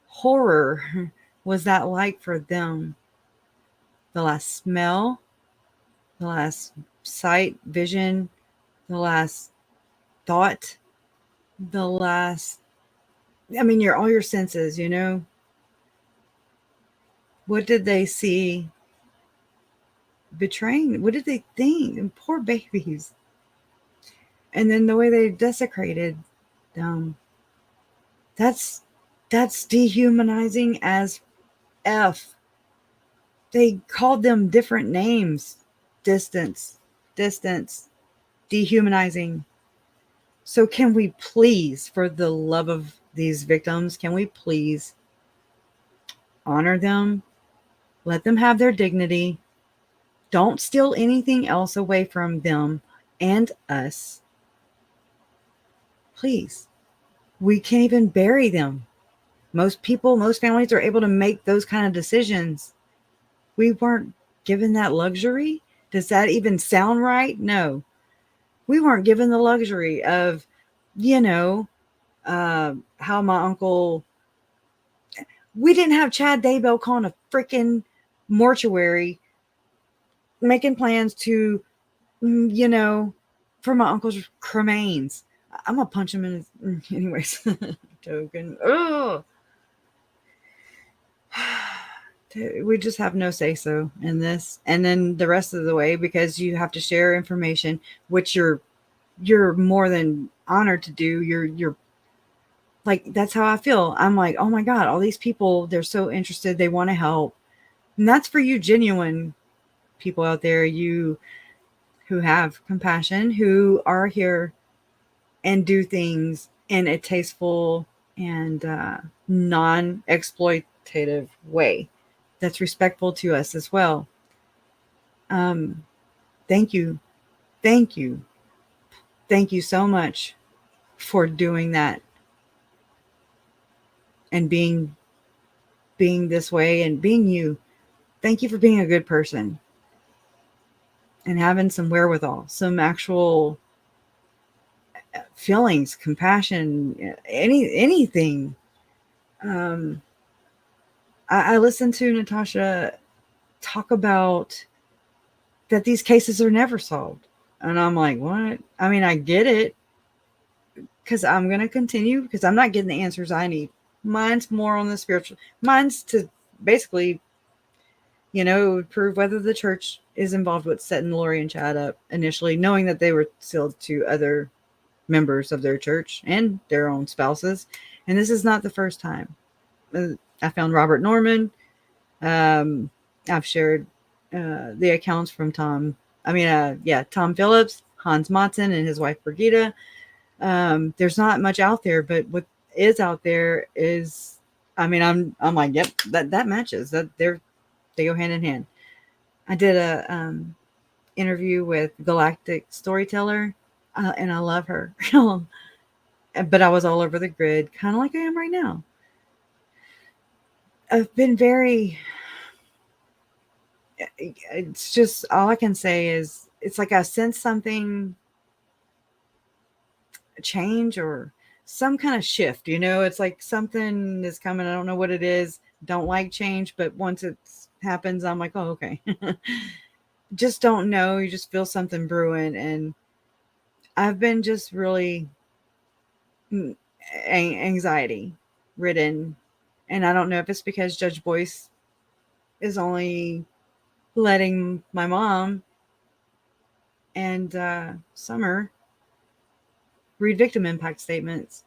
horror was that like for them? The last smell, the last sight, vision, the last thought, all your senses, you know? What did they see betraying? What did they think? And poor babies. And then the way they desecrated them. That's dehumanizing as F. They called them different names. Distance, dehumanizing. So can we please, for the love of these victims, can we please honor them? Let them have their dignity. Don't steal anything else away from them and us. Please. We can't even bury them. Most families are able to make those kind of decisions. We weren't given that luxury. Does that even sound right? No. We weren't given the luxury of, how my uncle... We didn't have Chad Daybell calling a freaking mortuary, making plans to, for my uncle's cremains. I'm going to punch him in his... Anyways. Token. Oh! We just have no say-so in this. And then the rest of the way, because you have to share information, which you're more than honored to do. You're like, that's how I feel. I'm like, oh my God, all these people, they're so interested. They want to help. And that's for you genuine people out there, you who have compassion, who are here and do things in a tasteful and non-exploitative way that's respectful to us as well. Thank you. Thank you. Thank you so much for doing that and being this way and being you. Thank you for being a good person and having some wherewithal, some actual feelings, compassion, anything. I listened to Natasha talk about that these cases are never solved. And I'm like, what? I mean, I get it because I'm going to continue because I'm not getting the answers I need. Mine's more on the spiritual. Mine's to basically, it would prove whether the church is involved with setting Lori and Chad up initially, knowing that they were sealed to other members of their church and their own spouses. And this is not the first time. I found Robert Norman. I've shared the accounts from Tom Phillips, Hans Matzen, and his wife Brigitte. There's not much out there, but what is out there is, I'm like, yep, that matches. That they go hand in hand. I did a interview with Galactic Storyteller, and I love her. But I was all over the grid, kind of like I am right now. I've been it's just, all I can say is it's like I sense something change or some kind of shift, it's like something is coming. I don't know what it is. Don't like change, but once it happens, I'm like, oh, okay. Just don't know. You just feel something brewing. And I've been just really anxiety ridden. And I don't know if it's because Judge Boyce is only letting my mom and Summer read victim impact statements.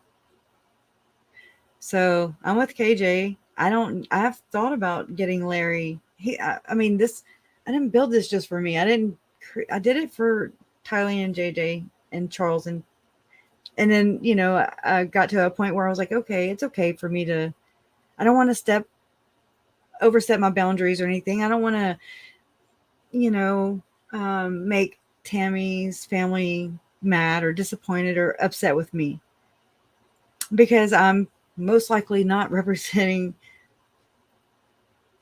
So I'm with KJ. I have thought about getting Larry. I didn't build this just for me. I did it for Tylee and JJ and Charles. And then, I got to a point where I was like, okay, it's okay for me I don't want to overstep my boundaries or anything. I don't want to, make Tammy's family mad or disappointed or upset with me, because I'm most likely not representing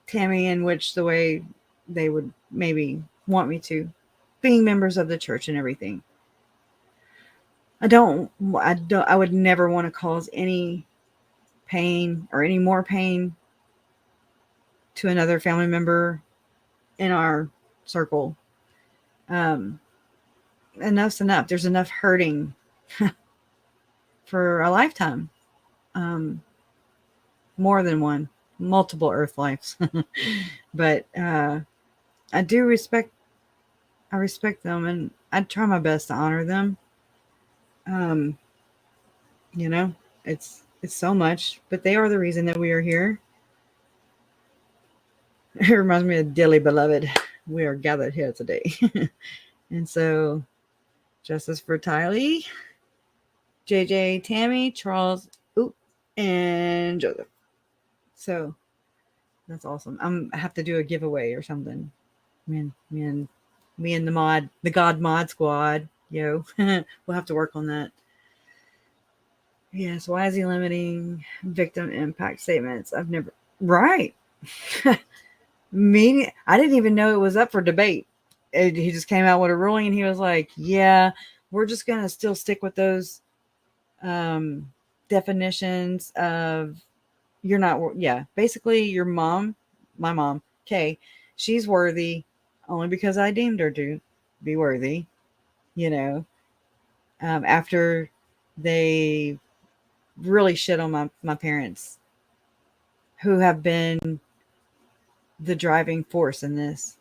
Tammy in the way they would maybe want me to, being members of the church and everything. I would never want to cause any pain or any more pain to another family member in our circle. Enough's enough. There's enough hurting for a lifetime. More than multiple Earth lives. But I respect them, and I try my best to honor them. It's so much, but they are the reason that we are here. It reminds me of Dearly Beloved. We are gathered here today. And so, justice for Tylee, JJ, Tammy, Charles, and Joseph. So that's awesome. I have to do a giveaway or something. Me and the God Mod Squad, we'll have to work on that. Yes, why is he limiting victim impact statements? Right. I didn't even know it was up for debate. He just came out with a ruling, and he was like, yeah, we're just going to still stick with those definitions of basically your mom, my mom, Kay, she's worthy only because I deemed her to be worthy, after they really shit on my parents, who have been the driving force in this.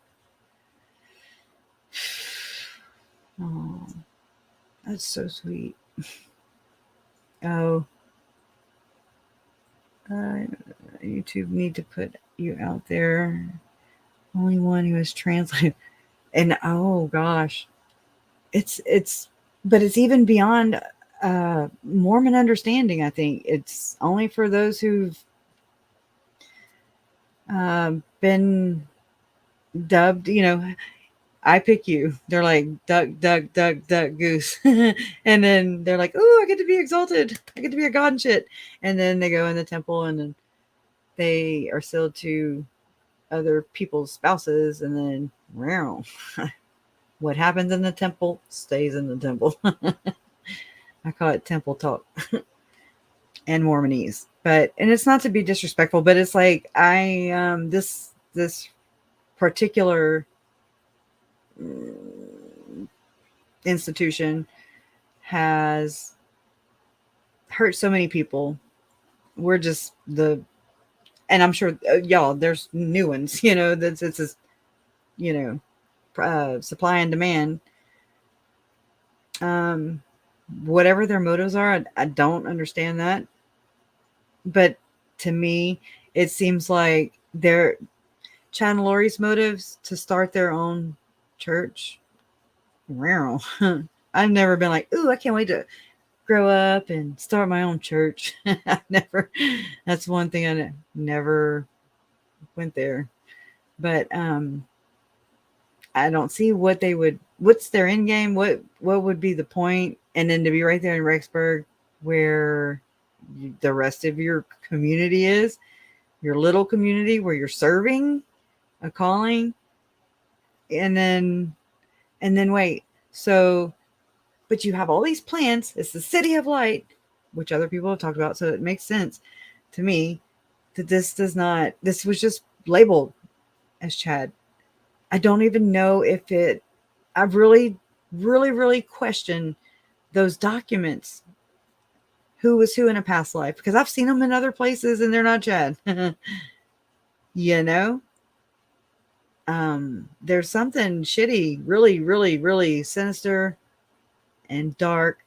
Oh, that's so sweet. Oh, YouTube need to put you out there. Only one who has translated. And oh gosh, but it's even beyond Mormon understanding. I think it's only for those who've been dubbed, I pick you. They're like duck, duck, duck, duck, goose. And then they're like, oh, I get to be exalted. I get to be a god and shit. And then they go in the temple and then they are sealed to other people's spouses. And then, wow, what happens in the temple stays in the temple. I call it temple talk and Mormonese. And it's not to be disrespectful, but it's like this particular institution has hurt so many people. We're just and I'm sure y'all, there's new ones, that's it's supply and demand. Whatever their motives are, I don't understand that. But to me, it seems like they're Chad and Lori's motives to start their own church. Wow. I've never been like, ooh, I can't wait to grow up and start my own church. That's one thing I never went there. But I don't see what's their end game? What would be the point? And then to be right there in Rexburg where the rest of your community is, your little community where you're serving a calling. And then wait, so, but you have all these plans. It's the city of light, which other people have talked about. So it makes sense to me that this was just labeled as Chad. I don't even know if I've really, really, really questioned those documents. Who was who in a past life? Because I've seen them in other places and they're not Chad. There's something shitty, really, really, really sinister and dark,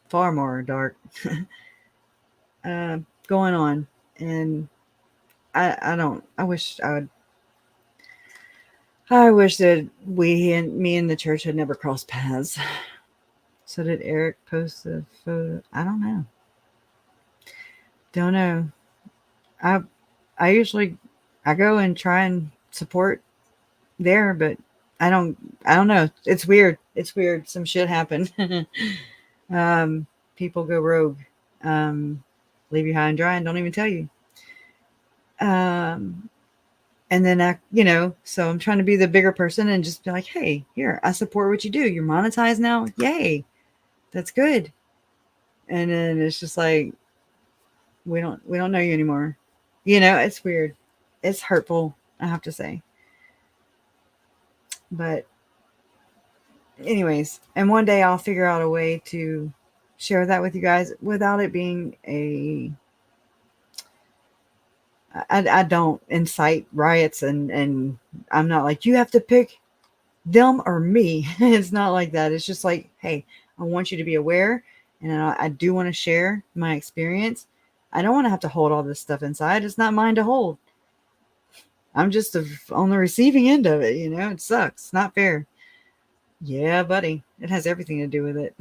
far more dark, going on. And I wish that me and the church had never crossed paths. So did Eric post a photo? I don't know. I usually go and try and support there, but I don't know. It's weird. Some shit happened. People go rogue, leave you high and dry and don't even tell you. And then so I'm trying to be the bigger person and just be like, hey, here, I support what you do. You're monetized now. Yay. That's good. And then it's just like, we don't know you anymore. It's weird. It's hurtful, I have to say. But anyways, and one day I'll figure out a way to share that with you guys without it being I don't incite riots and I'm not like, you have to pick them or me. It's not like that. It's just like, hey, I want you to be aware, and I do want to share my experience. I don't want to have to hold all this stuff inside. It's not mine to hold. I'm just on the receiving end of it. It sucks. It's not fair. Yeah, buddy. It has everything to do with it.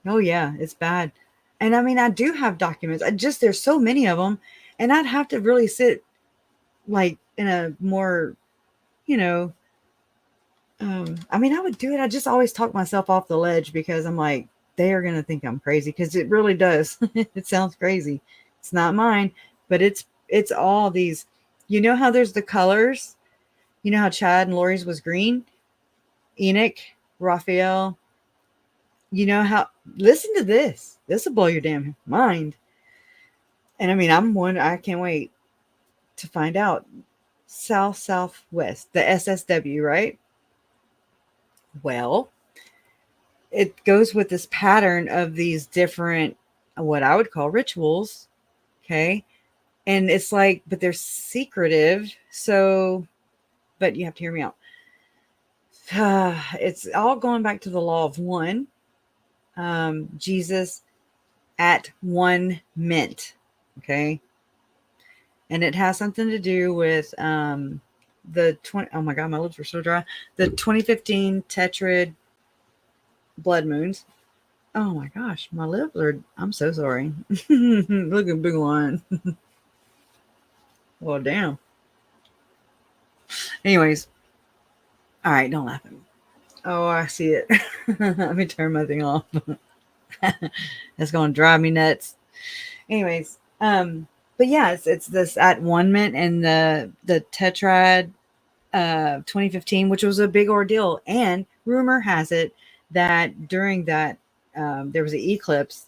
Oh, yeah, it's bad. And I mean, I do have documents. There's so many of them. And I'd have to really sit like in a more, I mean, I would do it. I just always talk myself off the ledge because I'm like, they are going to think I'm crazy, because it really does. It sounds crazy. It's not mine, but it's all these, how there's the colors, how Chad and Lori's was green, Enoch, Raphael, how, listen to this will blow your damn mind. And I mean, I can't wait to find out. Southwest, the SSW, right? Well, it goes with this pattern of these different, what I would call rituals. Okay. And it's like, but they're secretive. So, but you have to hear me out. It's all going back to the law of one. Jesus at one mint. Okay. And it has something to do with oh my God, my lips are so dry. The 2015 Tetrad blood moons. Oh my gosh, my lips are. I'm so sorry. Look at big one. Well, damn. Anyways, all right, don't laugh at me. Oh, I see it. Let me turn my thing off. That's gonna drive me nuts. Anyways, but yeah, it's this at one mint and the tetrad 2015, which was a big ordeal. And rumor has it that during that there was an eclipse.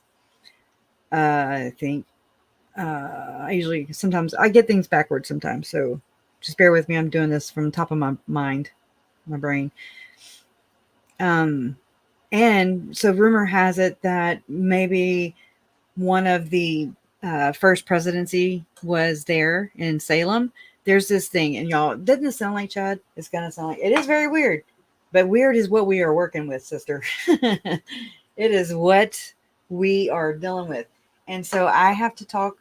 I think I usually sometimes I get things backwards sometimes, so just bear with me. I'm doing this from the top of my mind, my brain. And so rumor has it that maybe one of the first presidency was there in Salem. There's this thing, and y'all, doesn't it sound like Chad? It's gonna sound like it is very weird, but weird is what we are working with, sister. It is what we are dealing with, and so I have to talk,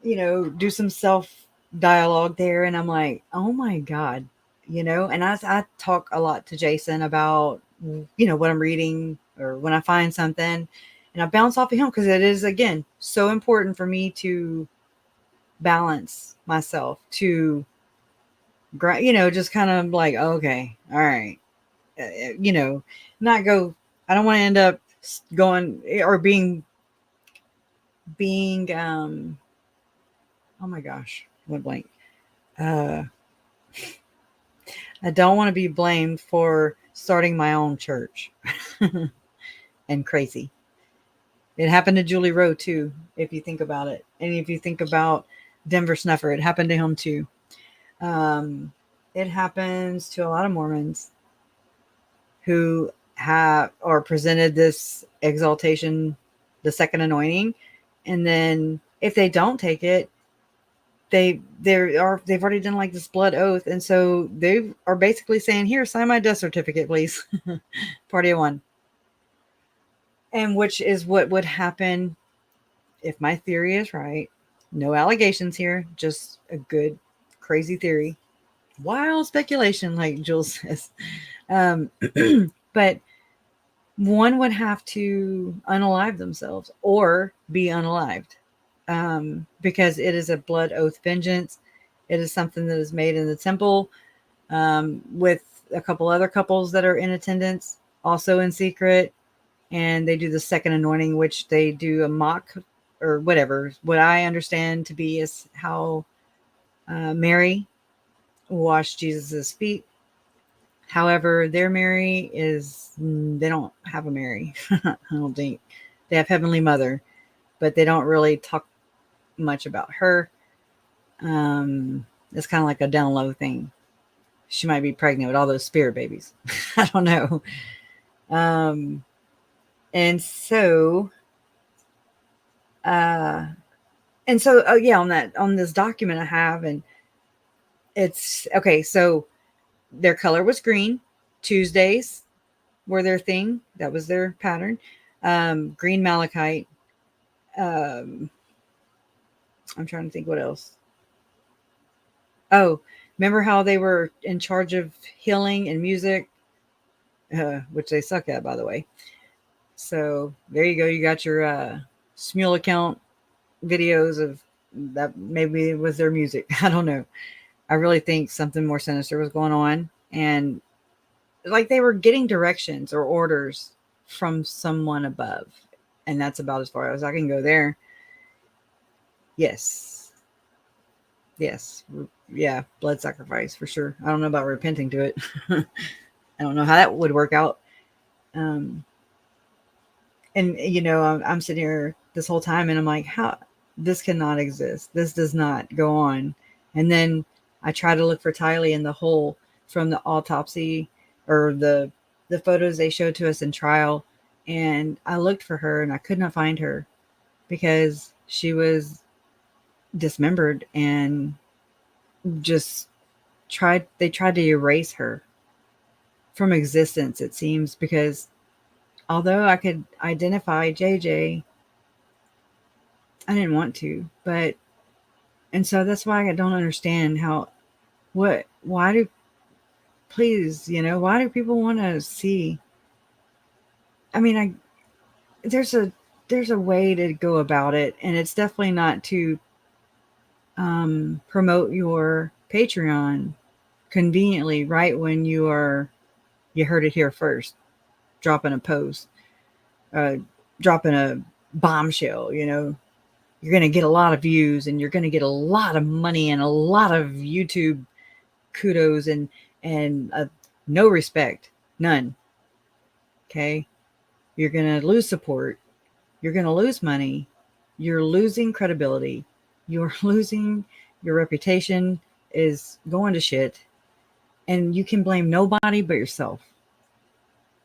do some self dialogue there, and I'm like, oh my god, and I talk a lot to Jason about what I'm reading or when I find something, and I bounce off of him because it is, again, so important for me to balance myself, to just kind of like, okay, all right, not go. I don't want to end up going or being oh my gosh, went blank. I don't want to be blamed for starting my own church and crazy. It happened to Julie Rowe too, if you think about it. And if you think about Denver Snuffer, it happened to him too. It happens to a lot of Mormons who have or presented this exaltation, the second anointing, and then if they don't take it, they've already done like this blood oath, and so they are basically saying, here, sign my death certificate, please. Party of one. And which is what would happen if my theory is right. No allegations here, just a good crazy theory, wild speculation, like Jules says. But one would have to unalive themselves or be unalived, because it is a blood oath vengeance. It is something that is made in the temple, with a couple other couples that are in attendance, also in secret. And they do the second anointing, which they do a mock or whatever. What I understand to be is how Mary washed Jesus's feet. However, their Mary is, they don't have a Mary. I don't think. They have Heavenly Mother, but they don't really talk much about her. It's kind of like a down low thing. She might be pregnant with all those spirit babies. I don't know. And so, yeah, on this document I have, and it's okay. So their color was green. Tuesdays were their thing. That was their pattern. Green malachite. I'm trying to think what else. Oh, remember how they were in charge of healing and music, which they suck at, by the way. So there you go. You got your Smule account videos of that. Maybe it was their music. I don't know. I really think something more sinister was going on. And like they were getting directions or orders from someone above. And that's about as far as I can go there. Yes. Yeah. Blood sacrifice for sure. I don't know about repenting to it. I don't know how that would work out. And I'm sitting here this whole time and I'm like, how this cannot exist. This does not go on. And then I try to look for Tylee in the hole from the autopsy or the photos they showed to us in trial. And I looked for her and I could not find her because she was dismembered and they tried to erase her from existence, it seems, because although I could identify JJ, I didn't want to, and so that's why I don't understand why do people want to see I mean, there's a way to go about it, and it's definitely not to promote your Patreon conveniently right when you heard it here first, dropping a post, dropping a bombshell. You're going to get a lot of views, and you're going to get a lot of money and a lot of YouTube kudos and no respect, none. Okay, you're going to lose support. You're going to lose money. You're losing credibility. You're losing your reputation is going to shit. And you can blame nobody but yourself,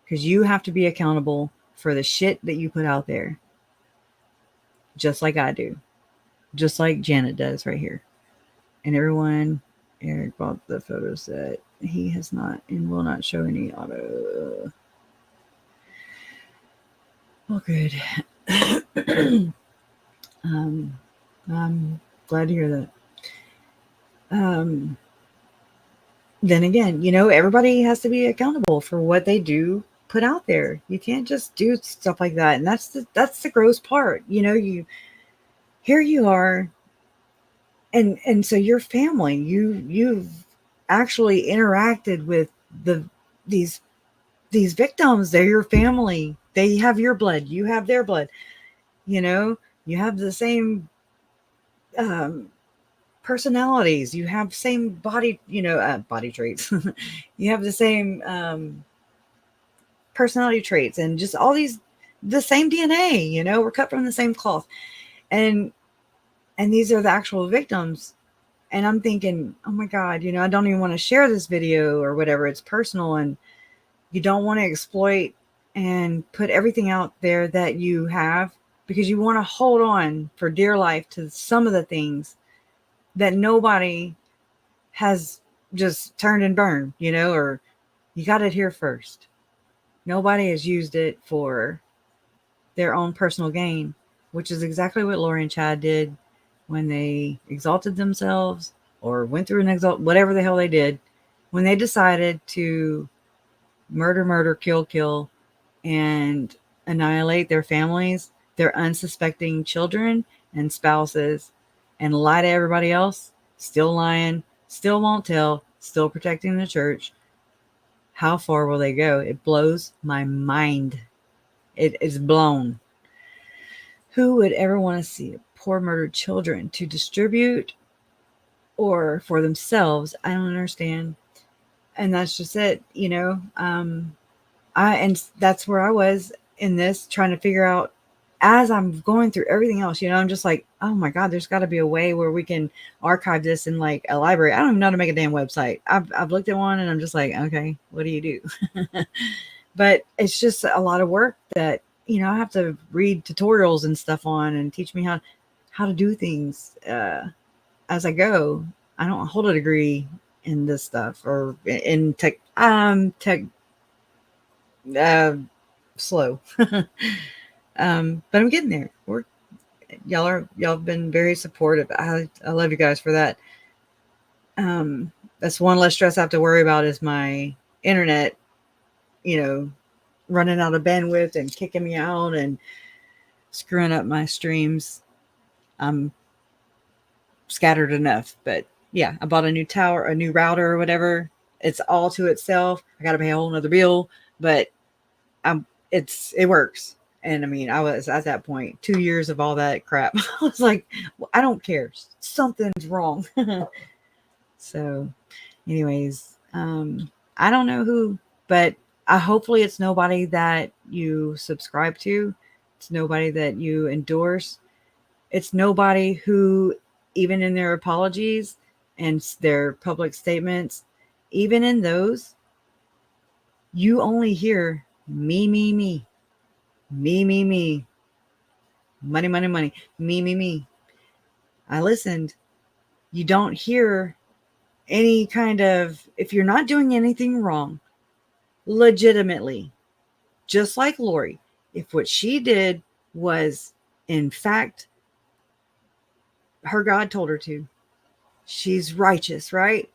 because you have to be accountable for the shit that you put out there. Just like I do. Just like Janet does right here. And everyone, Eric bought the photos that he has not and will not show any auto. Oh, good. I'm glad to hear that. Then again, everybody has to be accountable for what they do put out there. You can't just do stuff like that. And that's the gross part. Here you are. And so your family, you've actually interacted with these victims. They're your family. They have your blood. You have their blood. You have the same personalities. You have same body traits. You have the same personality traits, and just all the same DNA. We're cut from the same cloth, and these are the actual victims. And I'm thinking, oh my God, I don't even want to share this video or whatever. It's personal, and you don't want to exploit and put everything out there that you have, because you want to hold on for dear life to some of the things that nobody has just turned and burned, or you got it here first. Nobody has used it for their own personal gain, which is exactly what Lori and Chad did when they exalted themselves or went through an whatever the hell they did, when they decided to murder, kill, and annihilate their families, their unsuspecting children and spouses, and lie to everybody else, still lying, still won't tell, still protecting the church. How far will they go? It blows my mind. It is blown. Who would ever want to see poor murdered children to distribute or for themselves? I don't understand. And that's just it, and that's where I was in this, trying to figure out, as I'm going through everything else, I'm just like, oh my God, there's got to be a way where we can archive this in like a library. I don't even know how to make a damn website. I've looked at one, and I'm just like, okay, what do you do? But it's just a lot of work that, I have to read tutorials and stuff on, and teach me how to do things as I go. I don't hold a degree in this stuff or in tech. Slow. But I'm getting there. Y'all have been very supportive. I love you guys for that. That's one less stress I have to worry about, is my internet, running out of bandwidth and kicking me out and screwing up my streams. I'm scattered enough, but yeah, I bought a new tower, a new router or whatever. It's all to itself. I got to pay a whole nother bill, but it works. And I mean, I was at that point, 2 years of all that crap. I was like, well, I don't care. Something's wrong. So anyways, I don't know who, but hopefully it's nobody that you subscribe to. It's nobody that you endorse. It's nobody who, even in their apologies and their public statements, even in those, you only hear me, me, me, me, me, me, money, money, money, me, me, me. I listened. You don't hear any kind of, if you're not doing anything wrong, legitimately, just like Lori, if what she did was in fact her God told her to, she's righteous, right?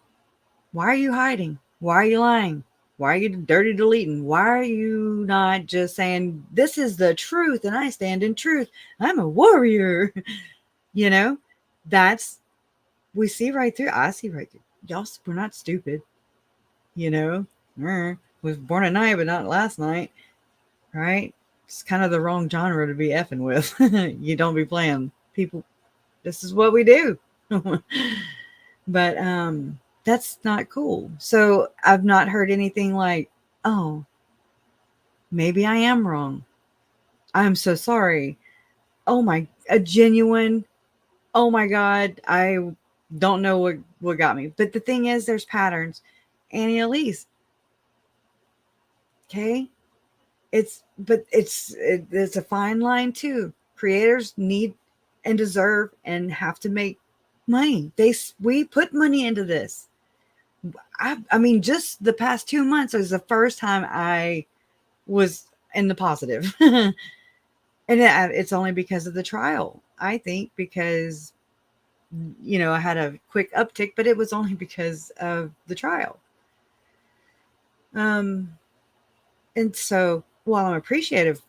Why are you hiding? Why are you lying? Why are you dirty deleting? Why are you not just saying, this is the truth and I stand in truth? I'm a warrior. You know, that's, we see right through. I see right through. Y'all, we're not stupid. You know, was born at night, but not last night. Right? It's kind of the wrong genre to be effing with. You don't be playing people. This is what we do. But that's not cool. So I've not heard anything like, oh, maybe I am wrong. I'm so sorry. Oh my, a genuine, oh my God, I don't know what got me. But the thing is, there's patterns. Annie Elise, okay? It's a fine line too. Creators need and deserve and have to make money. We put money into this. I mean, just the past 2 months was the first time I was in the positive. And it's only because of the trial, I think, because, you know, I had a quick uptick, but it was only because of the trial. And so while I'm appreciative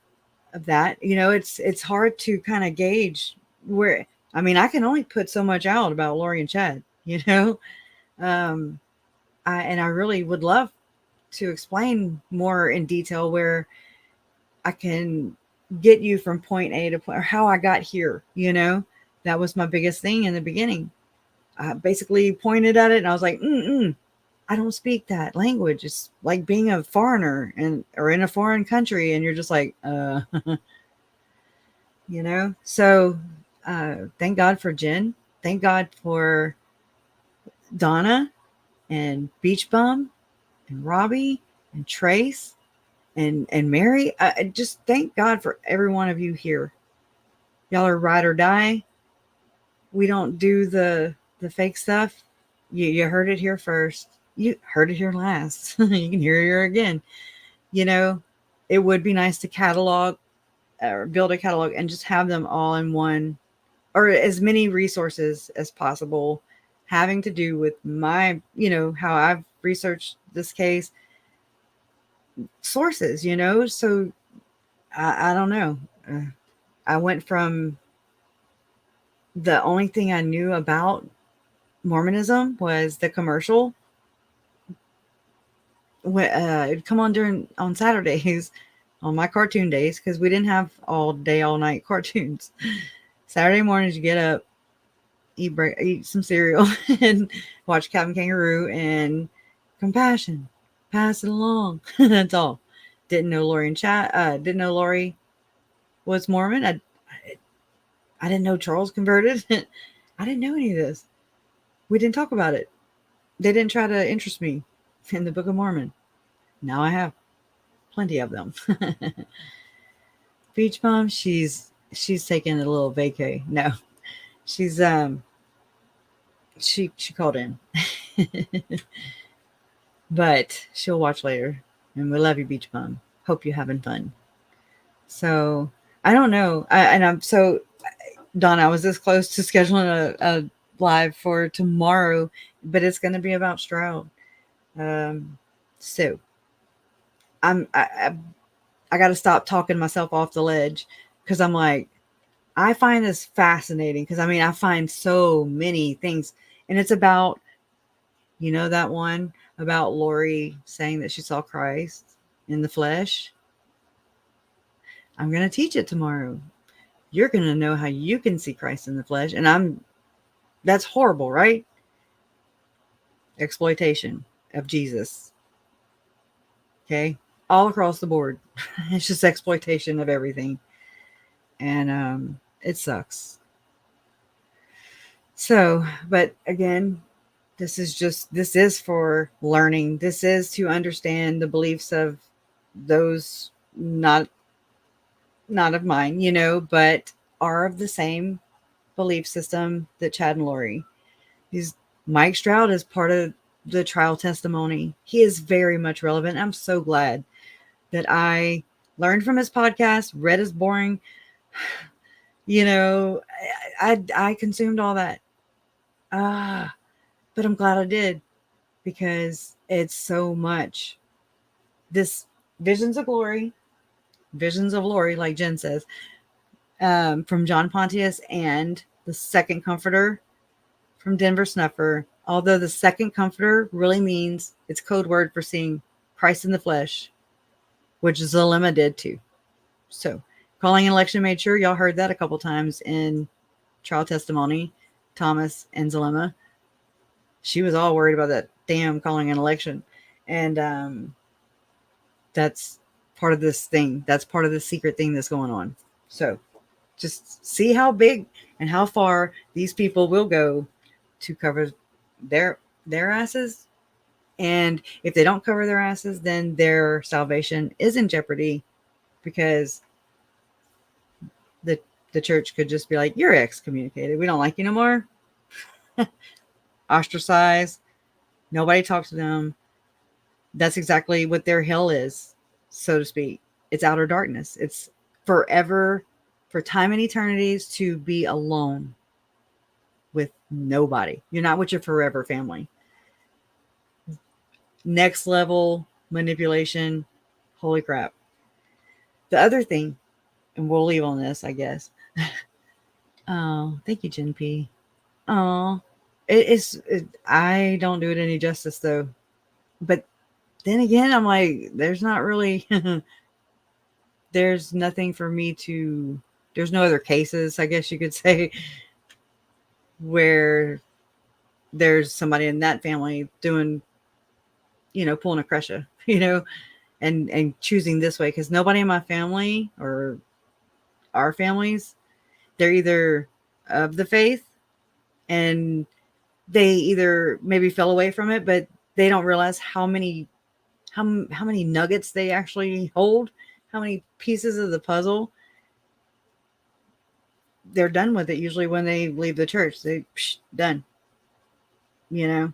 of that, you know, it's hard to kind of gauge where, I mean, I can only put so much out about Lori and Chad, you know. I really would love to explain more in detail where I can get you from point A to point, or how I got here, you know. That was my biggest thing in the beginning. I basically pointed at it and I was like, I don't speak that language. It's like being a foreigner or in a foreign country, and you're just like, you know. So thank God for Jen. Thank God for Donna and Beach Bum and Robbie and Trace and Mary. I just thank God for every one of you here. Y'all are ride or die. We don't do the fake stuff. You heard it here first. You heard it here last. You can hear it here again. You know, it would be nice to catalog or build a catalog and just have them all in one, or as many resources as possible, having to do with my, you know, how I've researched this case, sources, you know. So I don't know. I went from the only thing I knew about Mormonism was the commercial. It'd come on on Saturdays, on my cartoon days, because we didn't have all day, all night cartoons. Saturday mornings, you get up, eat some cereal, and watch Captain Kangaroo and Compassion. Pass it along. That's all. Didn't know Lori and didn't know Lori was Mormon. I didn't know Charles converted. I didn't know any of this. We didn't talk about it. They didn't try to interest me in the Book of Mormon. Now I have plenty of them. Beach Bum, she's taking a little vacay. No, she's she called in, but she'll watch later. And we love you, Beach Bum. Hope you're having fun. So I don't know, I'm so Donna. I was this close to scheduling a live for tomorrow, but it's going to be about Stroud. So I got to stop talking myself off the ledge, because I'm like, I find this fascinating, because I mean, I find so many things, and it's about, you know, that one about Lori saying that she saw Christ in the flesh. I'm going to teach it tomorrow. You're going to know how you can see Christ in the flesh. And that's horrible, right? Exploitation of Jesus. Okay. All across the board. It's just exploitation of everything. And it sucks. So, but again, this is for learning. This is to understand the beliefs of those not of mine, you know, but are of the same belief system that Chad and Lori. Mike Stroud is part of the trial testimony. He is very much relevant. I'm so glad that I learned from his podcast, read his boring, you know, I consumed all that. But I'm glad I did, because it's so much this visions of glory, like Jen says, from John Pontius, and the second comforter from Denver Snuffer. Although the second comforter really means, it's code word for seeing Christ in the flesh, which Zalema did too. So calling an election made sure y'all heard that a couple times in trial testimony. Thomas and Zalema, she was all worried about that damn calling an election. And that's part of this thing. That's part of the secret thing that's going on. So just see how big and how far these people will go to cover their asses. And if they don't cover their asses, then their salvation is in jeopardy, because the church could just be like, you're excommunicated. We don't like you no more. Ostracized. Nobody talks to them. That's exactly what their hell is, so to speak. It's outer darkness. It's forever, for time and eternities, to be alone with nobody. You're not with your forever family. Next level manipulation. Holy crap. The other thing, and we'll leave on this, I guess. Oh, thank you, Jen P. Oh, I don't do it any justice though. But then again, I'm like, there's not really, there's nothing for me to, there's no other cases, I guess you could say, where there's somebody in that family doing, pulling a Crusher, and choosing this way. Because nobody in my family or our families, they're either of the faith, and they either maybe fell away from it, but they don't realize how many nuggets they actually hold, how many pieces of the puzzle. They're done with it usually when they leave the church. They done, and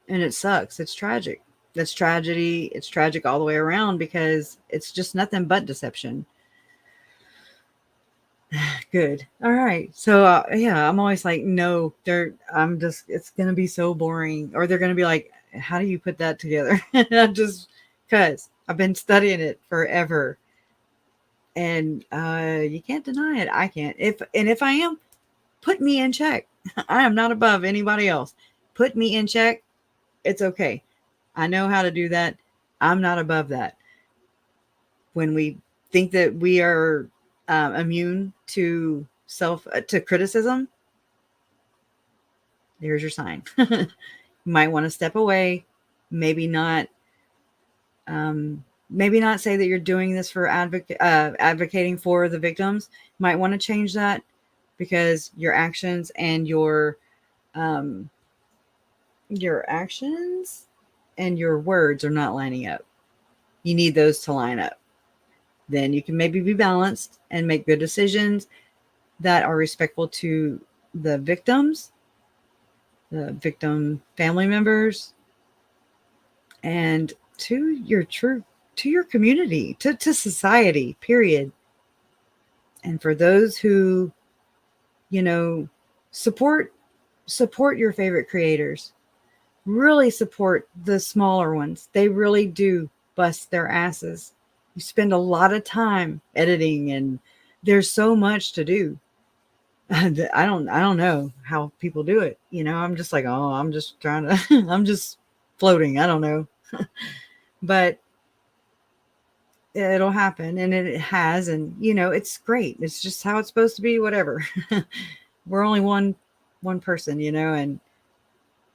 it sucks. It's tragic. That's tragedy. It's tragic all the way around, because it's just nothing but deception. Good. All right. So yeah, I'm always like, no, it's going to be so boring. Or they're going to be like, how do you put that together? Just because I've been studying it forever. And you can't deny it. I can't. If I am, put me in check. I am not above anybody else. Put me in check. It's okay. I know how to do that. I'm not above that. When we think that we are immune to criticism, there's your sign. You might want to step away. Maybe not say that you're doing this for advocating for the victims. You might want to change that, because your actions and your words are not lining up. You need those to line up. Then you can maybe be balanced and make good decisions that are respectful to the victims, the victim family members, and to your community, to society, period. And for those who, support your favorite creators, really support the smaller ones. They really do bust their asses. You spend a lot of time editing, and there's so much to do. I don't know how people do it. I'm just like, oh, I'm just trying to, I'm just floating. I don't know. But it'll happen, and it has, and it's great. It's just how it's supposed to be, whatever. We're only one person, and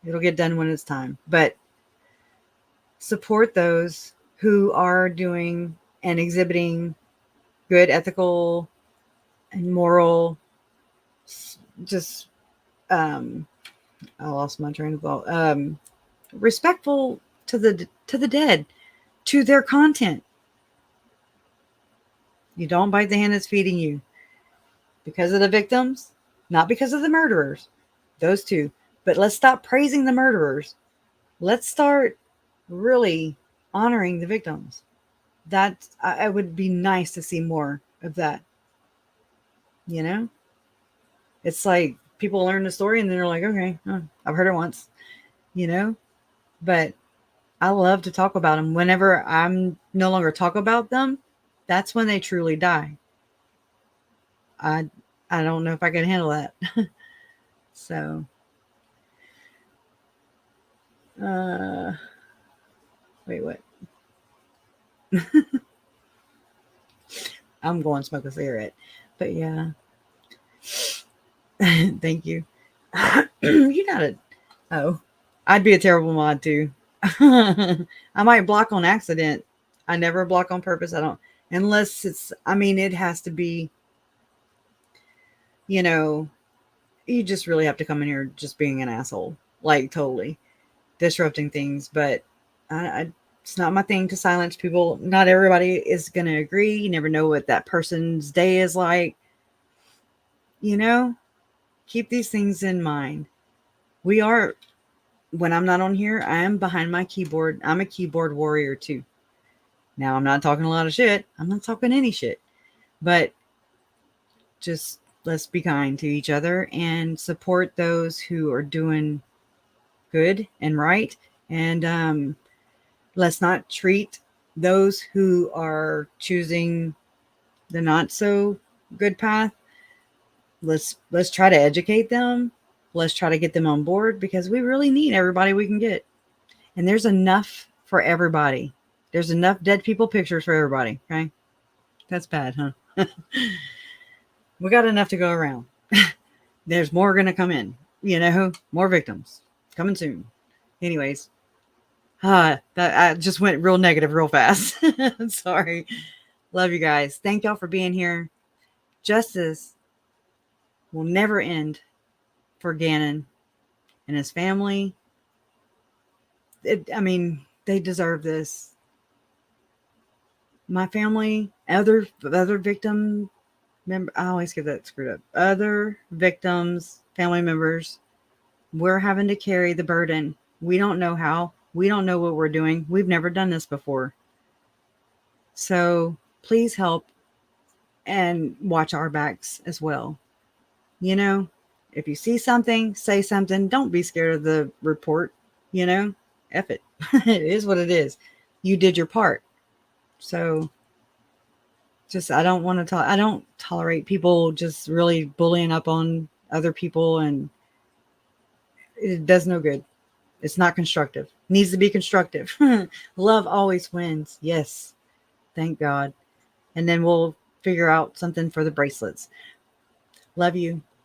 it'll get done when it's time. But support those who are doing and exhibiting good, ethical, and moral, just I lost my train of thought. Respectful to the dead, to their content. You don't bite the hand that's feeding you. Because of the victims, not because of the murderers. Those two. But let's stop praising the murderers. Let's start really honoring the victims. That I would be nice to see more of that. It's like people learn the story and then they're like, okay, I've heard it once. But I love to talk about them. Whenever I'm no longer talk about them, that's when they truly die. I I don't know if I can handle that. So, uh, wait, what? I'm going to smoke a cigarette. But yeah, thank you. You gotta. Oh, I'd be a terrible mod too. I might block on accident. I never block on purpose. I don't, unless it's, I mean, it has to be, you know, you just really have to come in here just being an asshole, like totally disrupting things. But it's not my thing to silence people. Not everybody is going to agree. You never know what that person's day is like. You know, keep these things in mind. We are, when I'm not on here, I am behind my keyboard. I'm a keyboard warrior too. Now, I'm not talking a lot of shit. I'm not talking any shit. But just let's be kind to each other and support those who are doing good and right. And let's not treat those who are choosing the not so good path. Let's try to educate them. Let's try to get them on board, because we really need everybody we can get. And there's enough for everybody. There's enough dead people pictures for everybody. Okay. That's bad, huh? We got enough to go around. There's more going to come in, more victims coming soon. Anyways, that I just went real negative real fast. Sorry. Love you guys. Thank y'all for being here. Justice will never end for Gannon and his family. I mean, they deserve this. My family, other victim member, I always get that screwed up. Other victims, family members, we're having to carry the burden. We don't know how. We don't know what we're doing. We've never done this before. So please help and watch our backs as well. If you see something, say something. Don't be scared of the report. F it. It is what it is. You did your part. So just, I don't tolerate people just really bullying up on other people, and it does no good. It's not constructive. It needs to be constructive. Love always wins. Yes. Thank God. And then we'll figure out something for the bracelets. Love you.